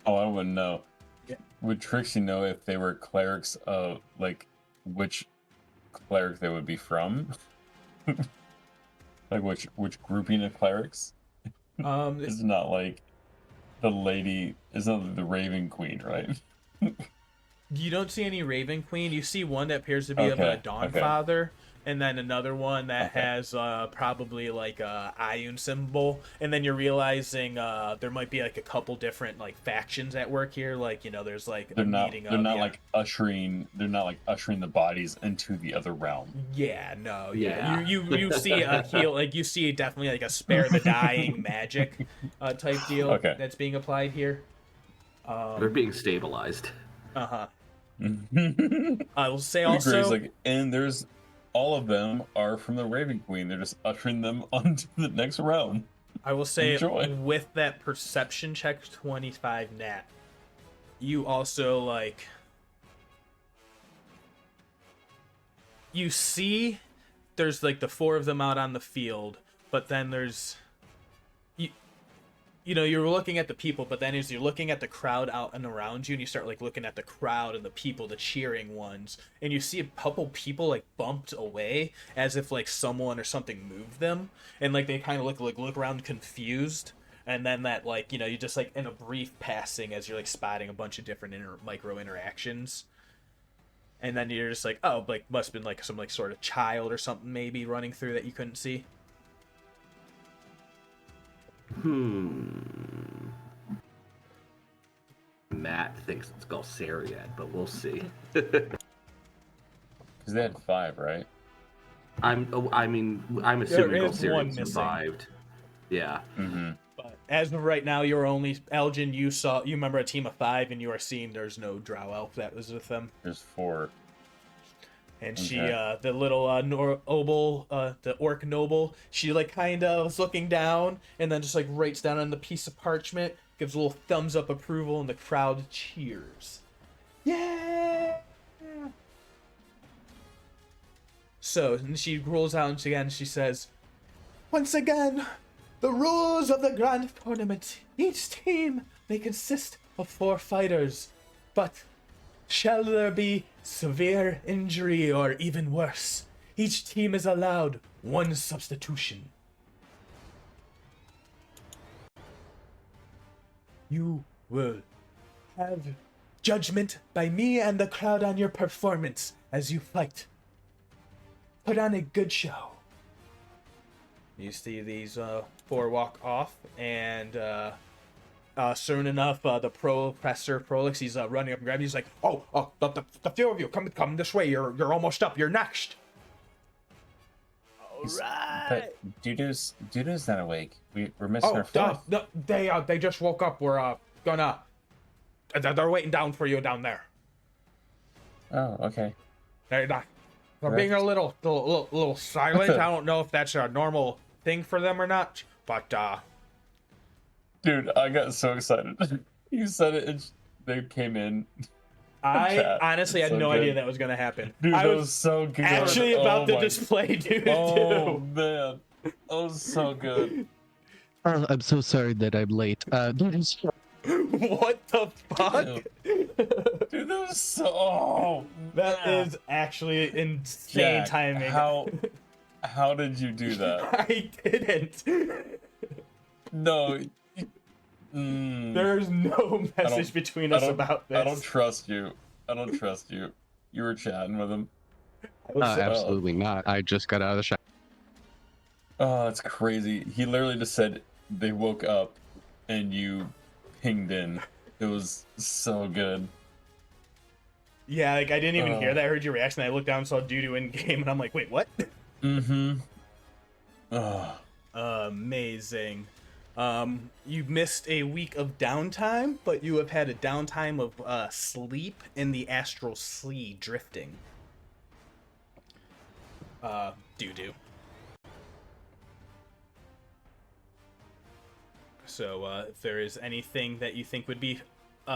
I want to know. Yeah. Would Trixie know if they were clerics of like which cleric they would be from? Like which grouping of clerics? It's not like the lady. It's not the Raven Queen, right? You don't see any Raven Queen. You see one that appears to be of a Dawnfather, and then another one that has probably like a Ioun symbol, and then you're realizing there might be like a couple different like factions at work here. Like there's like They're a not. meeting They're of not like ushering. They're not like ushering the bodies into the other realm. Yeah, no, Yeah. You see a heal, like you see definitely like a spare the dying magic type deal Okay. that's being applied here. They're being stabilized. Uh-huh. Gray's I will say also, like, and there's all of them are from the Raven Queen. They're just ushering them onto the next realm. I will say Enjoy. with that perception check 25 nat, you also like you see there's like the 4 of them out on the field, but then there's you're looking at the people, but then as you're looking at the crowd out and around you, and you start like looking at the crowd and the people, the cheering ones, and you see a couple people like bumped away as if like someone or something moved them, and like they kind of look around confused, and then that like you just like in a brief passing as you're like spotting a bunch of different micro interactions, and then you're just like, oh, like must have been like some like sort of child or something maybe running through that you couldn't see. Matt thinks it's Galsariad, but we'll see. Because they had 5, right? I'm assuming There is one Galsariad missing. survived. Yeah. Mm-hmm. But as of right now, you're only Aljin. You remember a team of 5, and you are seeing there's no drow elf that was with them. There's 4. And she, Okay. the little the orc noble, she like kind of was looking down, and then just like writes down on the piece of parchment, gives a little thumbs up approval, and the crowd cheers. Yeah. So and she rolls out again. She says, "Once again, the rules of the grand tournament. Each team may consist of 4 fighters, but shall there be severe injury or even worse, each team is allowed 1 substitution. You will have judgment by me and the crowd on your performance as you fight. Put on a good show." You see these 4 walk off, and soon enough, the Professor Prolix, he's running up and grabbing. He's like, the few of you, come this way. You're almost up. You're next. All right. But Dudu's not awake. We're missing our Oh, fourth. no, they just woke up. We're gonna. They're waiting down for you down there. Oh, okay. They're being a little silent. I don't know if that's a normal thing for them or not, but Dude, I got so excited. You said it, and they came in. I Chat. honestly had So no good. idea that was gonna happen. Dude, I that was was so good. actually about to my- display dude Oh, too. man. That was so good. I'm so sorry that I'm late. What the fuck? Dude, that was so... Oh, That man. is actually insane Jack, timing. How did you do that? I didn't. No. There's no message between us about this. I don't trust you. You were chatting with him. Absolutely not. I just got out of the shower. Oh, that's crazy. He literally just said they woke up and you pinged in. It was so good. Yeah, like I didn't even hear that. I heard your reaction. I looked down and saw Dudu in game, and I'm like, wait, what? Mm-hmm. Oh. Amazing. You missed a week of downtime, but you have had a downtime of sleep in the astral sea drifting. Dudu. So, if there is anything that you think would be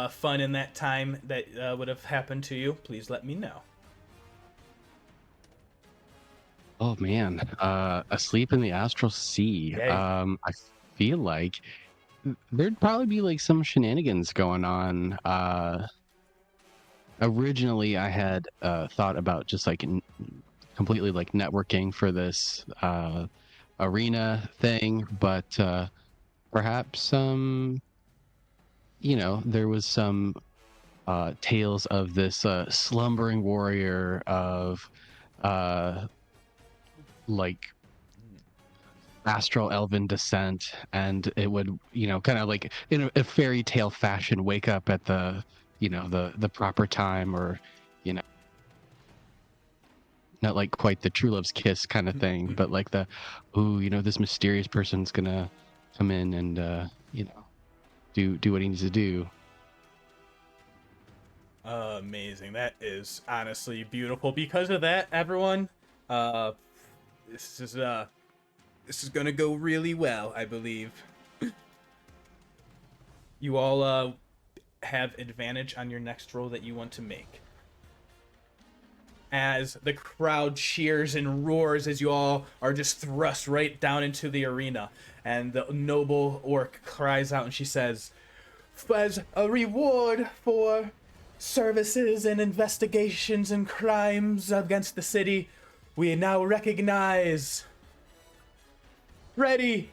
fun in that time that would have happened to you, please let me know. Oh man, asleep in the astral sea. Yeah. I feel like there'd probably be like some shenanigans going on. Originally, I had thought about just like completely like networking for this arena thing, but perhaps there was some tales of this slumbering warrior of like astral elven descent, and it would, kind of like in a fairy tale fashion, wake up at the, the proper time, or, not like quite the true love's kiss kind of thing, but like the, this mysterious person's gonna come in and, do what he needs to do. Amazing. That is honestly beautiful. Because of that, everyone, this is gonna go really well, I believe. You all have advantage on your next roll that you want to make. As the crowd cheers and roars as you all are just thrust right down into the arena, and the noble orc cries out and she says, "As a reward for services and investigations and crimes against the city, we now recognize Freddy,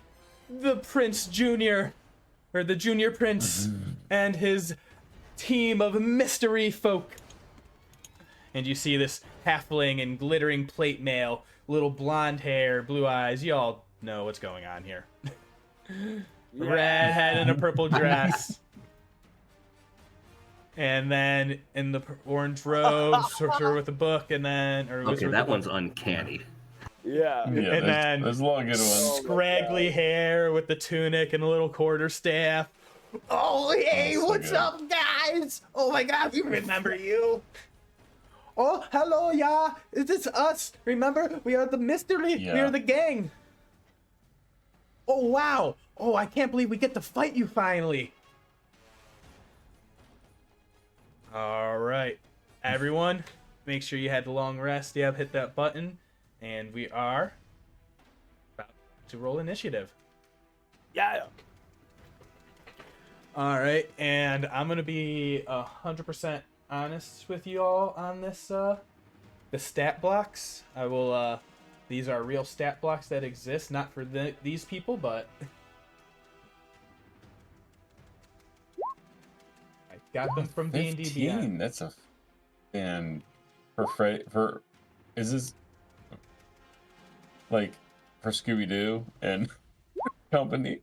the Prince Junior, or the Junior Prince, and his team of mystery folk." And you see this halfling in glittering plate mail, little blonde hair, blue eyes. You all know what's going on here. Red head in a purple dress. And then in the orange robe, sorcerer with a book, and then... Okay, that one's uncanny. Yeah. And then there's a lot of good ones. scraggly hair with the tunic and a little quarterstaff. Oh, hey, so what's good. up, guys? Oh my god, we remember you. Oh, hello, yeah. Is this us? Remember, we are the mystery. We Yeah. are the gang. Oh, wow. Oh, I can't believe we get to fight you finally. All right. Everyone, make sure you had the long rest. Yeah, hit that button. And we are about to roll initiative. Yeah. All right, and I'm gonna be 100% honest with you all on this. The stat blocks. I will. These are real stat blocks that exist, not for these people, but I got them from D&D 15. Beyond. That's a. And is this like for Scooby Doo and company?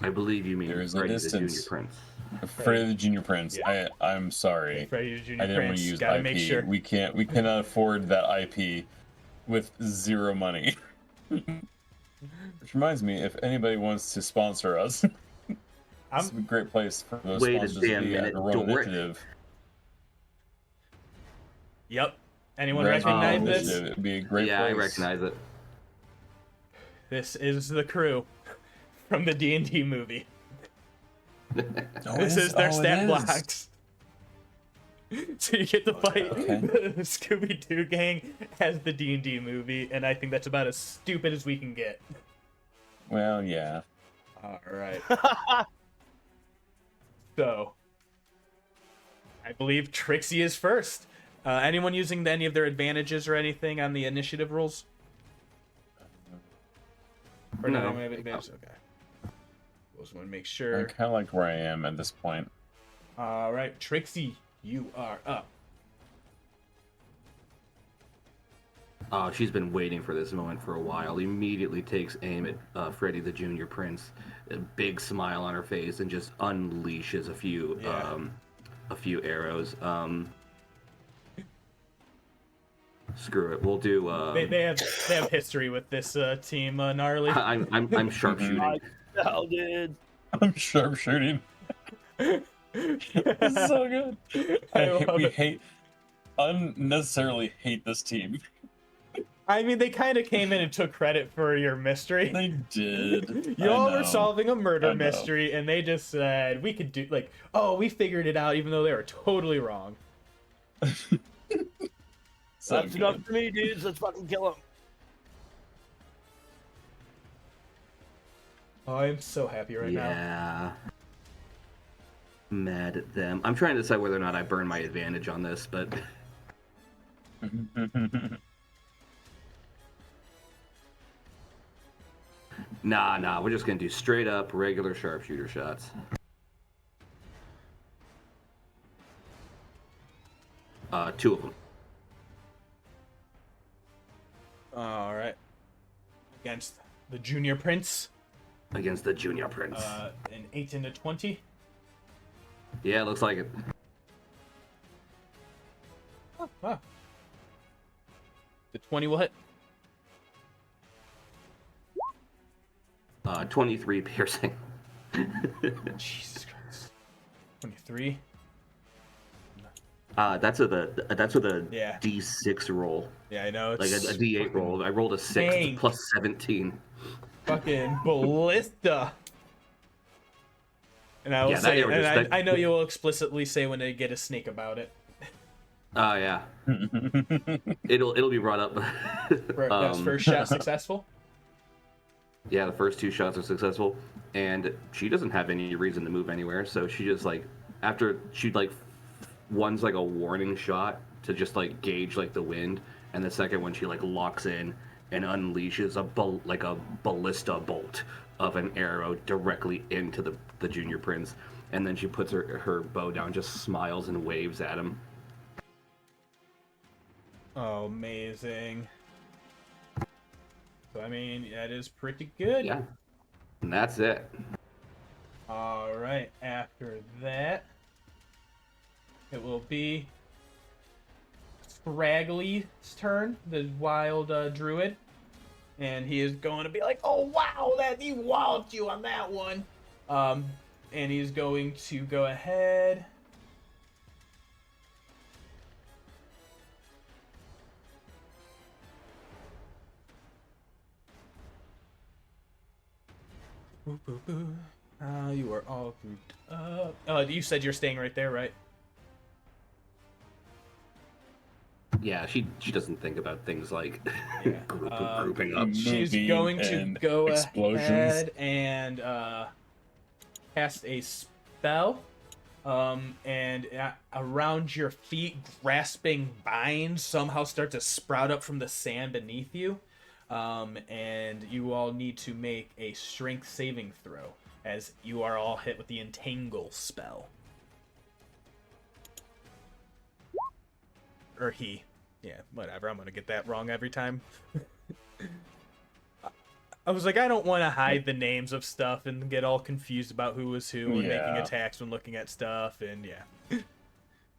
I believe you mean There is a Freddy the Junior distance. Prince. Freddy the Junior Prince. Yeah. I'm sorry. Freddy the Junior I didn't want Prince. to use Gotta IP. make sure. We cannot afford that IP with zero money. Which reminds me, if anybody wants to sponsor us, it's a great place for those Wait a sponsors to damn be at minute, a Roll dork. Initiative. Yep. Anyone Roll recognize this? Initiative, it'd be a great Yeah, I place. recognize it. This is the crew from the D&D movie. Oh, This it is their Oh, it stat is. blocks. So you get to fight Okay. the Scooby-Doo gang as the D&D movie, and I think that's about as stupid as we can get. Well, yeah. All right. So, I believe Trixie is first. Anyone using any of their advantages or anything on the initiative rolls? Or No. not anyone have advantage? Okay. Just want to make I sure. kind of like where I am at this point. All right, Trixie, you are up. Oh, she's been waiting for this moment for a while. Immediately takes aim at Freddy the Junior Prince, a big smile on her face, and just unleashes a few arrows. Screw it. We'll do. They have history with this team, gnarly. I'm sharpshooting. Hell, dude. I'm sharpshooting. This is so good. We unnecessarily hate this team. I mean, they kind of came in and took credit for your mystery. They did. Y'all I were know. solving a I murder know. mystery, and they just said we could do we figured it out, even though they were totally wrong. So That's good. enough for me, dudes. Let's fucking kill him. Oh, I'm so happy right now. Yeah. Mad at them. I'm trying to decide whether or not I burn my advantage on this, but nah. We're just gonna do straight up regular sharpshooter shots. 2 of them. All right. Against the Junior Prince. Against the Junior Prince. An 18 to 20. Yeah, looks like it. Oh, wow. The 20 will hit. 23 piercing. Jesus Christ. 23. That's with a Yeah. D6 roll. Yeah, I know. Like a D8 roll. I rolled a 6 Dang. plus 17. Fucking ballista. And I will Yeah, that say, you were and just- I know you will explicitly say when they get a snake about it. Oh yeah. It'll be brought up. That's first shot successful. Yeah, the first 2 shots are successful, and she doesn't have any reason to move anywhere. So she just like after she like one's like a warning shot to just like gauge like the wind, and the second one she like locks in and unleashes a ballista bolt of an arrow directly into the Junior Prince, and then she puts her bow down, just smiles and waves at him. Oh, amazing. So, I mean, that is pretty good. Yeah, and that's it. All right. After that, it will be Scraggly's turn, the wild druid. And he is going to be like, oh, wow, that he walloped you on that one. And he's going to go ahead. Boo, boo, boo. You are all grouped up. You said you're staying right there, right? Yeah, she doesn't think about things like Yeah. grouping up. She's Moving going to and go explosions. ahead and cast a spell. And around your feet, grasping vines somehow start to sprout up from the sand beneath you. And you all need to make a strength saving throw as you are all hit with the entangle spell. Or he. Yeah, whatever. I'm going to get that wrong every time. I was like, I don't want to hide the names of stuff and get all confused about who was who and making Yeah. attacks when looking at stuff. And yeah.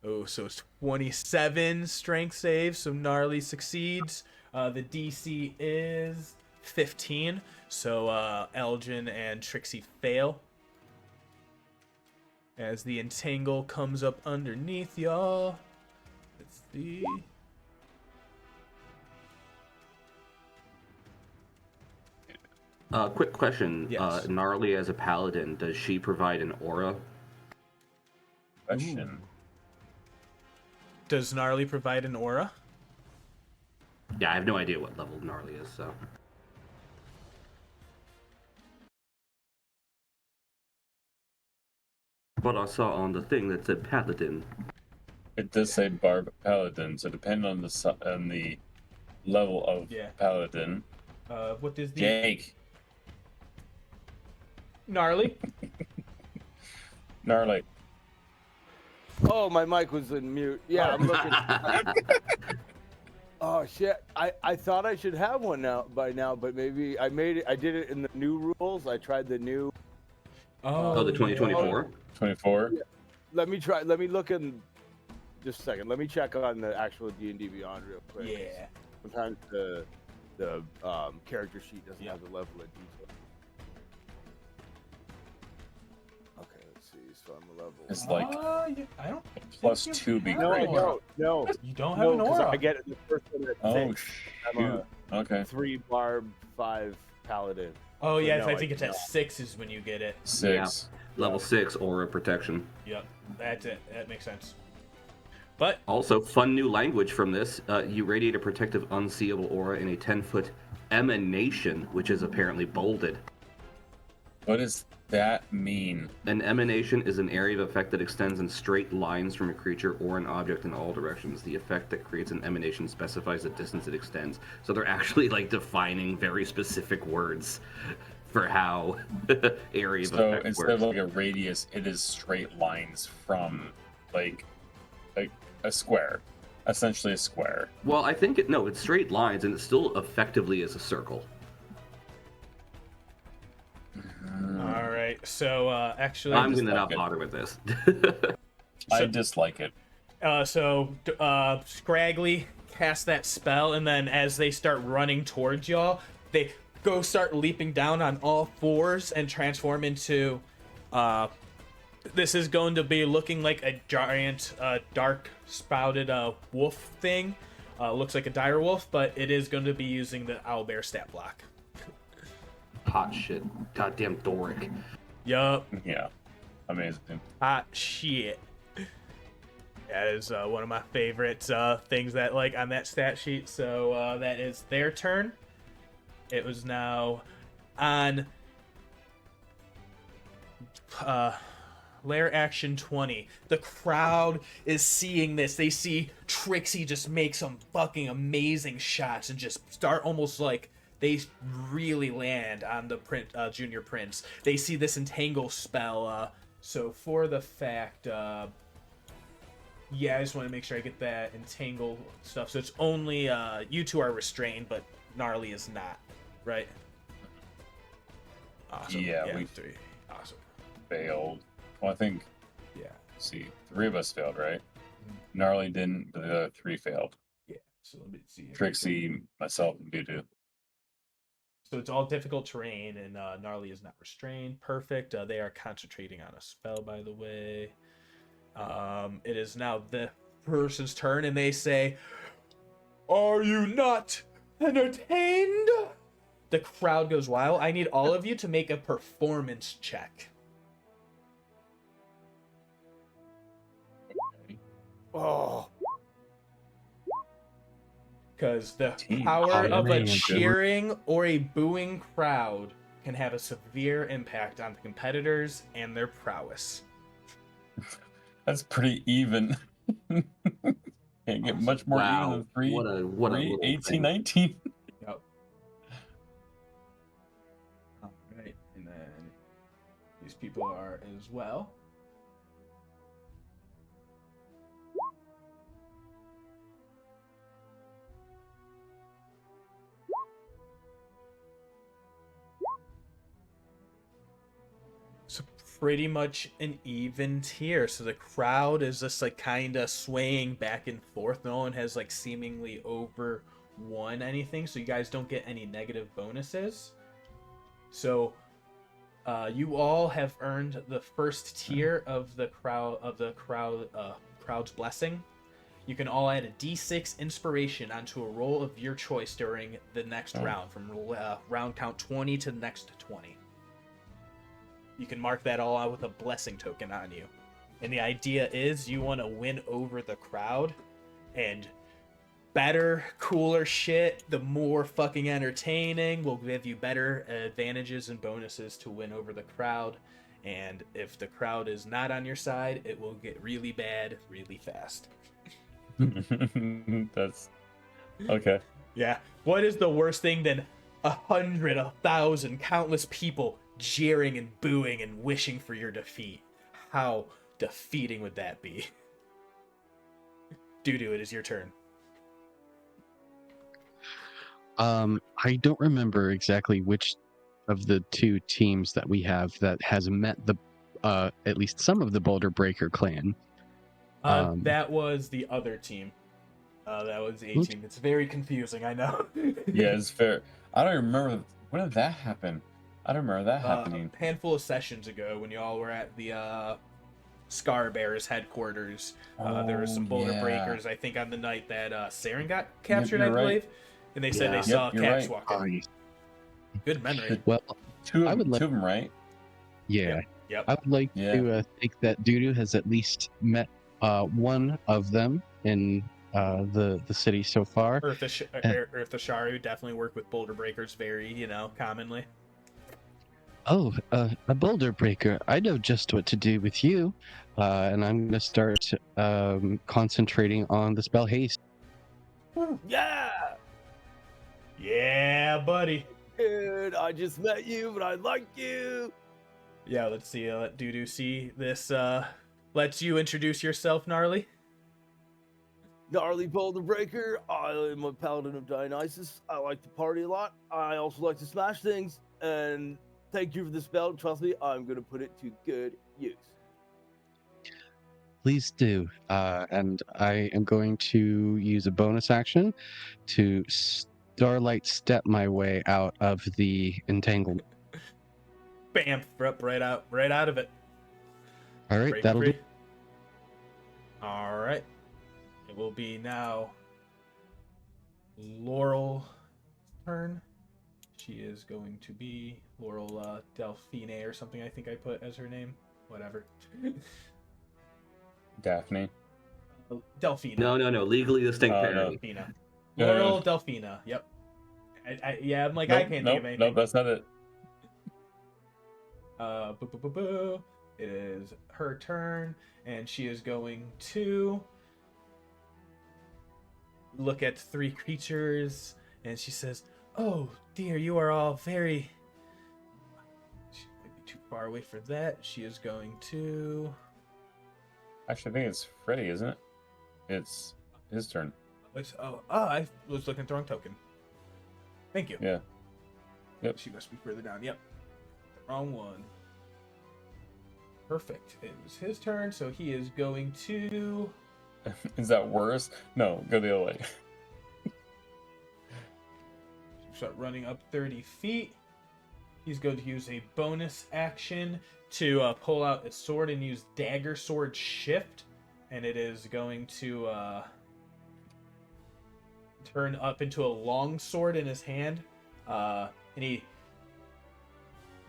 Oh, so it's 27 strength save. So Gnarly succeeds. The DC is 15. So Aljin and Trixie fail. As the entangle comes up underneath y'all. Let's see. Quick question. Yes. Gnarly as a paladin, does she provide an aura? Question. Does Gnarly provide an aura? Yeah, I have no idea what level Gnarly is, so. But I saw on the thing that said paladin. It does say barb paladin, so depending on the level of Yeah. paladin. What is the Jake, Gnarly? gnarly. Oh, my mic was in mute. Yeah, I'm looking. Oh shit! I thought I should have one by now, but maybe I did it in the new rules. I tried the new. Oh, the 2024? 24. Yeah. Let me look in. Just a second. Let me check on the actual D&D Beyond real quick. Yeah. Sometimes the character sheet doesn't have the level of detail. Okay, let's see. So I'm a level. It's like I don't. plus think you 2 be have No, great. an aura. no. You don't have No, an 'cause aura. I get it in the first one at Oh, 6. I'm shoot. Okay. 3 barb, 5 paladin. Oh So yeah, no, I I think it's do at not. 6 is when you get it. 6. Level 6 aura protection. Yep, that's it. That makes sense. But Also, fun new language from this. You radiate a protective unseeable aura in a 10-foot emanation, which is apparently bolded. What does that mean? An emanation is an area of effect that extends in straight lines from a creature or an object in all directions. The effect that creates an emanation specifies the distance it extends. So they're actually like defining very specific words for how area of So effect instead works. of like a radius, it is straight lines from like a square. essentially a square. Well, I think it's straight lines, and it still effectively is a circle. All right. So actually, I'm just going to like not it. bother with this. I dislike it. Scraggly cast that spell, and then as they start running towards y'all, they start leaping down on all fours and transform into. This is going to be looking like a giant, dark spouted wolf thing. Looks like a dire wolf, but it is going to be using the owlbear stat block. Hot shit. Goddamn Doric. Yup. Yeah, amazing. Hot shit. That is one of my favorite things that like on that stat sheet. So that is their turn. It was now on lair action 20. The crowd is seeing this. They see Trixie just make some fucking amazing shots and just start almost like they really land on the junior prince. They see this entangle spell. So for the fact, yeah, I just want to make sure I get that entangle stuff. So it's only you two are restrained, but Gnarly is not, right? Awesome. Yeah, we 3. Awesome. failed. Well, I think, Yeah. let's see, 3 of us failed, right? Gnarly didn't, but the other 3 failed. Yeah. So let me see. Trixie, myself, and Dudu. So it's all difficult terrain, and Gnarly is not restrained. Perfect. They are concentrating on a spell, by the way. It is now the person's turn, and they say, "Are you not entertained?" The crowd goes wild. I need all of you to make a performance check. Oh, Because the Team. power Oh, of a man. cheering or a booing crowd can have a severe impact on the competitors and their prowess. That's pretty even. Can't get much more even than 3, What a 3 little 18, thing. 19. Yep. All right, and then these people are as well. So pretty much an even tier. So the crowd is just like kind of swaying back and forth. No one has like seemingly over won anything, so you guys don't get any negative bonuses. So you all have earned the first tier of the crowd's blessing. You can all add a d6 inspiration onto a roll of your choice during the next round, from round count 20 to the next 20. You can mark that all out with a blessing token on you. And the idea is you want to win over the crowd, and better, cooler shit, the more fucking entertaining, will give you better advantages and bonuses to win over the crowd. And if the crowd is not on your side, it will get really bad really fast. That's okay. Yeah. What is the worst thing than 100, 1,000, countless people jeering and booing and wishing for your defeat? How defeating would that be? Dudu, it is your turn. I don't remember exactly which of the 2 teams that we have that has met the at least some of the Boulder Breaker clan. That was the other team. That was the A team. It's very confusing, I know. Yeah, it's fair. I don't remember. When did that happen? I don't remember that happening. A handful of sessions ago, when y'all were at the Scar Bears headquarters, there were some Boulder Breakers, I think, on the night that Saeryn got captured, you're I right. believe. And they said they saw you're Caps right. walking. Good memory. Well, 2 I of would like- them, right? yeah. Yep. I would like Yeah. to think that Dudu has at least met one of them in the city so far. Earthashari definitely work with Boulder Breakers very, commonly. Oh, a Boulder Breaker. I know just what to do with you. And I'm going to start concentrating on the spell haste. yeah, Yeah, buddy. dude, I just met you, but I like you. Yeah, let's see. Let Dudu see this. Lets you introduce yourself, Gnarly. Gnarly Boulder Breaker. I am a paladin of Dionysus. I like to party a lot. I also like to smash things. And thank you for the spell. Trust me, I'm going to put it to good use. Please do. And I am going to use a bonus action to starlight step my way out of the entanglement. Bam! Right out of it. All right, Break that'll free. do. All right. It will be now Laurel's turn. She is going to be Laurel Delphine or something. I think I put as her name. Whatever. Daphne. Delphina. No. Legally distinct Oh, pairing. no. Delphina. No, Laurel no. Delphina. Yep. Yeah, I'm like, Nope, I can't nope, think of anything. nope, that's not it. Boo. It is her turn, and she is going to look at 3 creatures, and she says, "Oh dear, you are all very." She might be too far away for that. She is going to. Actually, I think it's Freddy, isn't it? It's his turn. I was looking at the wrong token. Thank you. Yeah. Yep. She must be further down. Yep. The wrong one. Perfect. It was his turn, so he is going to. Is that worse? No, go the other way. Start running up 30 feet. He's going to use a bonus action to pull out a sword and use dagger sword shift, and it is going to turn up into a long sword in his hand, and he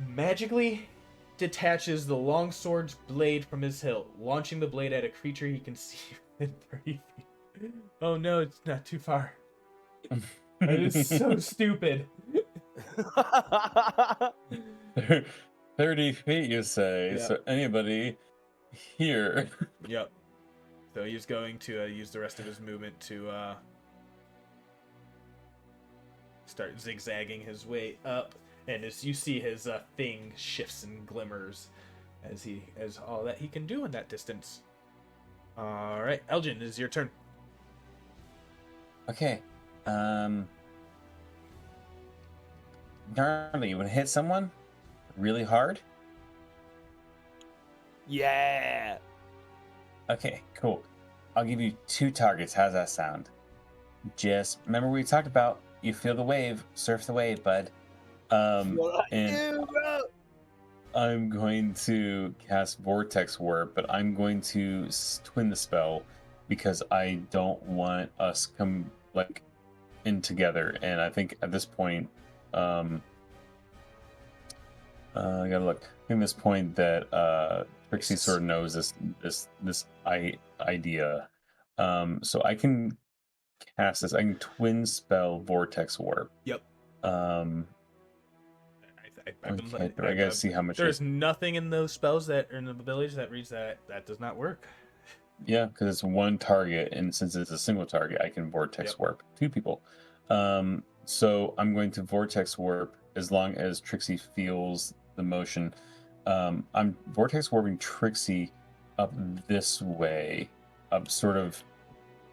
magically detaches the long sword's blade from his hilt, launching the blade at a creature he can see within 30 feet. Oh no, it's not too far. It is so stupid. 30 feet, you say? Yeah. So anybody here? Yep. So he's going to use the rest of his movement to start zigzagging his way up, and as you see, his thing shifts and glimmers as all that he can do in that distance. All right, Aljin, it is your turn. Okay. Gnarly, you want to hit someone really hard? Yeah. Okay, cool. I'll give you 2 targets. How's that sound? Just remember we talked about you feel the wave, surf the wave, bud. What I And do, bro? I'm going to cast Vortex Warp, but I'm going to twin the spell because I don't want us come in together. And I think at this point, I gotta look. I think at this point that Trixie sort of knows this idea. So I can cast this. I can twin spell Vortex Warp. Yep. Okay, I gotta see how much. There's nothing in those spells or in the abilities that reads that does not work. Yeah, because it's 1 target, and since it's a single target, I can Vortex Warp 2 people. So I'm going to Vortex Warp as long as Trixie feels the motion. I'm Vortex Warping Trixie up this way, up sort of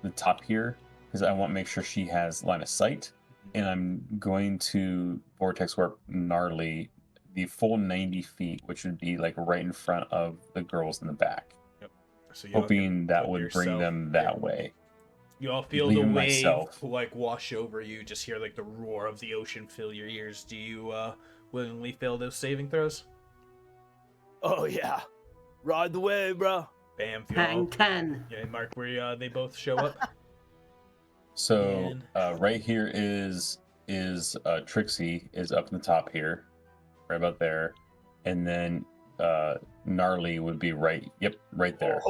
the top here, because I want to make sure she has line of sight. And I'm going to Vortex Warp Gnarly the full 90 feet, which would be right in front of the girls in the back. Yep. So Hoping that would bring them that way. You all feel Leaving the wave myself. wash over you. Just hear the roar of the ocean fill your ears. Do you willingly fail those saving throws? Oh yeah. Ride the wave, bro. Bam. Hang 10. Yeah, mark where they both show up. So right here is Trixie is up in the top here, right about there, and then Gnarly would be right there,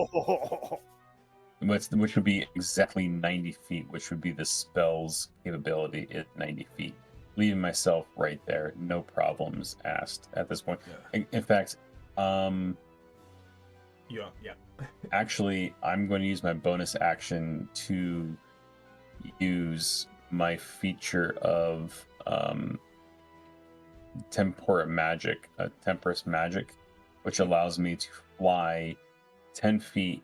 which would be exactly 90 feet, which would be the spell's capability at 90 feet, leaving myself right there, no problems asked at this point. Yeah. In fact, Yeah. actually, I'm going to use my bonus action to use my feature of temperate magic, temperance magic, which allows me to fly 10 feet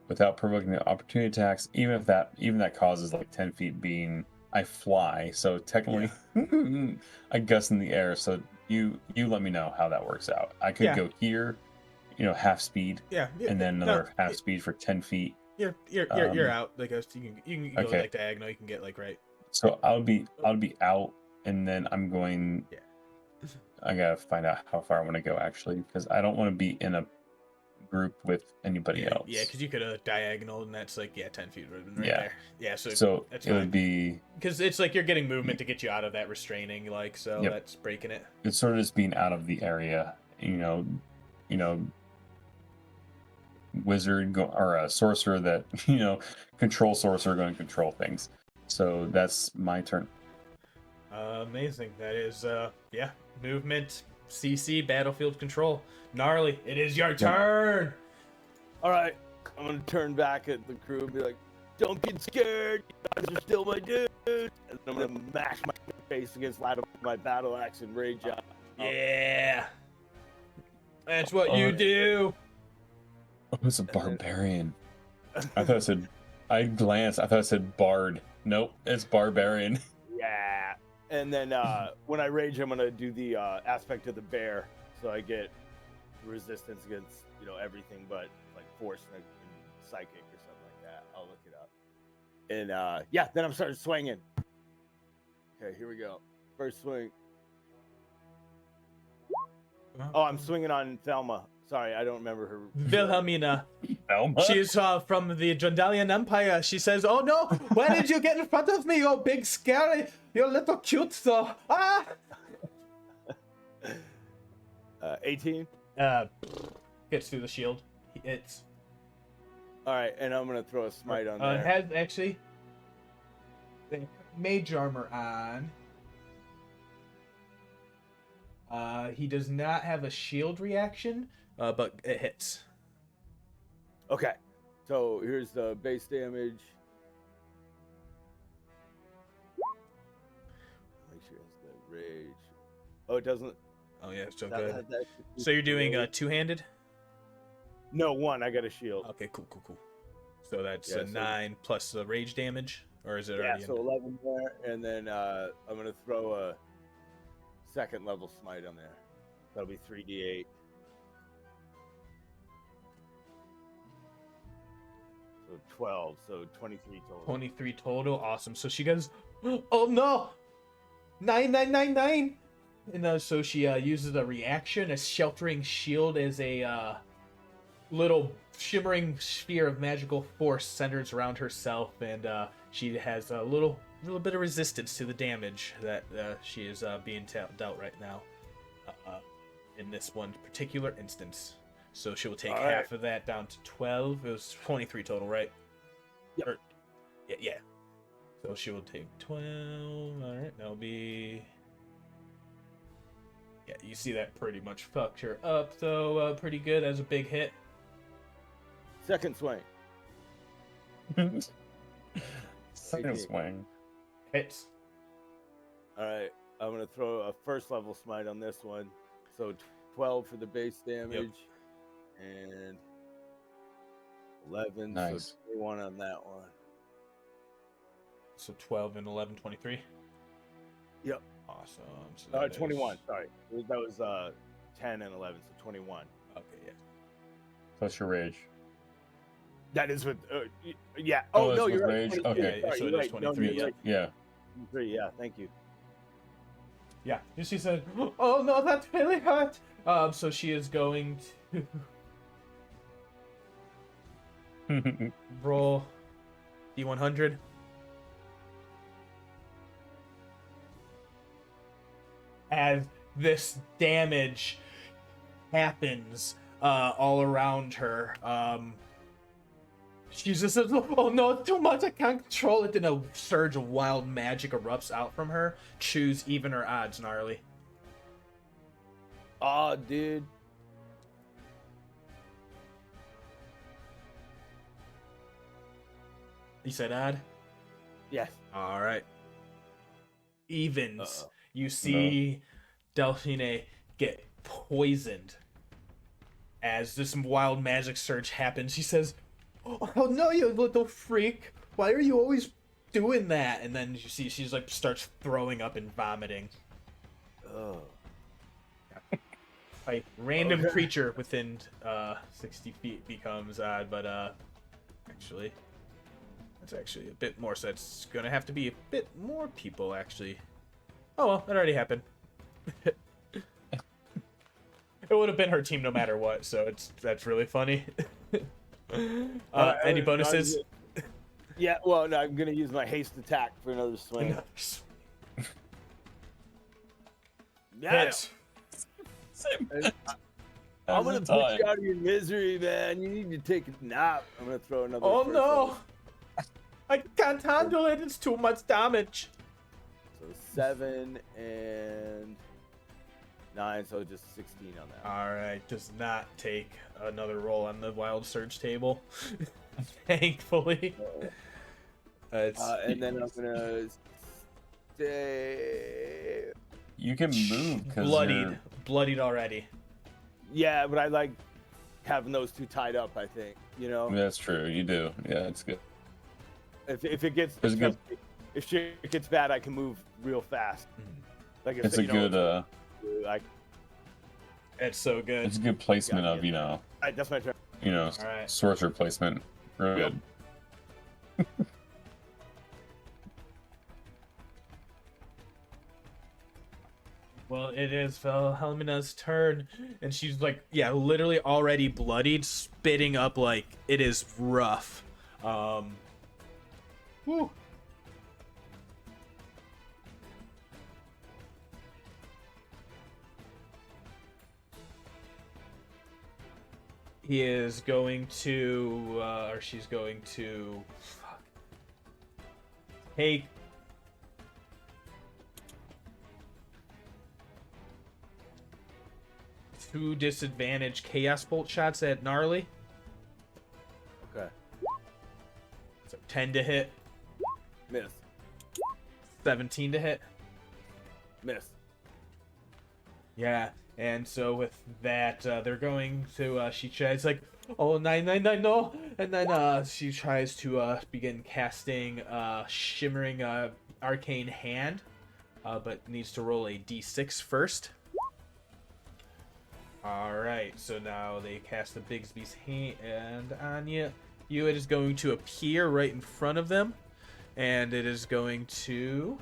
without provoking the opportunity attacks, even that causes like 10 feet being I fly. So technically, I gust in the air. So you let me know how that works out. I could go here, half speed, and then another half speed for 10 feet. You're out. Like you can go like diagonal. You can get like right. So I'll be out, and then I'm going. Yeah. I gotta find out how far I want to go actually, because I don't want to be in a group with anybody else. Yeah, because you could diagonal, and that's like 10 feet right there. Yeah, so that's it would be because it's like you're getting movement to get you out of that restraining, like that's breaking it. It's sort of just being out of the area, wizard or a sorcerer that control sorcerer going to control things. So that's my turn. Amazing. That is movement, CC, battlefield control. Gnarly, it is your turn. All right, I'm gonna turn back at the crew and be like, "Don't get scared. You guys are still my dudes." And I'm gonna mash my face against my battle axe and rage out. Yeah, that's what you do. Oh, it's a barbarian. I thought it said. I glanced. I thought it said bard. Nope, it's barbarian. Yeah. And then when I rage, I'm gonna do the aspect of the bear, so I get resistance against everything but like force and psychic or something like that. I'll look it up. And then I'm starting swinging. Okay, here we go. First swing. Oh, I'm swinging on Thelma. Sorry, I don't remember her. Wilhelmina. Thelma? She's from the Jondalian Empire. She says, "Oh no, why did you get in front of me, you big scary, you little cute so." 18. Gets through the shield. It's all right, and I'm gonna throw a smite on there. there. Has actually the mage armor on. He does not have a shield reaction, but it hits. Okay, so here's the base damage. Make sure it's the rage. Oh, it doesn't. Oh yeah, so good. So you're doing two-handed? No, one. I got a shield. Okay, cool. So that's a 9 plus the rage damage, or is it already? Yeah, so 11 there, and then I'm gonna throw a second level smite on there. That'll be 3d8. So 12, so 23 total. 23 total, awesome. So she goes, "Oh no, 9,999," and so she uses a reaction, a sheltering shield, as a little shimmering sphere of magical force centers around herself, and she has a little bit of resistance to the damage that she is being dealt right now in this one particular instance. So she will take half of that down to 12. It was 23 total, right? Yep. Yeah. So she will take 12. All right, that'll be... Yeah, you see that pretty much fucked her up, though. Pretty good as a big hit. Second swing. Second swing. Hits. All right, I'm going to throw a first level smite on this one. So 12 for the base damage. And 11, nice. So 21 on that one. So 12 and 11, 23? Yep. Awesome. So 21, sorry. That was 10 and 11, so 21. Okay, yeah. Plus your rage. That is with, yeah. Oh, no, you're right. Rage? Okay. Yeah, so it is 23, no, Yeah. 23, yeah, thank you. Yeah, she said, "Oh no, that really hurt." So she is going to roll D100. As this damage happens all around her, she just says, "Oh no, it's too much, I can't control it." Then a surge of wild magic erupts out from her. Choose even or odds, Gnarly. Oh, dude. You said odd? Yes. All right. Evens. You see Delphine get poisoned as this wild magic surge happens. She says, Oh no, you little freak! Why are you always doing that? And then you see she's like starts throwing up and vomiting. Oh. A random Okay. creature within 60 feet becomes odd, but actually, that's actually a bit more. So it's gonna have to be a bit more people actually. Oh well, that already happened. It would have been her team no matter what, so that's really funny. Any bonuses? Yeah, well, no, I'm gonna use my haste attack for another swing. Yeah, Hit. I'm gonna put you out of your misery, man. You need to take a nap. I'm gonna throw another. Oh first no! level. I can't handle it. It's too much damage. So 7 and 9, so just 16 on that. All right, does not take another roll on the wild surge table. Thankfully. And then I'm gonna stay. You can move because bloodied already. Yeah, but I like having those two tied up. I think That's true. You do. Yeah, it's good. if it gets It's good. if shit gets bad, I can move real fast. Like if It's a good. Like, It's so good. It's a good placement Yeah, of that's my turn. right. sorcerer placement. Real Yep. good. Well, it is Helmina's turn, and she's like, yeah, literally already bloodied, spitting up like it is rough. Woo. He is going to, or she's going to, take two disadvantage chaos bolt shots at Gnarly. Okay. So 10 to hit, Miss. 17 to hit. Miss. Yeah, and so with that, they're going to, she tries like, oh, 999, no! And then she tries to begin casting Shimmering Arcane Hand, but needs to roll a d6 first. Alright, so now they cast the Bigsby's hand on you. It is going to appear right in front of them, and it is going to...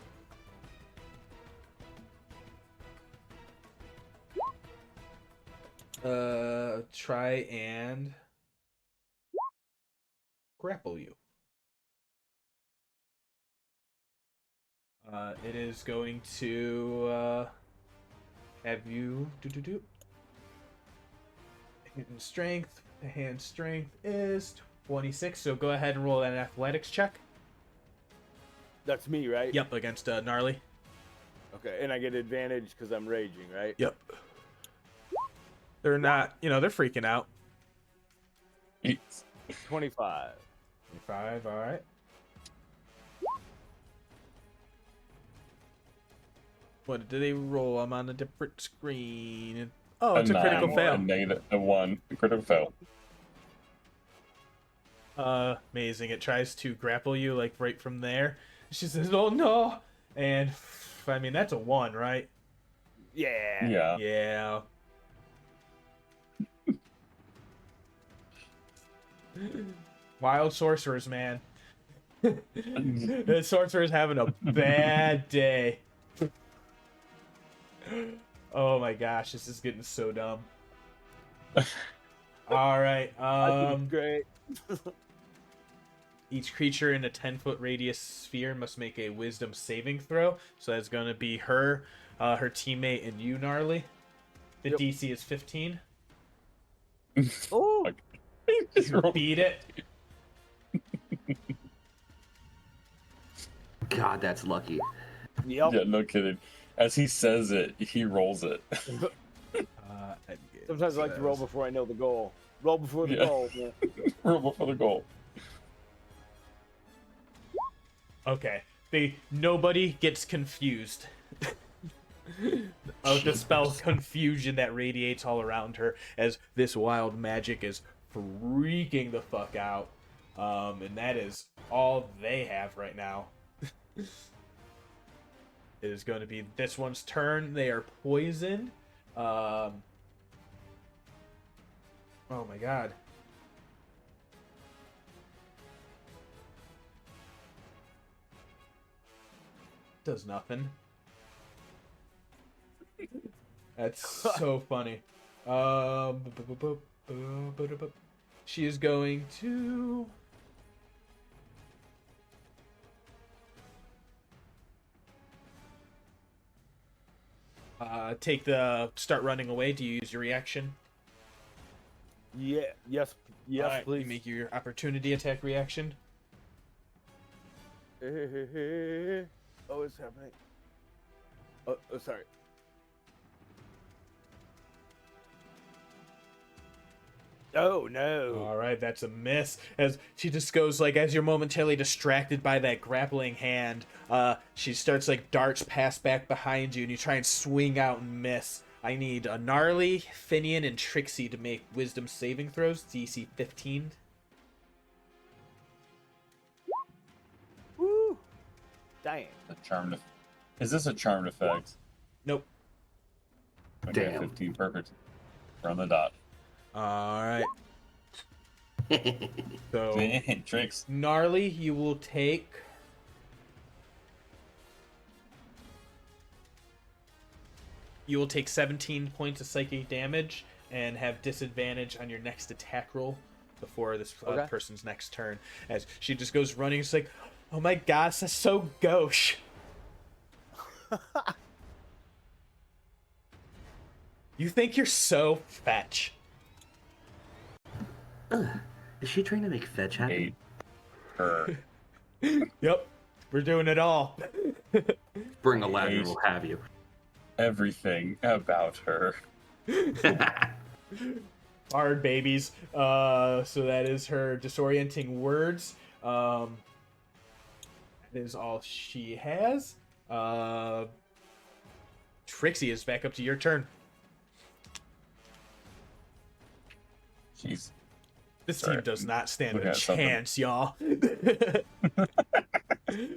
try and grapple you. It is going to have you hitting strength. The hand strength is 26, so go ahead and roll an athletics check. That's me, right? Yep, against Gnarly. Okay, and I get advantage because I'm raging, right? Yep. They're not, they're freaking out. 25. 5, all right. What did they roll? I'm on a different screen. Oh, it's a critical fail. A 1. A critical fail. Amazing. It tries to grapple you like right from there. She says, "Oh no!" And I mean that's a 1, right? Yeah. Yeah. Yeah. Wild sorcerers, man. The sorcerer's having a bad day. Oh my gosh, this is getting so dumb. All right. Great. Each creature in a 10-foot radius sphere must make a wisdom saving throw. So that's going to be her, her teammate, and you, Gnarly. The Yep. DC is 15. Oh. You beat it. God, that's lucky. Yep. Yeah, no kidding. As he says it, he rolls it. Sometimes I like to roll before I know the goal. Roll before the Yeah. goal. Yeah. Roll before the goal. Okay. Nobody gets confused of the spell confusion that radiates all around her as this wild magic is freaking the fuck out. And that is all they have right now. It is going to be this one's turn. They are poisoned. Oh my god. Does nothing. That's so funny. She is going to start running away. Do you use your reaction? Yeah. Yes. Yes, Alright, please. you make your opportunity attack reaction. Oh, it's happening. Oh, sorry. Oh no. All right, that's a miss. As she just goes like, as you're momentarily distracted by that grappling hand, she starts like darts pass back behind you, and you try and swing out and miss. I need a Gnarly, Finian, and Trixie to make Wisdom saving throws. DC 15. Woo. Dang. A charmed. Is this a charmed effect? Nope. Okay, Damn. 15, perfect. We're on the dot. All right. So Tricks. Gnarly, you will take. You will take 17 points of psychic damage and have disadvantage on your next attack roll before this Okay. person's next turn. As she just goes running, it's like, oh my gosh, that's so gauche. You think you're so fetch. Is she trying to make fetch happen? Hate her. Yep, we're doing it all. Bring a ladder, we'll have you. Everything about her. Hard babies. So that is her disorienting words. That is all she has. Trixie is back up to your turn. Jeez. This Sorry. team does not stand Looking a at something. chance, y'all.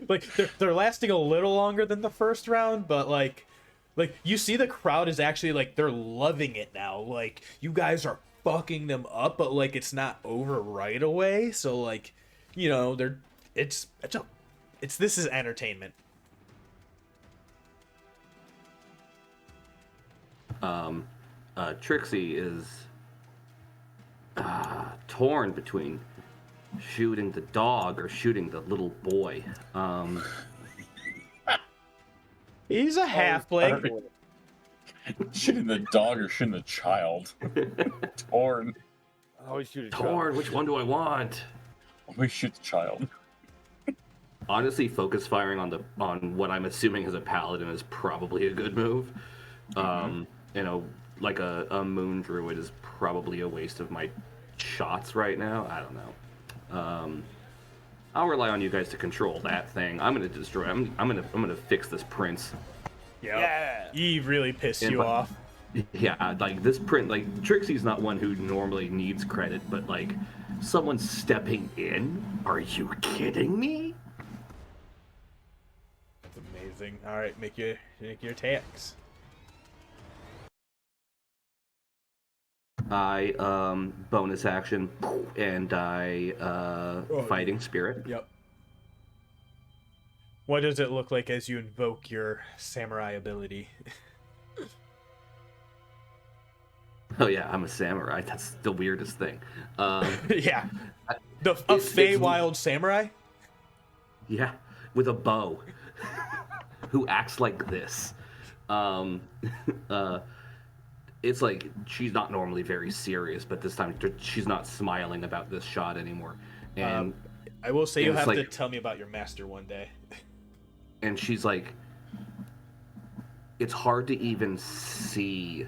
Like they're lasting a little longer than the first round, but like you see the crowd is actually like they're loving it now. Like you guys are fucking them up, but like it's not over right away. So like, you know, this is entertainment. Trixie is torn between shooting the dog or shooting the little boy. He's a halfling. Shooting the dog or shooting the child? Torn. I always shoot a Torn, which one do I want? We shoot the child. Honestly, focus firing on what I'm assuming is a paladin is probably a good move. You know, like a moon druid is probably a waste of my shots right now. I don't know. I'll rely on you guys to control that thing. I'm gonna destroy. I'm gonna fix this prince. Yep. Yeah. He really pissed you off. Yeah, like this print. Like Trixie's not one who normally needs credit, but like someone stepping in. Are you kidding me? That's amazing. All right, make your attacks. I bonus action and I fighting spirit. Yep. What does it look like as you invoke your samurai ability? Oh yeah, I'm a samurai. That's the weirdest thing. Yeah. A It's- Feywild samurai? Yeah, with a bow. Who acts like this? It's like she's not normally very serious, but this time she's not smiling about this shot anymore. And I will say you'll it's have to like- tell me about your master one day. and she's like, it's hard to even see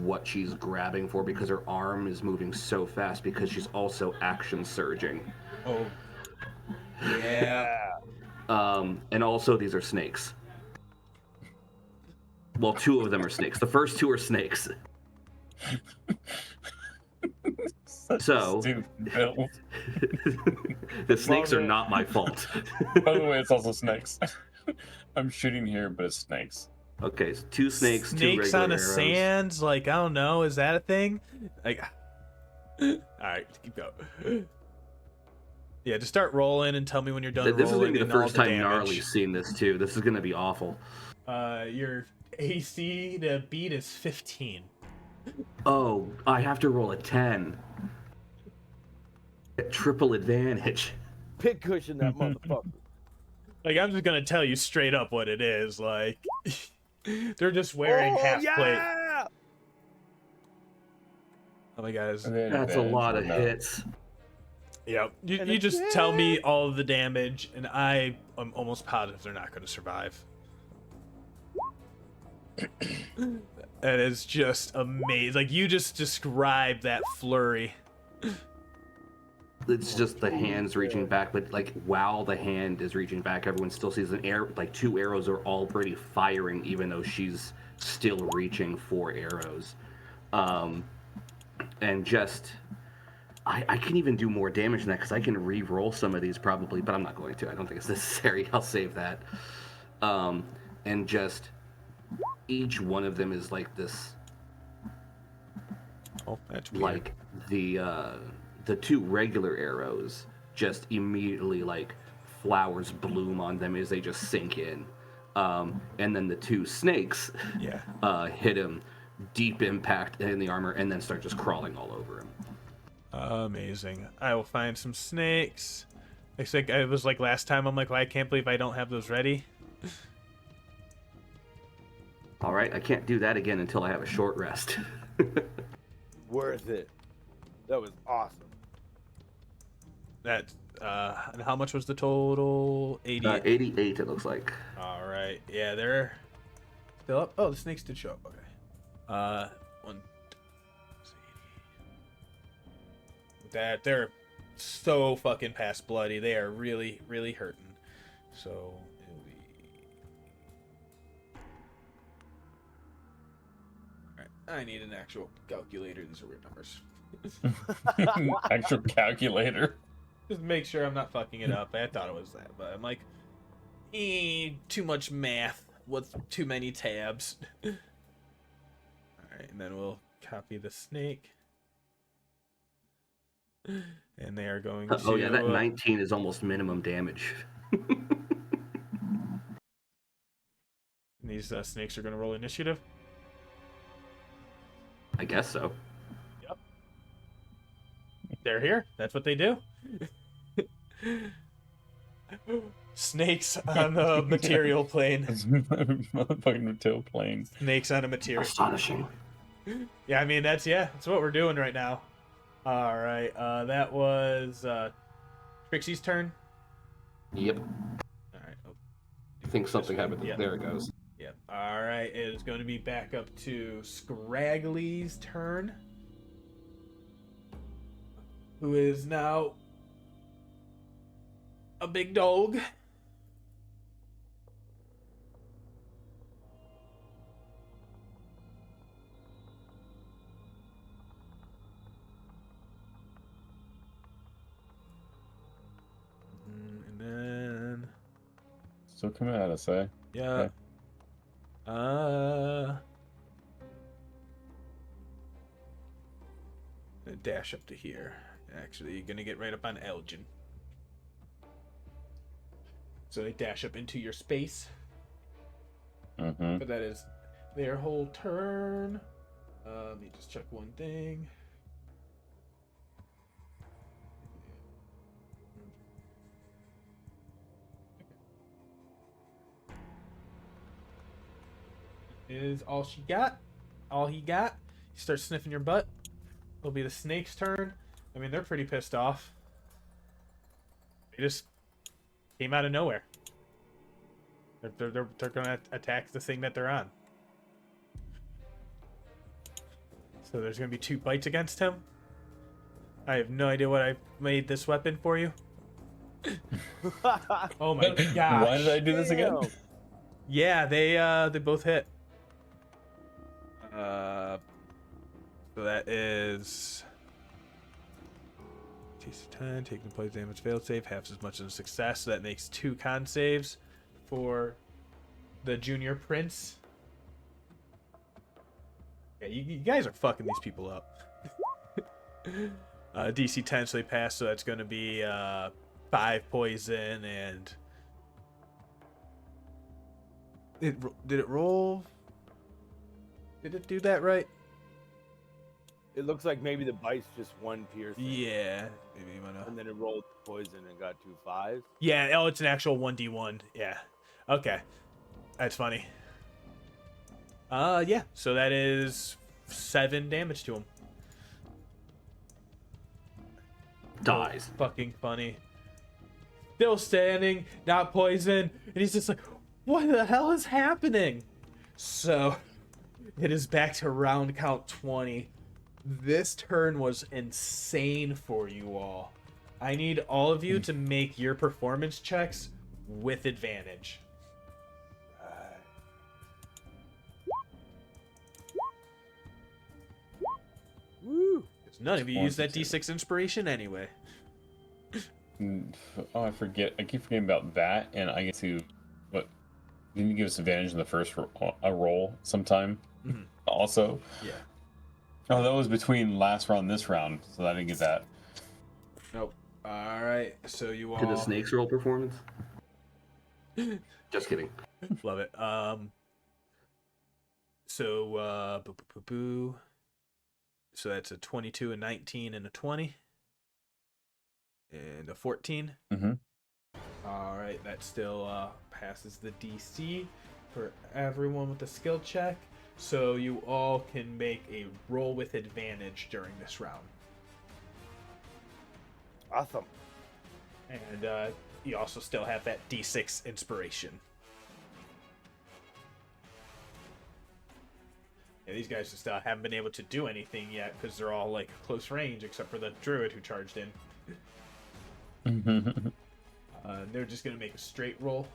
what she's grabbing for because her arm is moving so fast because she's also action surging. Oh. Yeah. And also these are snakes. Well, two of them are snakes. The first two are snakes. So- Stupid build. The snakes are Love it. not my fault. By the way, it's also snakes. I'm shooting here, but it's snakes. Okay, so 2 snakes, 2 Snakes regular on a arrows. sands, like I don't know, is that a thing? Like, all right, keep going. Yeah, just start rolling and tell me when you're done. This is gonna rolling be the and all first time damage. Gnarly's seen this too. This is gonna be awful. Your AC to beat is 15. Oh, I have to roll a 10. At triple advantage. Pit cushion that motherfucker. Like, I'm just gonna tell you straight up what it is. Like, they're just wearing half plate. Yeah! Oh my god, That's a lot of hits. yep. You And just it's tell me all of the damage, and I am almost positive they're not gonna survive. That is just amazing. Like, you just described that flurry. It's just the hands reaching back, but like while the hand is reaching back, everyone still sees an arrow. Like 2 arrows are already firing, even though she's still reaching for arrows. And just, I can even do more damage than that because I can re-roll some of these probably, but I'm not going to. I don't think it's necessary. I'll save that. And just each one of them is like this. Oh, that's weird. Like the 2 regular arrows just immediately like flowers bloom on them as they just sink in, and then the 2 snakes hit him, deep impact in the armor, and then start just crawling all over him. Amazing. I will find some snakes. It's like it was like last time. I'm like, well, I can't believe I don't have those ready. All right, I can't do that again until I have a short rest. Worth it. That was awesome. That and how much was the total? 80. 88 it looks like. All right. Yeah, they're still up. Oh, the snakes did show up. Okay. That they're so fucking past bloody. They are really, really hurting. So it'll be. All right. I need an actual calculator. These are weird numbers. Actual calculator. Just make sure I'm not fucking it up. I thought it was that, but I'm like, too much math with too many tabs. All right, and then we'll copy the snake. And they are going to... Oh yeah, that 19 is almost minimum damage. These snakes are going to roll initiative. I guess so. Yep. They're here. That's what they do. Snakes on the material plane. Motherfucking material plane. Snakes on a material. Astonishing. Yeah, I mean that's what we're doing right now. All right, that was Trixie's turn. Yep. All right. Oh, I think something happened. Yeah. There it goes. Yep. All right, it is going to be back up to Scraggly's turn, who is now a big dog. And then, Still coming at us, eh? yeah. Okay. Dash up to here. Actually, you're gonna get right up on Aljin. So they dash up into your space. Mm-hmm. But that is their whole turn. Let me just check one thing. Is all she got. All he got. He starts sniffing your butt. It'll be the snake's turn. I mean, they're pretty pissed off. They just came out of nowhere. They're gonna attack the thing that they're on. So there's gonna be 2 bites against him. I have no idea what I made this weapon for you. Oh my gosh. Why did I do this again? Damn. Yeah, they both hit. So that is DC 10, taking poison damage, failed save, half as much as a success. So that makes 2 con saves for the junior prince. Yeah, you guys are fucking these people up. DC 10, so they pass, so that's going to be 5 poison, and... Did it roll? Did it do that right? It looks like maybe the bite's just 1 piercing. Yeah. Maybe you wanna... And then it rolled poison and got 2 5s. Yeah, oh, it's an actual 1d1. Yeah. Okay. That's funny. Yeah, so that is 7 damage to him. Dies. Fucking funny. Still standing, not poisoned, and he's just like, what the hell is happening? So, it is back to round count 20. This turn was insane for you all. I need all of you to make your performance checks with advantage. Woo! Because none of you use that D6 inspiration anyway. Oh, I forget. I keep forgetting about that, and I get to... What? Didn't you give us advantage in the first roll sometime? Mhm. Also? Yeah. Oh, that was between last round and this round, so I didn't get that. Nope. All right, so you all... Did the snakes roll performance? Just kidding. Love it. So, So that's a 22, a 19, and a 20. And a 14. Mm-hmm. All right, that still passes the DC for everyone with a skill check. So you all can make a roll with advantage during this round. Awesome. And you also still have that D6 inspiration. Yeah, these guys just haven't been able to do anything yet because they're all like close range except for the druid who charged in. They're just going to make a straight roll.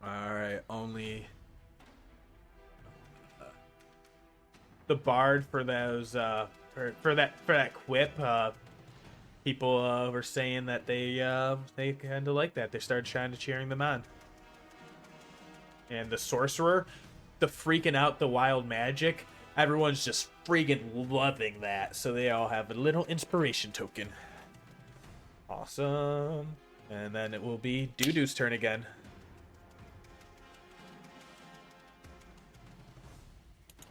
Alright, only... the bard for those, for that quip, people were saying that they kind of like that. They started trying to cheering them on. And the sorcerer, the freaking out the wild magic, everyone's just freaking loving that. So they all have a little inspiration token. Awesome. And then it will be Dudu's turn again.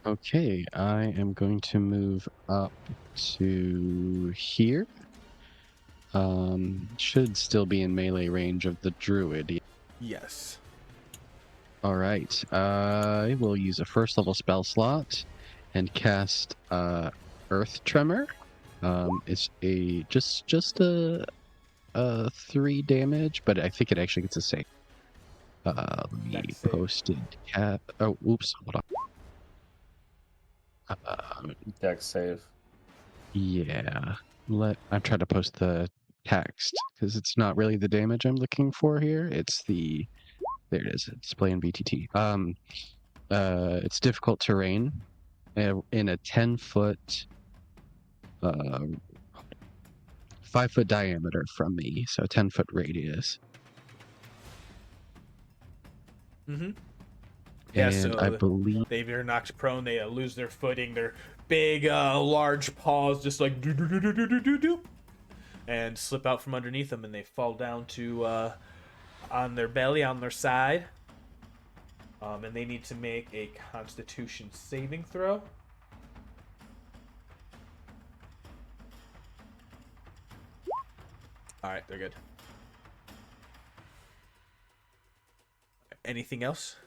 Okay, I am going to move up to here. Should still be in melee range of the druid. Yes. All right, I will use a first level spell slot and cast Earth Tremor. It's a just a 3 damage, but I think it actually gets a save. Dex save. Posted cat. Oh, oops, hold on. Dex save. Yeah. I'm trying to post the text because it's not really the damage I'm looking for here. It's the there it is. Display in VTT. It's difficult terrain in a 10-foot, 5-foot diameter from me, so 10-foot radius. Mm-hmm. Yeah, And so I believe they're knocked prone. They lose their footing. Their big, large paws just like do, and slip out from underneath them, and they fall down to on their belly, on their side. And they need to make a Constitution saving throw. All right, they're good. Anything else?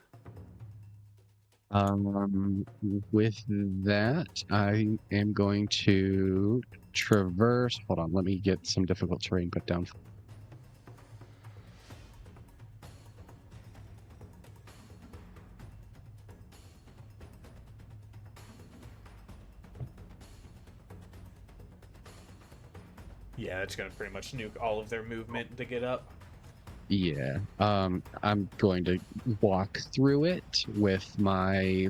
with that, I am going to traverse. Hold on, let me get some difficult terrain put down. Yeah, it's gonna pretty much nuke all of their movement to get up. Yeah. I'm going to walk through it with my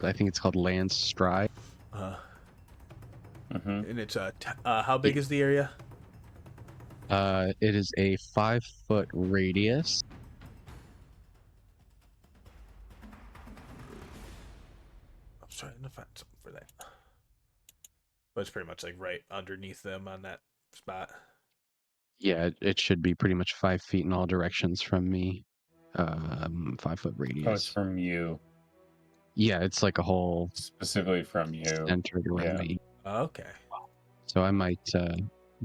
I think it's called Lance Stride. And it's how big is the area? It is a 5-foot radius. I'm trying to find something for that. But it's pretty much like right underneath them on that spot. Yeah, it should be pretty much 5 feet in all directions from me. 5-foot Oh, it's radius. from you. Yeah, it's like a whole Specifically from you. centered around Yeah. me. Okay. So I might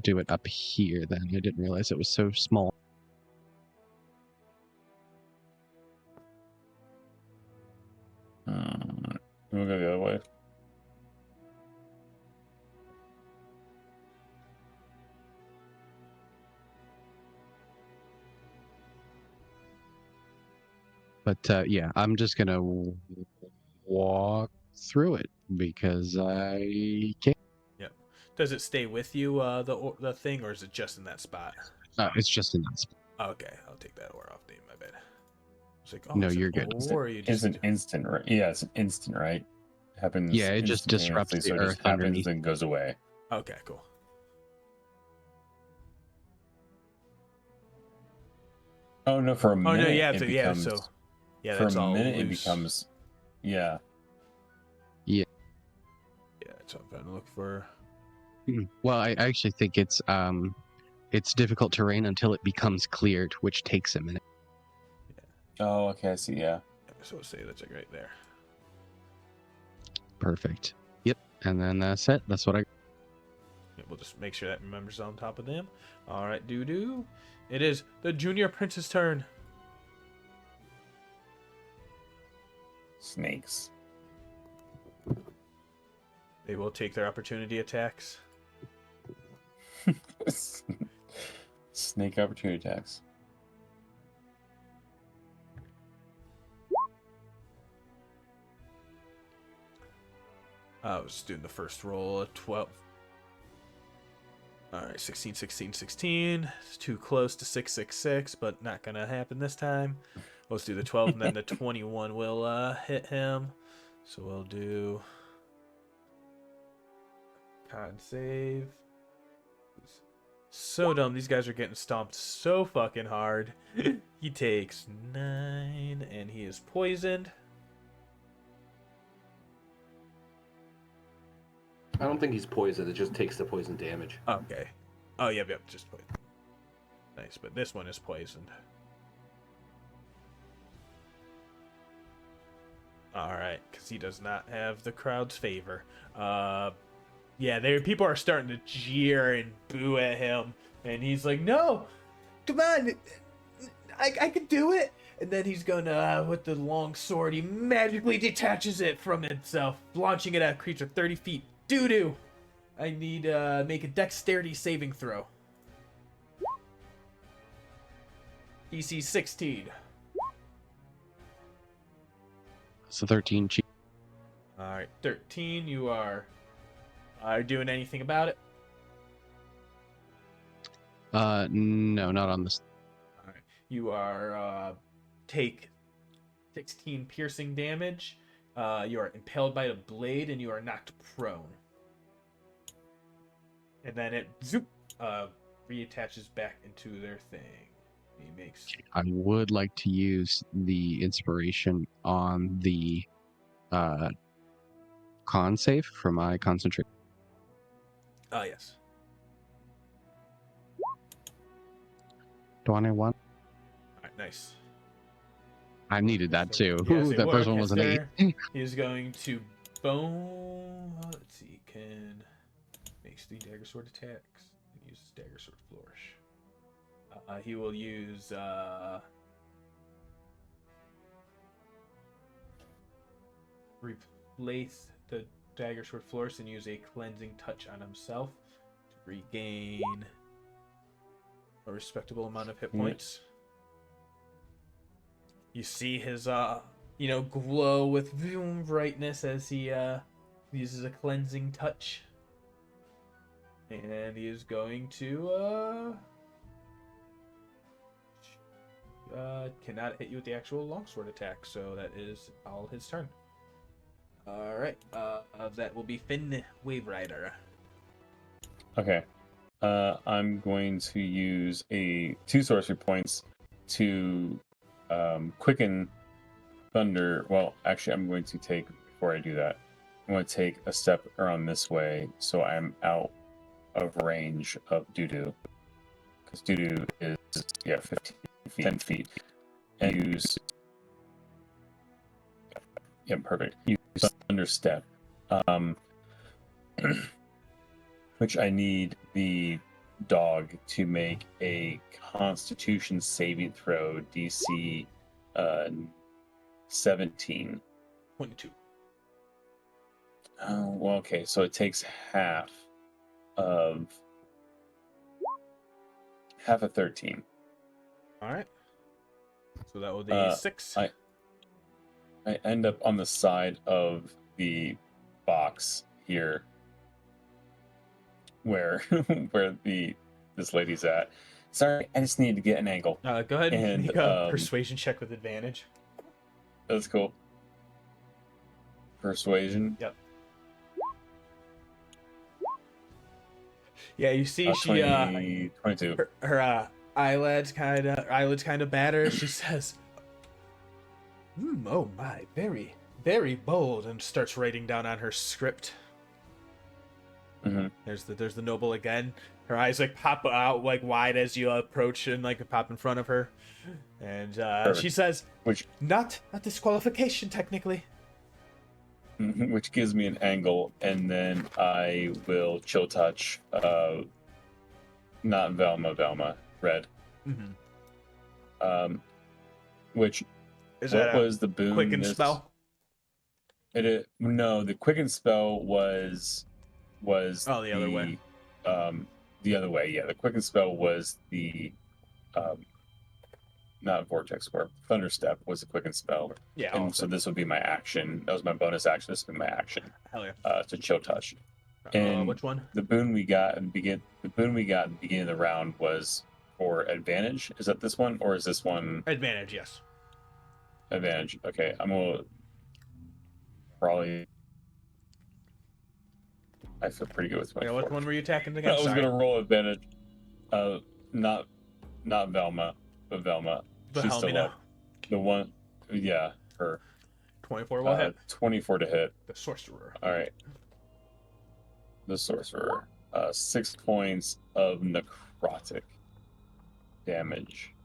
do it up here then. I didn't realize it was so small. We'll go the other way. But yeah, I'm just gonna walk through it because I can. Yep. Does it stay with you, the thing, or is it just in that spot? It's just in that spot. Okay, I'll take that ore off. Name my bed. It's like, oh, No, it's you're an good. ore, you It's just an instant, right? Yeah, it's an instant, right? Happens. Yeah, it just disrupts instantaneously, the so it earth just happens underneath. and goes away. Okay, cool. Oh no, for a minute. Oh no, yeah, it so becomes, yeah, for that's a all minute it loose. becomes, yeah. Yeah, that's what I'm trying to look for. Well, I actually think it's difficult terrain until it becomes cleared, which takes a minute. Oh, okay, I see. Yeah. So we'll say that's like right there. Perfect. Yep. And then that's it. That's what I. Yeah, we'll just make sure that remembers on top of them. All right, doo-doo. It is the junior prince's turn. Snakes. They will take their opportunity attacks. Snake opportunity attacks. I was doing the first roll at 12. All right, 16, 16, 16. It's too close to 666, but not going to happen this time. Let's do the 12, and then the 21 will hit him. So we'll do con save. So dumb. These guys are getting stomped so fucking hard. He takes 9, and he is poisoned. I don't think he's poisoned. It just takes the poison damage. Okay. Oh, yep, just poison. Nice, but this one is poisoned. Alright, because he does not have the crowd's favor. Yeah, people are starting to jeer and boo at him. And he's like, no! Come on! I can do it! And then he's gonna, with the long sword, he magically detaches it from himself, launching it at a creature 30 feet. Doo-doo! I need to make a dexterity saving throw. DC 16. So 13. Alright, 13. You are doing anything about it? No, not on this. Alright. You are take 16 piercing damage. You are impaled by a blade and you are knocked prone. And then it reattaches back into their thing. He makes. I would like to use the inspiration on the con save for my concentration. Oh yes. 21. Alright, nice. I needed that too. Yeah, Ooh, say that first one was an 8. Warcaster is going to bone. Let's see. Can makes 3 dagger sword attacks and uses dagger sword flourish. He will use replace the dagger sword flourish and use a cleansing touch on himself to regain a respectable amount of hit points. You see his glow with brightness as he uses a cleansing touch. And he is going to cannot hit you with the actual longsword attack, so that is all his turn. All right, that will be Finn Wave Rider. Okay. I'm going to use 2 sorcery points to quicken thunder. Well, actually, I'm going to take, before I do that, I'm going to take a step around this way so I'm out of range of Dudu. Because Dudu is, 15 feet, 10 feet. And use, perfect. Use thunder step. Which I need the dog to make a Constitution saving throw, DC 17. 22. Oh, well, okay, so it takes half of 13. All right. So that will be 6. I end up on the side of the box here, where this lady's at. Sorry, I just need to get an angle. Go ahead and And, make a persuasion check with advantage. That's cool. Persuasion. Yep. Yeah, you see, she 22. her eyelids kind of batter. She says, "Oh my, very, very bold," and starts writing down on her script. Mm-hmm. There's the noble again. Her eyes like pop out like wide as you approach and like pop in front of her, and she says, Which "Not a disqualification technically." gives me an angle, and then I will chill touch. Not Velma, red. Mm-hmm. Which Is what that was the boon? quicken spell? No, the quicken spell was the other way. The other way, yeah. The quicken spell was the not vortex square. Thunderstep was the quicken spell. Yeah. And so this would be my action. That was my bonus action. This would be my action. Hell yeah. To chill touch. And which one? The boon we got at the beginning of the round was for advantage. Is that this one, or is this one Advantage, yes. advantage? Okay, I'm gonna probably. I feel pretty good with my. Which one were you attacking I against? was gonna roll advantage. Not Velma, but Velma. The She's still Helmina. up. The one, yeah, her. 24 will hit. 24 to hit. The sorcerer. All right. The sorcerer. 6 points of necrotic damage.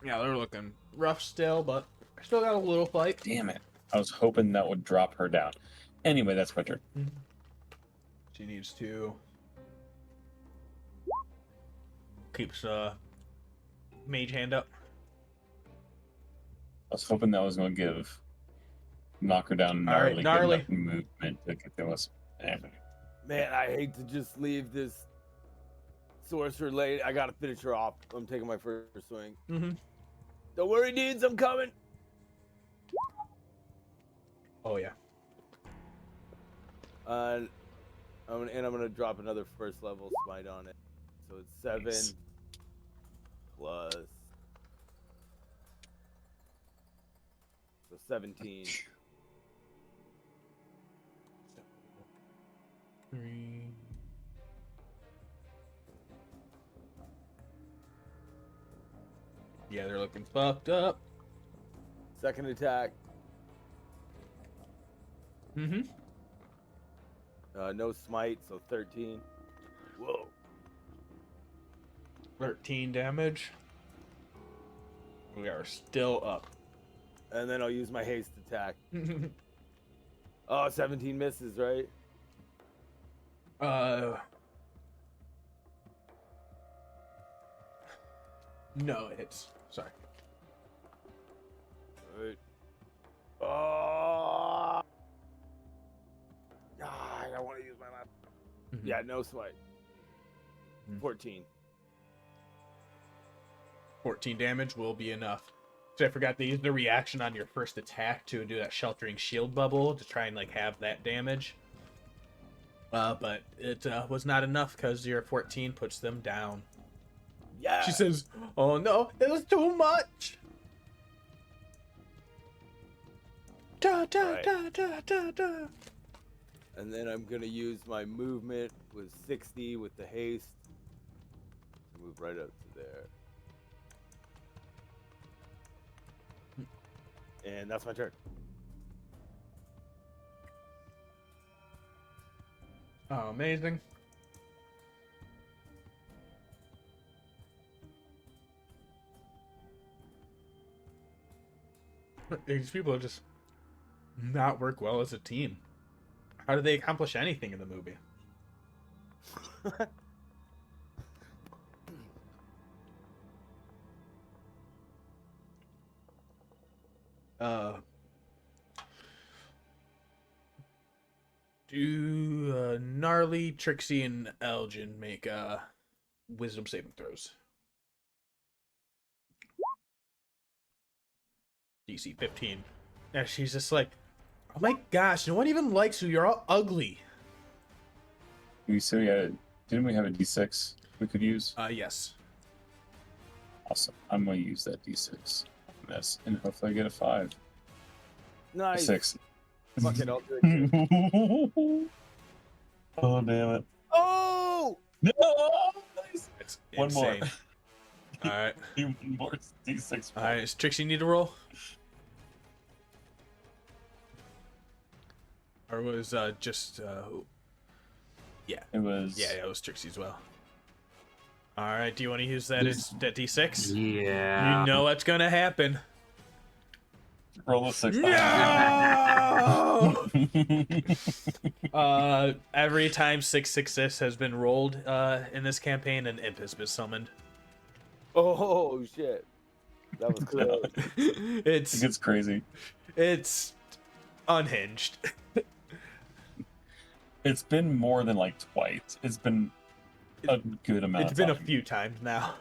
Yeah, they're looking rough still, but I still got a little fight. Damn it. I was hoping that would drop her down. Anyway, that's my turn. She needs to keeps mage hand up. I was hoping that was going to knock her down All right, gnarly. gnarly. Good enough movement to get there was. Man, I hate to just leave this sorcerer late. I gotta finish her off. I'm taking my first swing. Mm-hmm. Don't worry, dudes. I'm coming. Oh yeah. I'm gonna drop another first level smite on it. So it's 7 Nice. plus. So 17. 3. Yeah, they're looking fucked up. Second attack. Mm-hmm. No smite, so 13. Whoa. 13 damage. We are still up. And then I'll use my haste attack. Oh, 17 misses, right? No, it hits. Sorry. Alright. Oh. Ah, I want to use my last. Yeah, no smite. 14. 14 damage will be enough. So I forgot to use the reaction on your first attack to do that sheltering shield bubble to try and like have that damage. But it was not enough because your 14 puts them down. Yeah. She says, "Oh no, it was too much." Da da Alright. da da da da. And then I'm gonna use my movement with 60 with the haste to move right up to there. And that's my turn. Oh, amazing. These people just not work well as a team. How do they accomplish anything in the movie? Do Gnarly, Trixie, and Aljin make wisdom saving throws? DC 15. And she's just like, oh my gosh, no one even likes you. You're all ugly. We said we had. Didn't we have a D6 we could use? Yes. Awesome. I'm gonna use that D6. Mess, and hopefully I get a 5. A Nice. 6. Fuck it, I'll do it too. Oh damn it! Oh! No! Nice. It's One more. insane. All right. One more D6. All right. Does Trixie need to roll? Or was just yeah. It was. Yeah, it was Trixie as well. All right. Do you want to use that as that D6? Yeah. You know what's gonna happen. Roll a 6. No! Every time 666 has been rolled in this campaign, an imp has been summoned. Oh shit. That was close. It It's gets crazy. unhinged. It's been more than like twice. It's been a good amount. It's of been a time. few times now,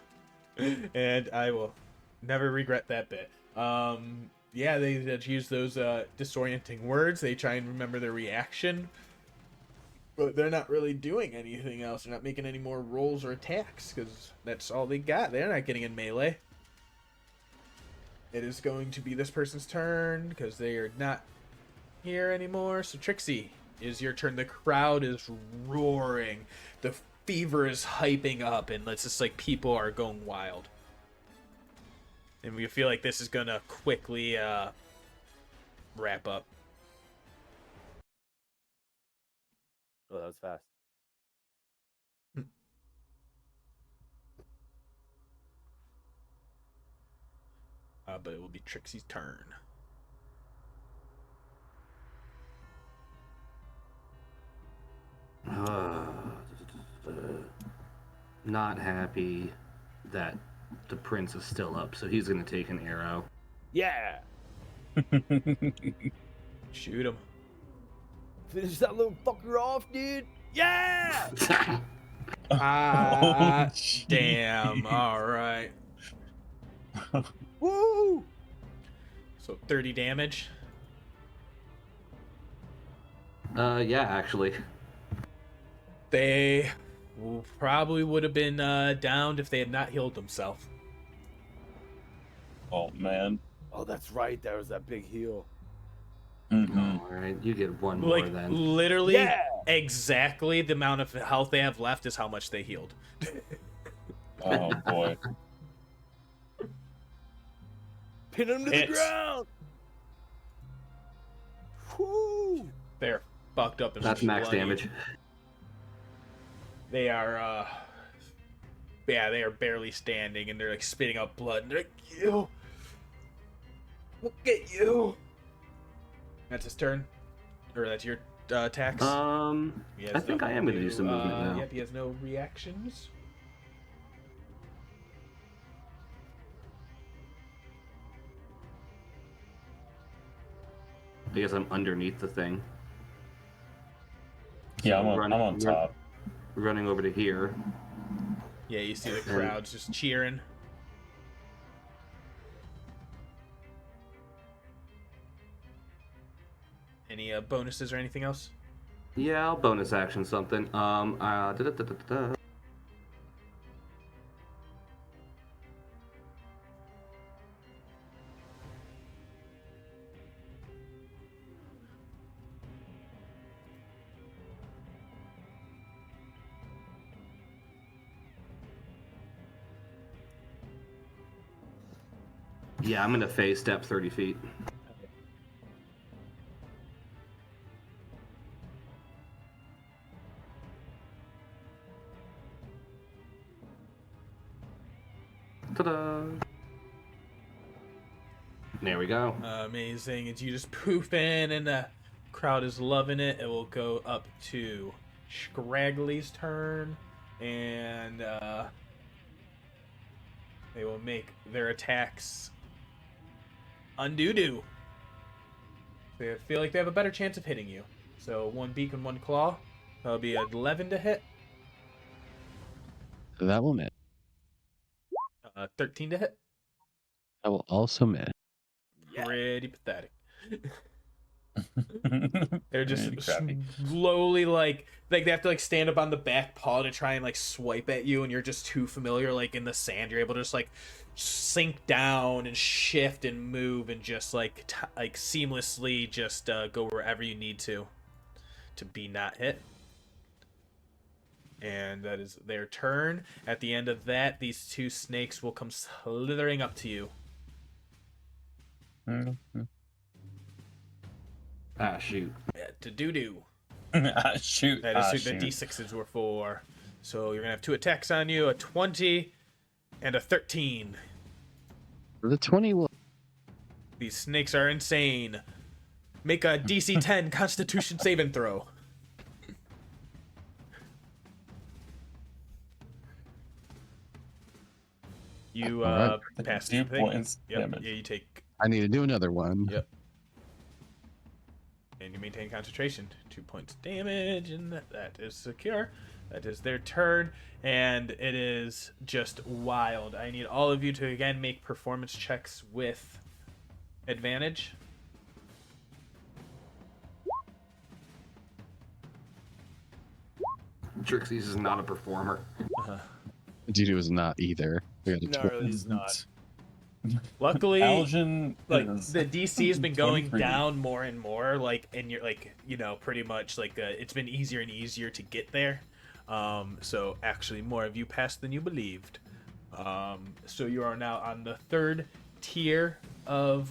and I will never regret that bit. Yeah, they use those disorienting words. They try and remember their reaction, but they're not really doing anything else. They're not making any more rolls or attacks because that's all they got. They're not getting in melee. It is going to be this person's turn because they are not here anymore. So Trixie, is your turn. The crowd is roaring. The fever is hyping up, and it's just like people are going wild. And we feel like this is gonna quickly wrap up. Oh, that was fast. But it will be Trixie's turn. Not happy that the prince is still up, so he's gonna take an arrow. Yeah. Shoot him. Finish that little fucker off, dude. Yeah. Ah, jeez. damn. All right. Woo. So 30 damage. Yeah, actually. They probably would have been downed if they had not healed themselves. Oh man. Oh, that's right. There was that big heal. Mm-hmm. All right, you get one more Like then. literally, Yeah. exactly the amount of health they have left is how much they healed. Oh boy. Pin him to the Hits. ground. Woo. They're fucked up and That's max bloody. damage. They are, yeah, they are barely standing, and they're like spitting out blood. And they're like, "You, look at you." That's his turn, or that's your attacks. He has I think I am gonna do no, some movement now. Yep, he has no reactions. I guess I'm underneath the thing. Yeah, So I'm on top. Running over to here. Yeah, you see the crowds just cheering. Any bonuses or anything else? Yeah, I'll bonus action something. Da-da-da-da-da. Yeah, I'm gonna phase step 30 feet. Ta-da! There we go. Amazing. As you just poof in and the crowd is loving it, it will go up to Scraggly's turn. And they will make their attacks on Doo-Doo. They feel like they have a better chance of hitting you. So 1 beak and 1 claw. That'll be 11 to hit. That will miss. 13 to hit. That will also miss. Pretty pathetic. They're just Pretty crappy. slowly like they have to like stand up on the back paw to try and like swipe at you, and you're just too familiar. Like in the sand, you're able to just like sink down and shift and move and just like seamlessly just go wherever you need to be not hit. And that is their turn. At the end of that, these 2 snakes will come slithering up to you. Ah, shoot. Yeah, to Doo-Doo. Shoot. That is who shoot. the D6s were for. So you're going to have 2 attacks on you, a 20 and a 13. The 20 will. These snakes are insane. Make a DC 10 Constitution saving throw. You Alright. pass 2 the thing. points Yep. damage. Yeah, you take, I need to do another one. Yep. and you maintain concentration. 2 points damage, and that is secure. That is their turn, and it is just wild. I need all of you to again make performance checks with advantage. Trixie's is not a performer. Doo-Doo is not either. We got a No, 12. he's not. Luckily, Aljin like is the DC has been going 23. down more and more, like, and you're like, you know, pretty much like it's been easier and easier to get there. So actually, more of you passed than you believed. So you are now on the 3rd tier of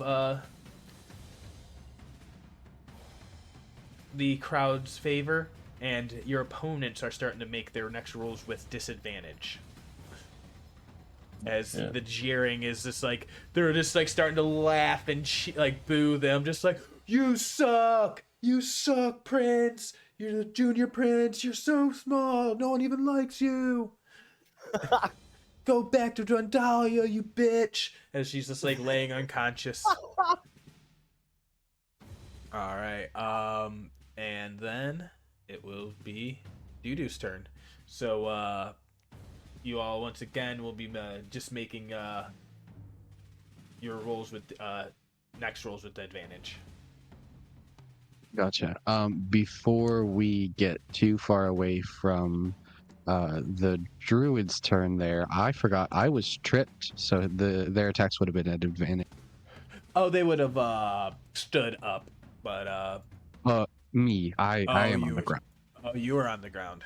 the crowd's favor, and your opponents are starting to make their next rolls with disadvantage. As the jeering is just like, they're just like starting to laugh and like boo them, just like, you suck, Prince, you're the junior prince, you're so small, no one even likes you. Go back to Drondalia, you bitch. As she's just like laying unconscious. All right, and then it will be Doo-Doo's turn. So you all once again will be just making your rolls with next rolls with advantage. Gotcha. Before we get too far away from the druid's turn there, I forgot I was tripped, so their attacks would have been at advantage. Oh, they would have stood up, but Me, I am on you the ground. Oh, you were on the ground.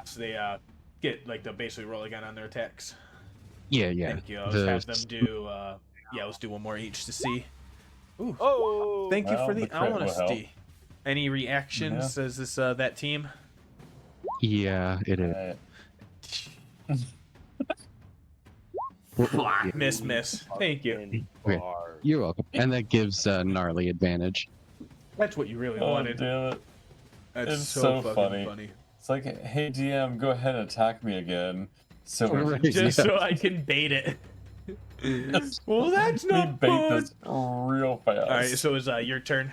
So they get like the basically roll again on their attacks. Yeah. Thank you. I'll just have them do let's do one more each to see. Ooh. Oh, Thank you well, for the the crit will help. honesty. Any reactions? Yeah. Is this that team? Yeah, it is. Alright. Miss. Thank you. Okay. You're welcome. And that gives Gnarly advantage. That's what you really Oh, wanted. damn it. That's It's so so fucking funny. funny. It's like, hey DM, go ahead and attack me again. So Right. Just Yeah. so I can bait it. Well, that's we not bait fun. this real fast. All right, so is your turn.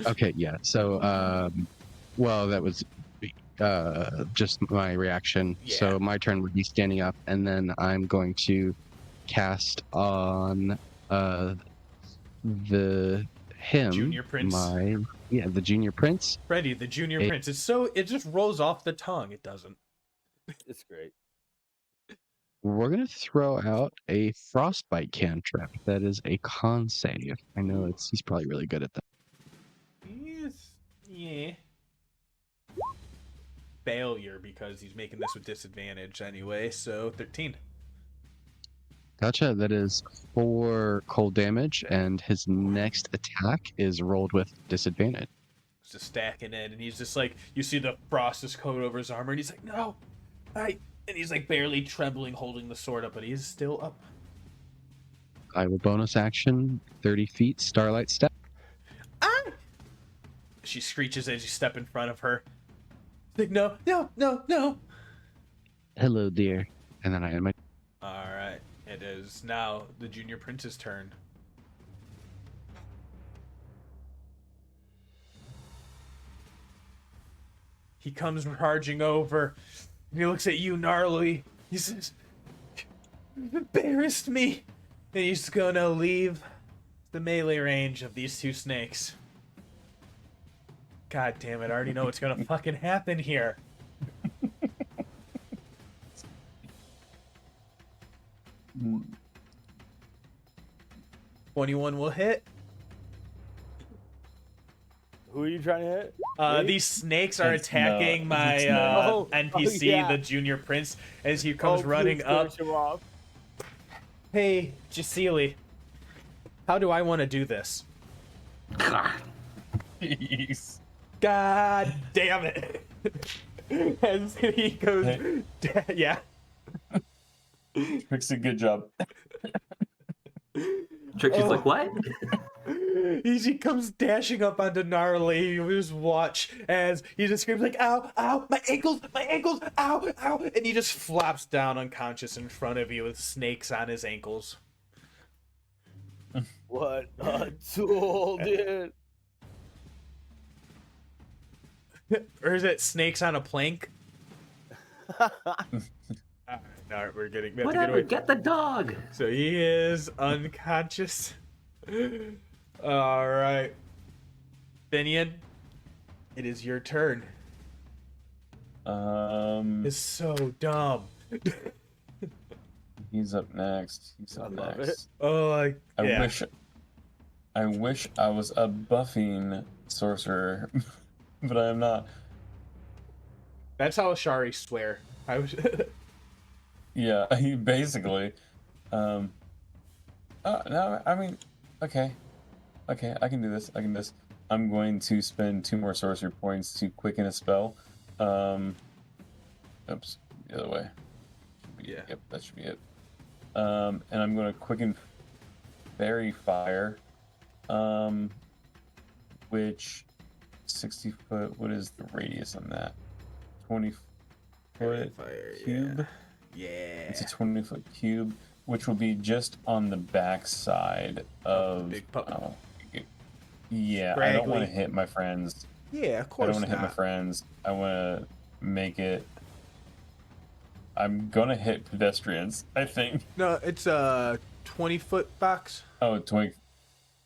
Okay, yeah. So, well, that was just my reaction. Yeah. So my turn would be standing up, and then I'm going to cast on him. Junior Prince. Yeah, the junior prince. Freddy, the junior Hey. prince. It just rolls off the tongue. It doesn't. It's great. We're gonna throw out a frostbite cantrip. That is a con save. I know he's probably really good at that. Yes. Yeah. Failure because he's making this with disadvantage anyway. So 13. Gotcha. That is 4 cold damage, and his next attack is rolled with disadvantage. He's just stacking it, and he's just like, you see the frost is coated over his armor, and he's like, no, and he's like barely trembling, holding the sword up, but he is still up. I will bonus action 30 feet, starlight step. Ah! She screeches as you step in front of her. Like, no. Hello, dear. And then I end my. All right, it is now the junior prince's turn. He comes charging over. And he looks at you gnarly. He says, "You've embarrassed me." And he's gonna leave the melee range of these two snakes. God damn it, I already know what's gonna fucking happen here. Mm, 21 will hit. Who are you trying to hit? Me? These snakes are It's attacking not- my it's not. NPC, yeah. the junior prince, as he comes Oh, running please up. finish him off. Hey, Jasili, how do I want to do this? God. Jeez. God damn it. As he goes, yeah. Trixie, good job. Trixie's Oh. like, what? He comes dashing up onto Gnarly. You just watch as he just screams like, ow, ow, my ankles, ow, ow. And he just flops down unconscious in front of you with snakes on his ankles. What a tool, dude. Or is it snakes on a plank? No, we have to get Whatever, away. get the dog. So he is unconscious. All right. Finian, it is your turn. It's so dumb. He's up next. He's I up love next. Oh, yeah. I wish I was a buffing sorcerer, but I am not. That's how Ashari swear. I was. Yeah, he basically. No, I mean, okay, I can do this. I'm going to spend 2 more sorcery points to quicken a spell. Oops, the other way. Yeah. Yep, that should be it. And I'm going to quicken Fairy Fire, which 60 foot. What is the radius on that? 20 foot cube. Yeah. It's a 20-foot cube, which will be just on the back side of. Big puppy. Yeah, I don't want to Scraggly. hit my friends. Yeah, of I course don't want to hit my friends. I want to make it. I'm gonna hit pedestrians, I think. No, it's a 20-foot box. Oh, 20.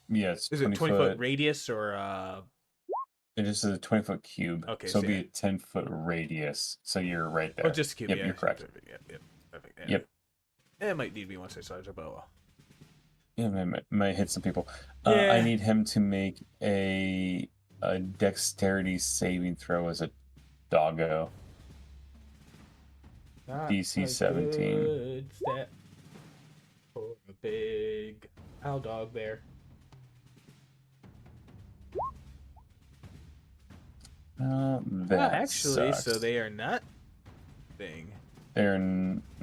Yeah, it's Is it 20 20-foot radius or It just is a 20-foot cube. Okay, so it'll so be a 10-foot radius. So you're right there. Oh, just cube. Yep, Yeah, you're correct. Yep. Perfect. Yeah. Yep. It might need to be once I size up. Oh well. Yeah, might hit some people. Yeah. I need him to make a dexterity saving throw as a doggo. DC 17. Good stat for a big owl dog bear. That Actually, sucks. so they are not thing. They're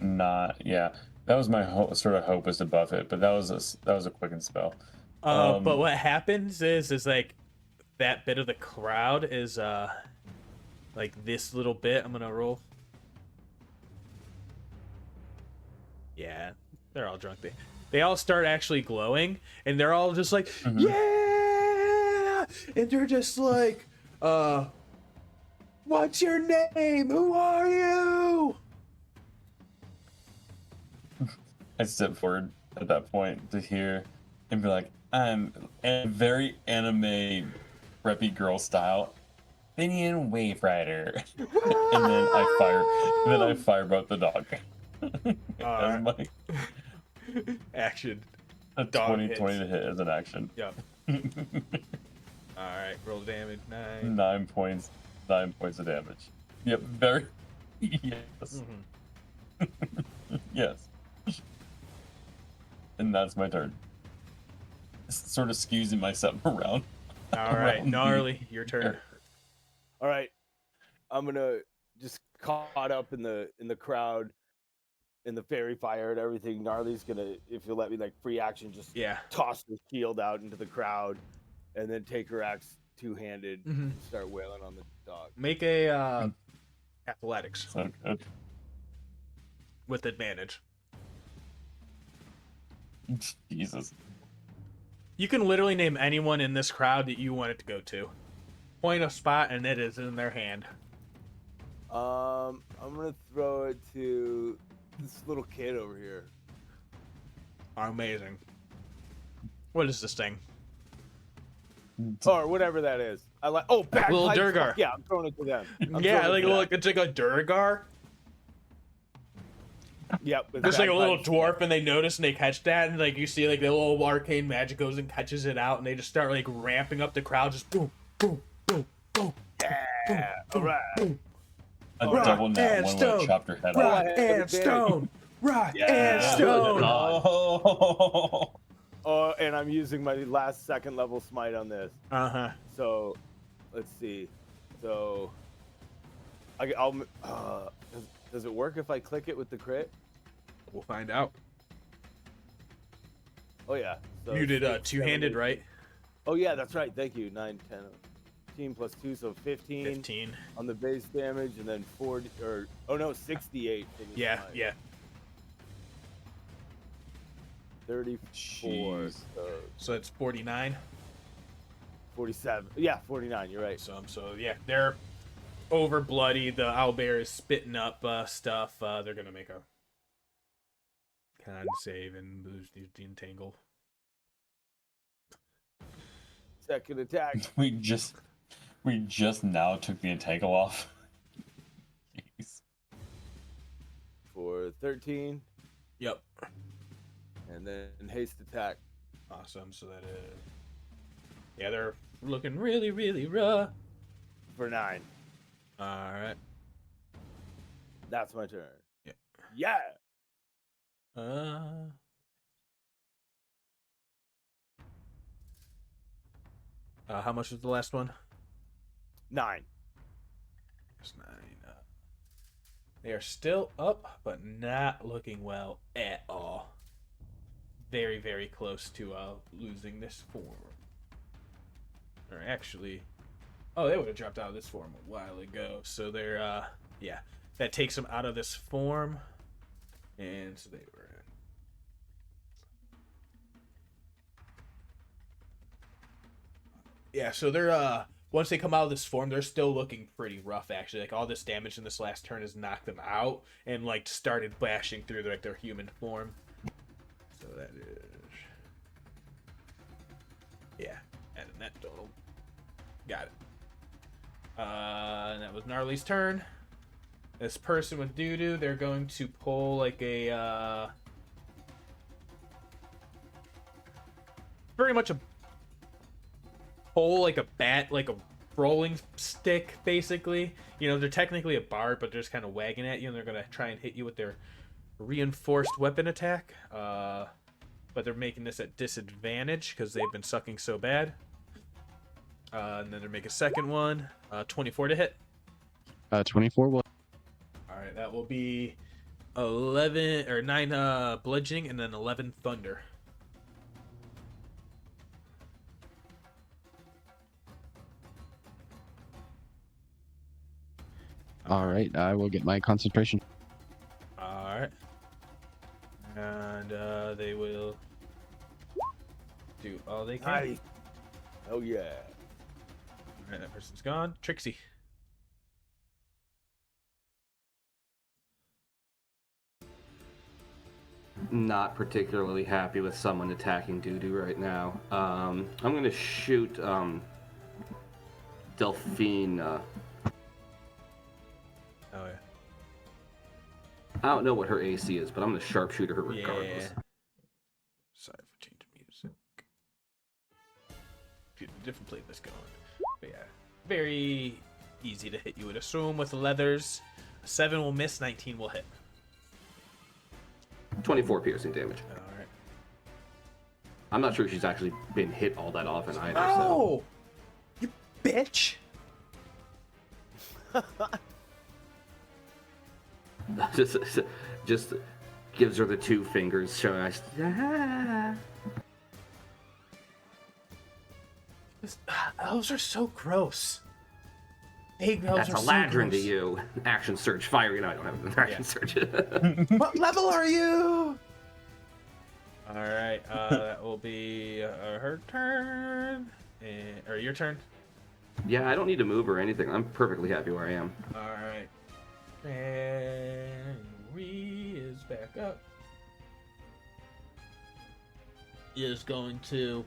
not. Yeah, that was my sort of hope was to buff it, but that was a quicken spell. But what happens is like that bit of the crowd is like this little bit. I'm gonna roll. Yeah, they're all drunk. They all start actually glowing, and they're all just like, yeah, and they're just like, what's your name? Who are you? I step forward at that point to hear and be like, I'm a very anime preppy girl style. Finian Wave Rider. And then I firebolt the dog. As my Action. a Dog 20 hits. 20 to hit as an action. Yep. Alright, roll damage. 9. 9 points. 9 points of damage. Yep, very yes. Yes. And that's my turn. Sort of squeezing myself around. Alright, around Gnarly, your turn. All right, I'm gonna just caught up in the crowd, in the fairy fire and everything. Gnarly's gonna, if you'll let me, like free action, just Yeah. toss the shield out into the crowd, and then take her axe two-handed and start wailing on the dog. Make a athletics So good. with advantage. Jesus. You can literally name anyone in this crowd that you want it to go to. Point a spot and it is in their hand. I'm gonna throw it to this little kid over here. Amazing. What is this thing? Or whatever that is. I like. Oh, bagpipes. Little Durgar. Yeah, I'm throwing it to them. Yeah, like look, it's like a Durgar. Yep. with There's like a little bagpipes. dwarf, and they notice and they catch that, and like you see like the little arcane magic goes and catches it out, and they just start like ramping up the crowd, just boom, boom, boom, boom. Yeah. All right. A Rock double nat and one would stone. have chopped her head Rock off. ahead, and advantage. stone. Rock Yeah. and stone. Oh. Oh, and I'm using my last second level smite on this. Uh-huh. So, let's see. So, does it work if I click it with the crit? We'll find out. Oh yeah. So You did 6, 2-handed, 7, 8. right? Oh yeah, that's right. Thank you. 9, 10, 15 plus 2, so 15, 15. on the base damage, and then 40 or 68 for the Yeah, smite. yeah. 34. Jeez. So it's 49. 47. Yeah, 49. You're right. So yeah, they're over bloody. The owlbear is spitting up stuff. They're gonna make a con save and lose the entangle. Second attack. We just now took the entangle off. Jeez. For 13, Yep. and then haste attack. Awesome. So that is. Yeah, they're looking really, really rough. For 9. All right. That's my turn. Yeah. Yeah. How much was the last one? 9. It's 9. They are still up, but not looking well at all. Very, very close to losing this form. Or actually, oh, they would have dropped out of this form a while ago. So they're, yeah, that takes them out of this form, and so they were. Yeah, so they're once they come out of this form, they're still looking pretty rough actually. Like all this damage in this last turn has knocked them out and like started bashing through their human form. So that is yeah, and that total. Got it. And that was Gnarly's turn. This person with doo-doo, they're going to pull like a very much a pole, like a bat, like a rolling stick, basically. You know, they're technically a bard, but they're just kind of wagging at you, and they're gonna try and hit you with their reinforced weapon attack. But they're making this at disadvantage because they've been sucking so bad. And then they're making a second one. 24 to hit. 24 will. All right, that will be 11 or 9 bludgeoning, and then 11 thunder. All right, I will get my concentration. All right, and they will do all they can. Nice. Oh yeah. All right, that person's gone. Trixie. Not particularly happy with someone attacking Doodoo right now. I'm gonna shoot Delphine. Oh yeah. I don't know what her AC is, but I'm gonna sharpshooter her regardless. Yeah. Sorry for changing music. Different playlist going. But yeah, very easy to hit, you would assume, with leathers. 7 will miss, 19 will hit. 24 piercing damage. All right. I'm not sure she's actually been hit all that often either. Oh, you bitch! So just gives her the 2 fingers, showing us. Elves are so gross. Big elves That's are a so ladrin to gross. you. Action surge, fire. You know, I don't have an action surge. What level are you? All right, that will be her turn, or your turn. Yeah, I don't need to move or anything. I'm perfectly happy where I am. All right, and is back up. Is going to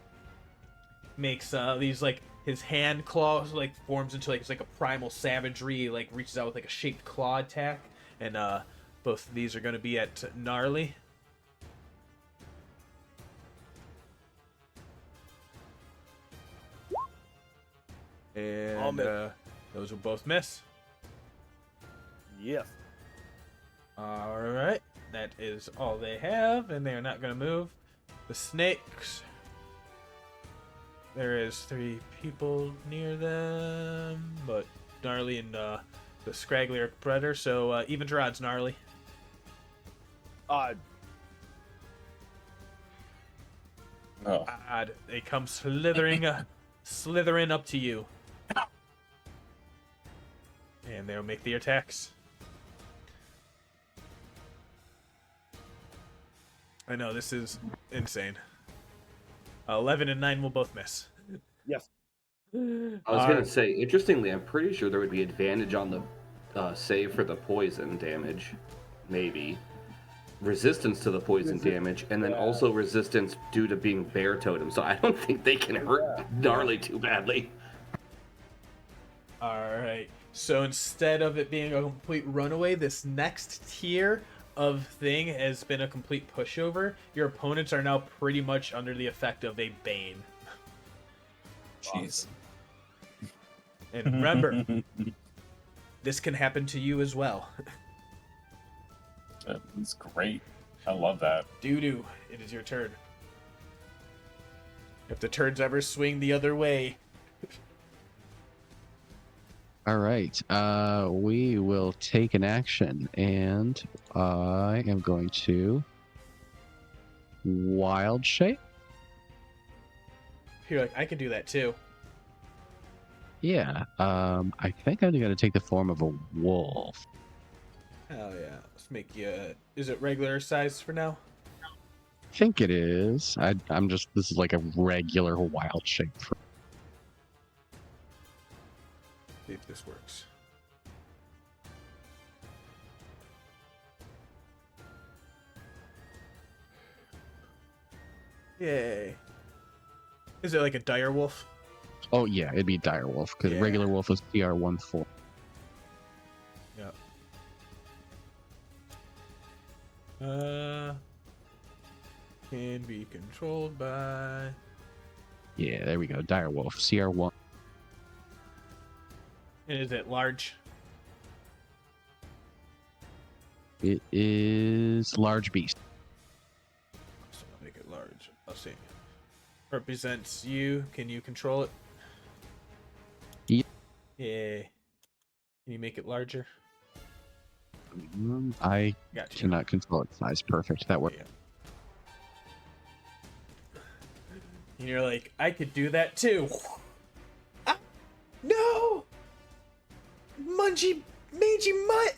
makes these like his hand claws like forms into like it's like a primal savagery, like reaches out with like a shaped claw attack, and both of these are going to be at Gnarly. And those will both miss. Yes. All right, that is all they have, and they are not going to move. The snakes. There is 3 people near them, but Gnarly and the Scraggly are predator, so even to odds, Gnarly. Oh, Odd. They come slithering up to you. And they'll make the attacks. I know, this is insane. 11 and 9 will both miss. Yes. I was gonna say, interestingly, I'm pretty sure there would be advantage on the save for the poison damage, maybe. Resistance to the poison damage, and then also resistance due to being bear totem. So I don't think they can hurt Gnarly too badly. Alright, so instead of it being a complete runaway, this next tier of thing has been a complete pushover. Your opponents are now pretty much under the effect of a Bane. jeez. And remember, this can happen to you as well. That's great. I love that. Doo-doo, it is your turn. If the turns ever swing the other way. All right. We will take an action, and I am going to wild shape. You're like, I can do that too. Yeah. I think I'm going to take the form of a wolf. Hell yeah. Let's make you. Is it regular size for now? I think it is. I'm just. This is like a regular wild shape. See if this works. Yay. Is it like a dire wolf? Oh yeah, it'd be dire wolf because Yeah. regular wolf was CR14. Yep. Can be controlled by. Yeah, there we go. Dire wolf CR1. And is it large? It is large beast. So I'll make it large. I'll see. Represents you. Can you control it? Yeah. Yeah. Can you make it larger? I Got you. cannot control its size. Perfect. That worked. Yeah. And you're like, I could do that too. Ah, no! Mangy mutt!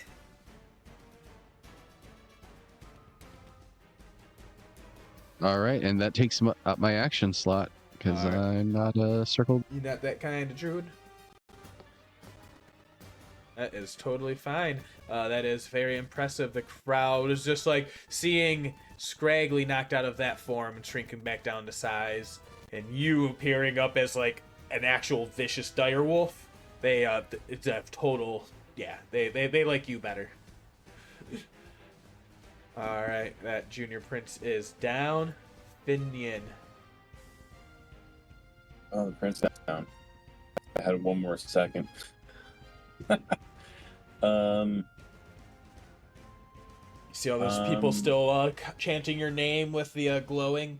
All right, and that takes up my action slot because All right. I'm not circled. You not that kind of druid? That is totally fine. That is very impressive. The crowd is just like seeing Scraggly knocked out of that form and shrinking back down to size, and you appearing up as like an actual vicious dire wolf. They it's a total, yeah. They like you better. All right, that junior prince is down. Finian. Oh, the prince down. I had one more second. You see all those people still chanting your name with the glowing.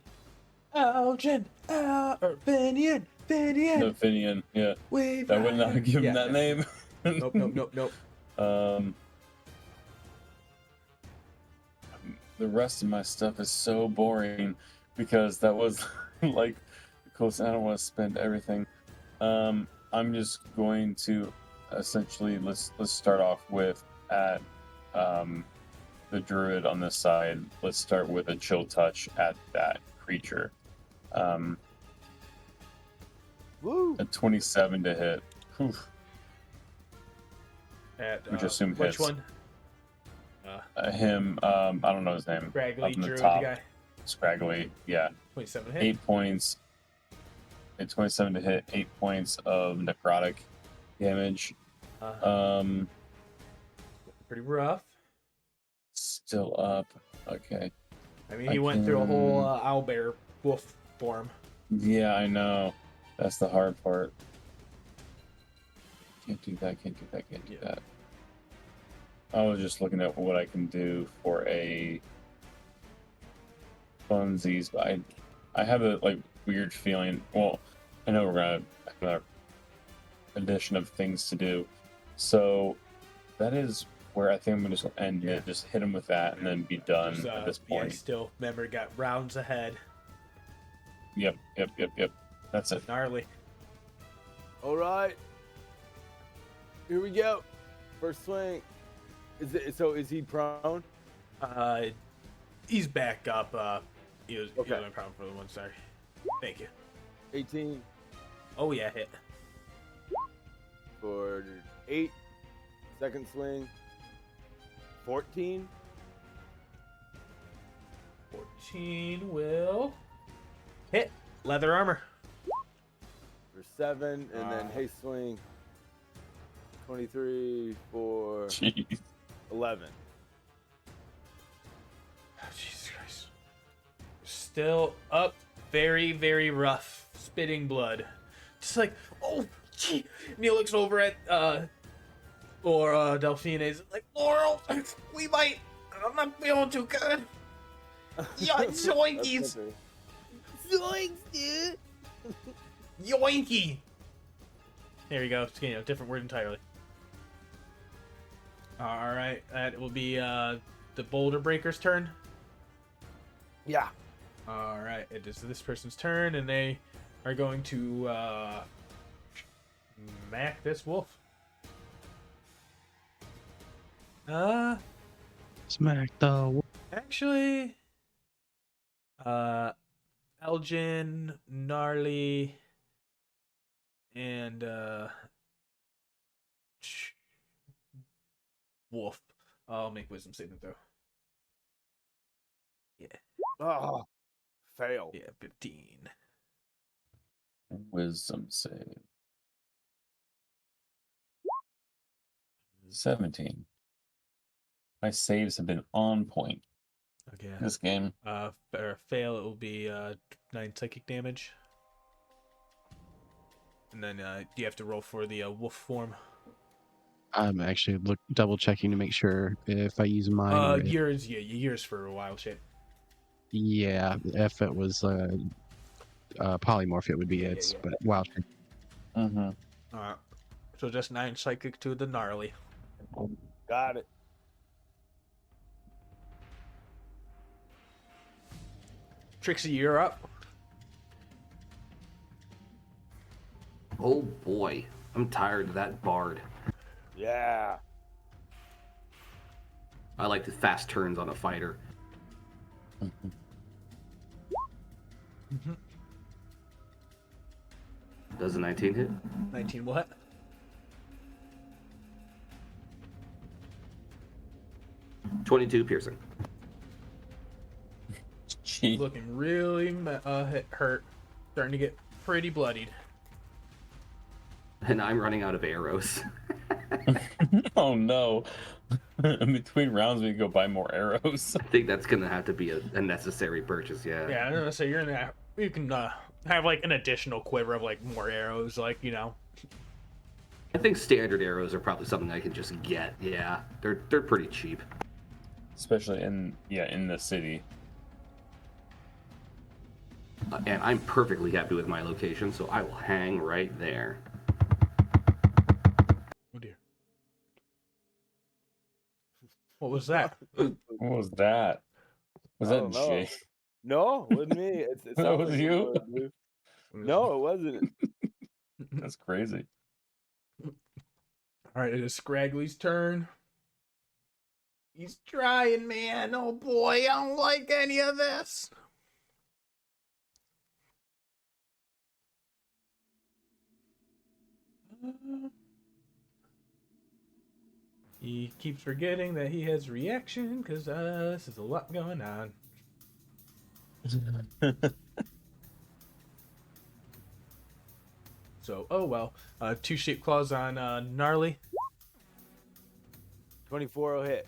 Aljin, or Finian, Finian. No, Finian, yeah. Wave. I would not give him that name. Nope. The rest of my stuff is so boring because that was like the coolest. I don't want to spend everything. I'm just going to essentially let's start off with at the druid on this side. Let's start with a chill touch at that creature. Woo! A 27 to hit. Oof. Which assume which hits. one? Him, I don't know his name. Scraggly Up in the druid top. guy. Scraggly, yeah. 27 hit. 8 points. A 27 to hit, 8 points of necrotic damage. Pretty rough. Still up. Okay. I mean, he went through a whole owlbear wolf form. Yeah, I know. That's the hard part. Can't do that, can't do that, can't do that. I was just looking at what I can do for a funsies, but I have a like weird feeling. Well, I know we're gonna have another edition of things to do, so that is where I think I'm gonna just end it. Just hit him with that and then be done at this point. Yeah, still remember got rounds ahead. Yep. That's it. Gnarly. All right. Here we go. First swing. Is he prone? He's back up. He was Okay. no problem for the one. Sorry. Thank you. 18 Oh yeah, hit. for 8. Second swing. 14. 14 will hit. Leather armor. For 7, and then haste swing. 23 for Jeez. 11. Oh, Jesus Christ. Still up. Very, very rough. Spitting blood. Just like, oh, gee. And he looks over at, Delphine is like, Laurel, we might. I'm not feeling too good. Yoinkies. Zoinks, dude. Yoinky. There you go. It's, different word entirely. All right, that will be the Boulder Breaker's turn. Yeah. All right, it is this person's turn, and they are going to smack this wolf. Smack the wolf. Actually, Aljin, Gnarly, and Wolf. I'll make wisdom saving throw. Yeah. Oh, fail. Yeah, 15. Wisdom save. 17. My saves have been on point Okay. this game. For a fail, it will be 9 psychic damage. And then you have to roll for the wolf form. I'm actually double checking to make sure if I use mine. or if- yours for a wild shape. Yeah, if it was polymorph, it would be its, but wild shape. Mm-hmm. Alright. So just 9 psychic to the Gnarly. Got it. Trixie, you're up. Oh boy, I'm tired of that bard. Yeah. I like the fast turns on a fighter. Does a 19 hit? 19 will hit. $22 piercing. Gee. Looking really hurt. Starting to get pretty bloodied. and I'm running out of arrows. Oh no. In between rounds, we can go buy more arrows. I think that's gonna have to be a necessary purchase. Yeah. Yeah, I'm gonna say you can have like an additional quiver of like more arrows, like I think standard arrows are probably something I can just get. Yeah, they're pretty cheap. Especially in the city. And I'm perfectly happy with my location, so I will hang right there. Oh dear. What was that? What was that? Was I that don't know. Jay? No, it wasn't me. It That sounds was like you? it was, dude. No, it wasn't. That's crazy. All right, it is Scraggly's turn. He's trying, man. Oh boy, I don't like any of this. He keeps forgetting that he has reaction because this is a lot going on. So, oh well. 2 shape claws on Gnarly. 24 will hit.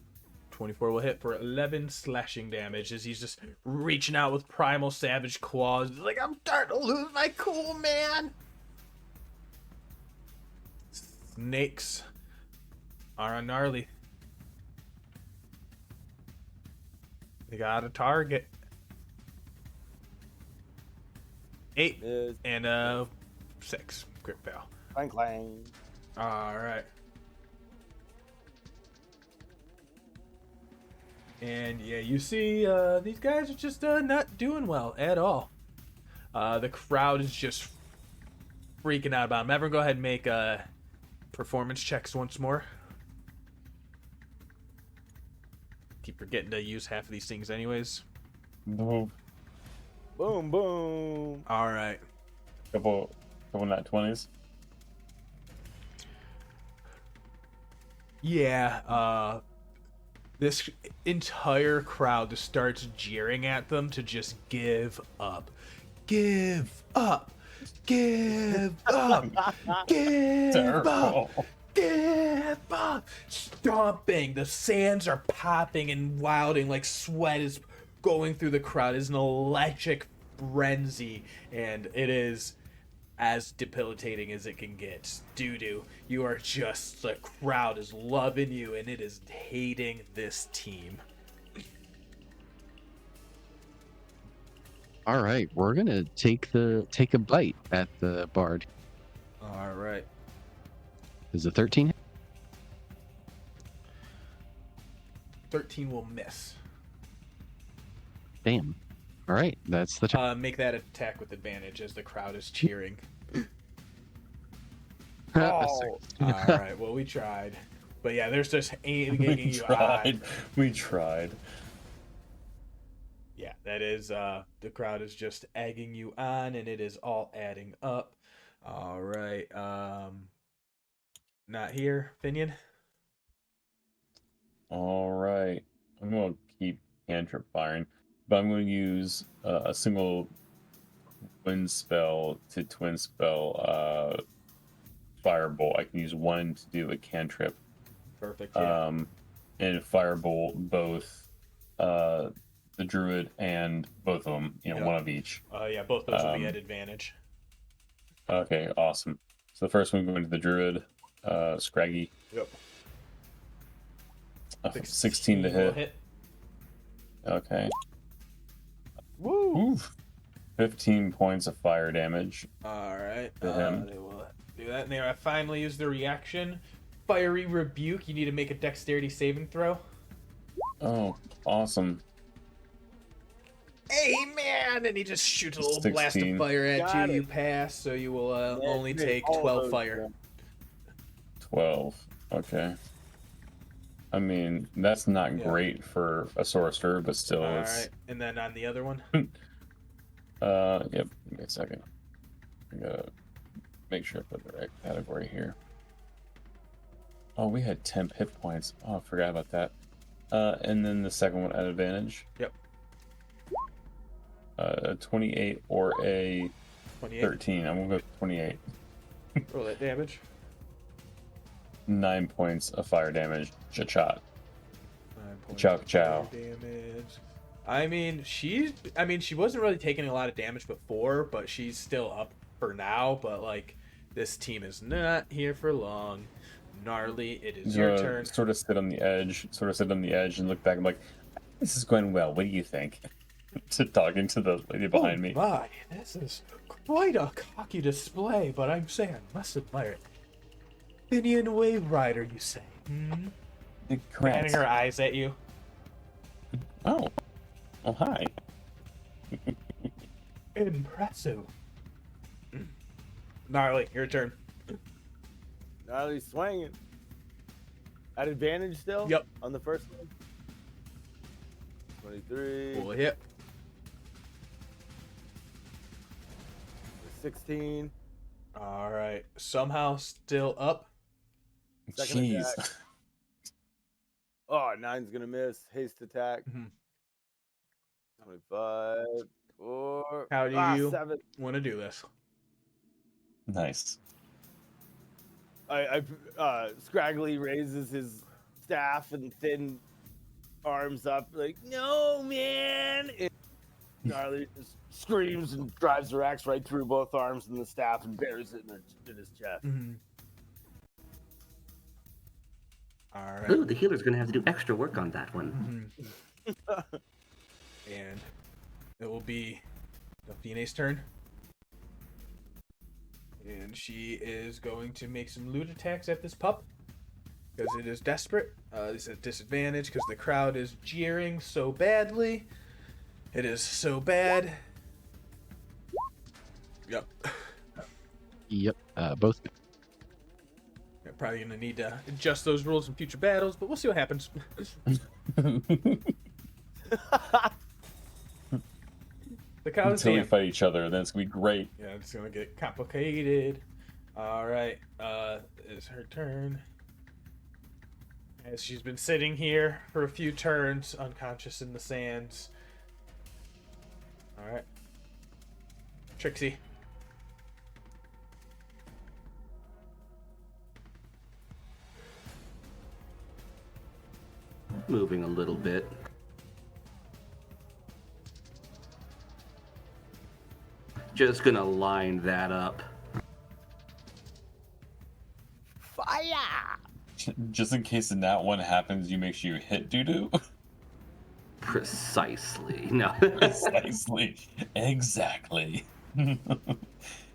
24 will hit for 11 slashing damage as he's just reaching out with primal savage claws. He's like, I'm starting to lose my cool, man. Snakes are on Gnarly. They got a target. 8 Is and 6. Crit fail. clang clang. All right. And yeah, you see, these guys are just not doing well at all. The crowd is just freaking out about them. Everyone, go ahead and make performance checks once more. Keep forgetting to use half of these things, anyways. No. Boom, boom. All right. Couple nat 20s. Yeah. This entire crowd just starts jeering at them to just give up. Give up. Give up. Give up. Terrible. Give up. Stomping. The sands are popping and wilding like sweat is going through the crowd. It's an electric frenzy, and it is as debilitating as it can get. Doo-doo, you are just, the crowd is loving you, and it is hating this team. All right, we're gonna take a bite at the bard. All right. Is it 13? 13 will miss. Damn. All right, that's the turn. Make that attack with advantage as the crowd is cheering. Oh, All right, well, we tried. But yeah, there's just egging We you tried. on. We tried. Yeah, that is, the crowd is just egging you on, and it is all adding up. All right, not here, Finian. All right. I'm going to keep cantrip firing, but I'm going to use a single wind spell to twin spell firebolt. I can use one to do a cantrip. Perfect. Yeah. And firebolt both the druid and both of them, Yep. one of each. Yeah, both those will be at advantage. Okay, awesome. So the first one going to the druid, Scraggy. Yep. 16 to will hit. Okay. woo. Oof. 15 points of fire damage. All right. To him. They will do that. And they finally use their reaction. Fiery Rebuke. You need to make a dexterity saving throw. Oh, awesome. Hey, man! And he just shoots a little blast of 16. fire at Got you. it. You pass, so you will Yeah, only you did take all 12 those, fire. yeah. 12. Okay. I mean, that's not Yeah. great for a sorcerer, but still, All it's. right. And then on the other one? Yep. Give me a second. I gotta make sure I put the right category here. Oh, we had 10 hit points. Oh, I forgot about that. And then the second one at advantage. Yep. 28 or a 28. 13. I'm gonna go 28. Roll that damage. 9 points of fire damage. Cha-cha. 9 points Chow of chow. fire damage. I mean, she wasn't really taking a lot of damage before, but she's still up for now. But like, this team is not here for long. Gnarly, it is your turn. Sort of sit on the edge. And look back. I'm like, this is going well. What do you think? To talking to the lady behind me. My, this is quite a cocky display, but I'm saying I must admire it. Finian Wave Rider, you say? Hmm? Fanning her eyes at you. Oh. Oh, hi. Impressive. Gnarly, your turn. Gnarly swinging. At advantage still? Yep. On the first one? 23. Cool hit. 16. All right. Somehow still up. Second Jeez. attack. Oh, 9's gonna miss. Haste attack. Mhm. 25. 4. How do you 7. want to do this? Nice. Scraggly raises his staff and thin arms up, like, no, man. And Gnarly just screams and drives her axe right through both arms and the staff and buries it in his chest. Mm-hmm. All right. Ooh, the healer's gonna have to do extra work on that one. Mm-hmm. And it will be Delphine's turn. And she is going to make some loot attacks at this pup. Because it is desperate. It's at disadvantage because the crowd is jeering so badly. It is so bad. Yep. Yep. Both. You're probably going to need to adjust those rules in future battles, but we'll see what happens. The crowd is Until we damn. fight each other, then it's gonna be great. Yeah, it's gonna get complicated. All right, it's her turn. As she's been sitting here for a few turns, unconscious in the sands. All right, Trixie. Moving a little bit. Just gonna line that up. Fire! Just in case the nat one happens, you make sure you hit doo-doo. Precisely. No. Precisely. Exactly.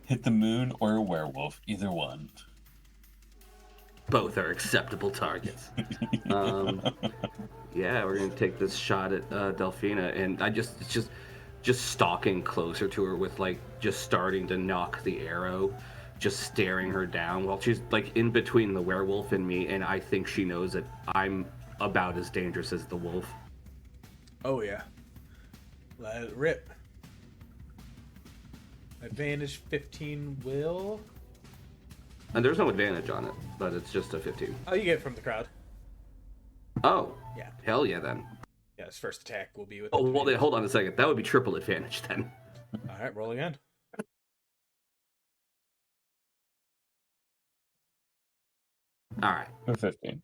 Hit the moon or a werewolf, either one. Both are acceptable targets. Yeah, we're gonna take this shot at Delphina, and it's just stalking closer to her with like just starting to knock the arrow, just staring her down while she's like in between the werewolf and me, and I think she knows that I'm about as dangerous as the wolf. Oh yeah. Let it rip. Advantage 15 will. And there's no advantage on it, but it's just a 15. Oh, you get it from the crowd. Oh. Yeah. Hell yeah, then. Yeah, his first attack will be with. Oh, well, then, advantage. hold on a second. That would be triple advantage then. All right, roll again. All right. 15.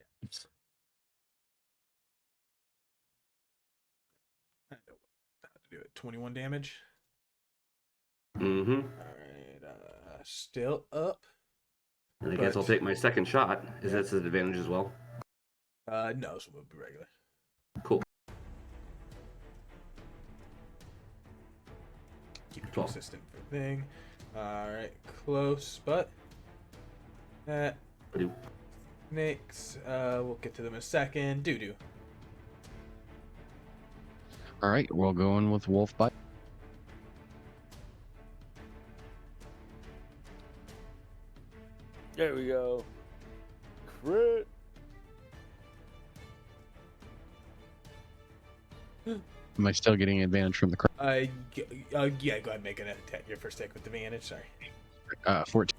How to do it? 21 damage. Mm-hmm. All right, still up. And I guess I'll take my second shot. Is that an advantage as well? No, so we'll be regular. Cool. Keep it 12. consistent for thing. All right, close, but that Ba-doo. snakes. We'll get to them in a second. Doo-doo. All right, we'll go in with wolf bite. There we go. Crit. Am I still getting advantage from the crowd? Yeah, go ahead and make an attack. Your first attack with advantage. Sorry. 14.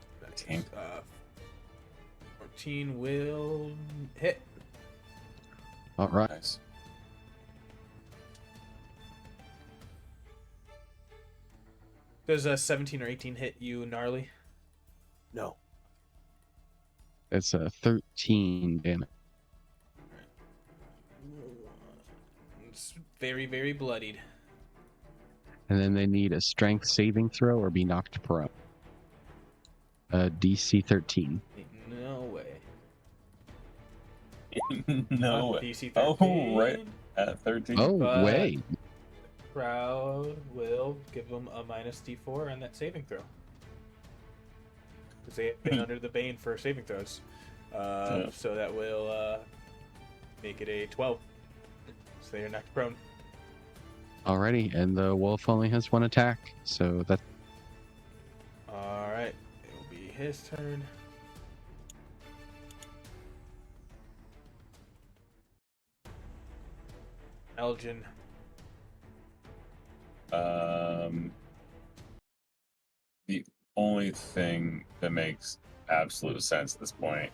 14 will hit. All right. Nice. Does a 17 or 18 hit you, Gnarly? No. It's a 13 damage. It's very, very bloodied. And then they need a strength saving throw or be knocked prone. DC 13. No way. No way. DC 13. Oh, right at 13. Oh, But- way. Crowd will give them a minus D4 on that saving throw. Because they have been under the bane for saving throws. So that will make it a 12. So they are knocked prone. Alrighty, and the wolf only has one attack, so that Alright, it will be his turn. Aljin. The only thing that makes absolute sense at this point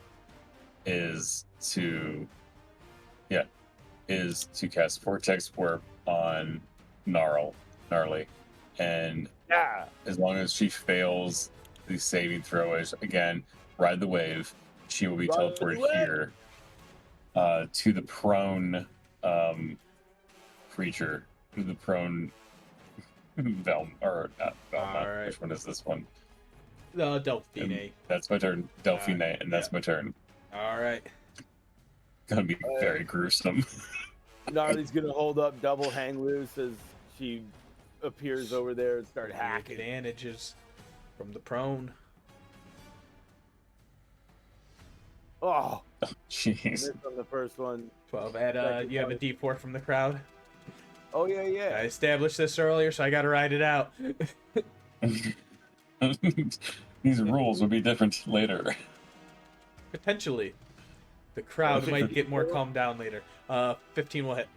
is to cast Vortex Warp on Gnarly. And Yeah. as long as she fails the saving throw, is again, ride the wave, she will be Ride the teleported wave. here to the prone creature, to the prone Velm, or not Velma. Alright. Which one is this one? Delphine. That's my turn. Delphine, and that's my turn. Alright. Gonna be very gruesome. Gnarly's gonna hold up double hang loose as she appears over there and start Take hacking. advantages from the prone. Oh, Jeez. missed on the first one. 12. Add, you have a D4 from the crowd. Oh yeah, I yeah. established this earlier, so I gotta ride it out. These rules will be different later. Potentially. The crowd might get more calmed down later. 15 will hit.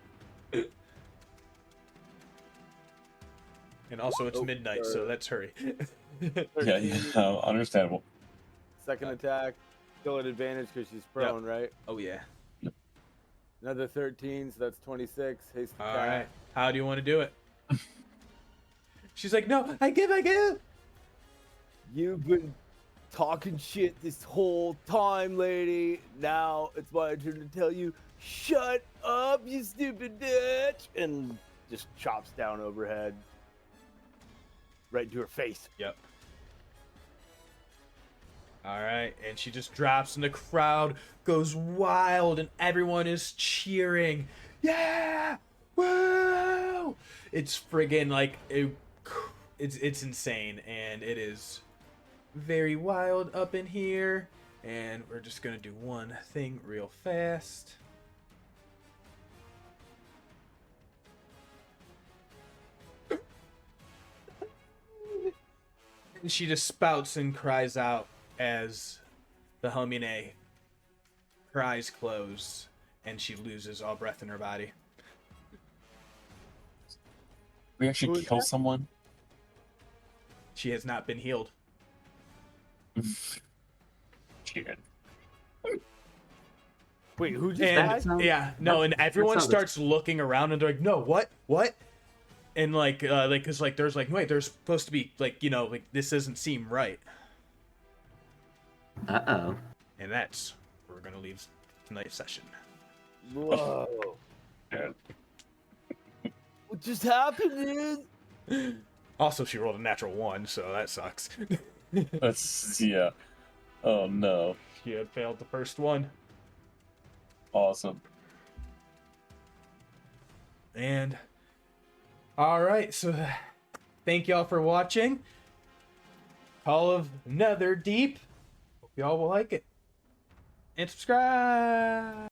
And also it's midnight, so let's hurry. Yeah, understandable. Second attack, still at advantage because she's prone, right? Oh yeah. Another 13, so that's 26. Haste attack. Alright. How do you want to do it? She's like, no, I give. You've been talking shit this whole time, lady. Now it's my turn to tell you, shut up, you stupid bitch! And just chops down overhead. Right into her face. Yep. Alright, and she just drops, and the crowd goes wild, and everyone is cheering. Yeah! Woo! It's friggin' like, it's insane, and it is very wild up in here. And we're just gonna do one thing real fast. And she just spouts and cries out as the Homine, her eyes close, and she loses all breath in her body. We actually Who is kill that? someone. She has not been healed. Shit. Wait, who just And died? yeah, no, and everyone sounds- starts looking around, and they're like, "No, what?" And cause there's wait, there's supposed to be this doesn't seem right, Uh-oh. and that's where we're gonna leave tonight's session. Whoa. Yeah. What just happened, dude? Also, she rolled a natural 1, so that sucks. That's yeah. Oh no. She had failed the first one. Awesome. And all right, so thank y'all for watching Call of Netherdeep. Hope y'all will like it and subscribe.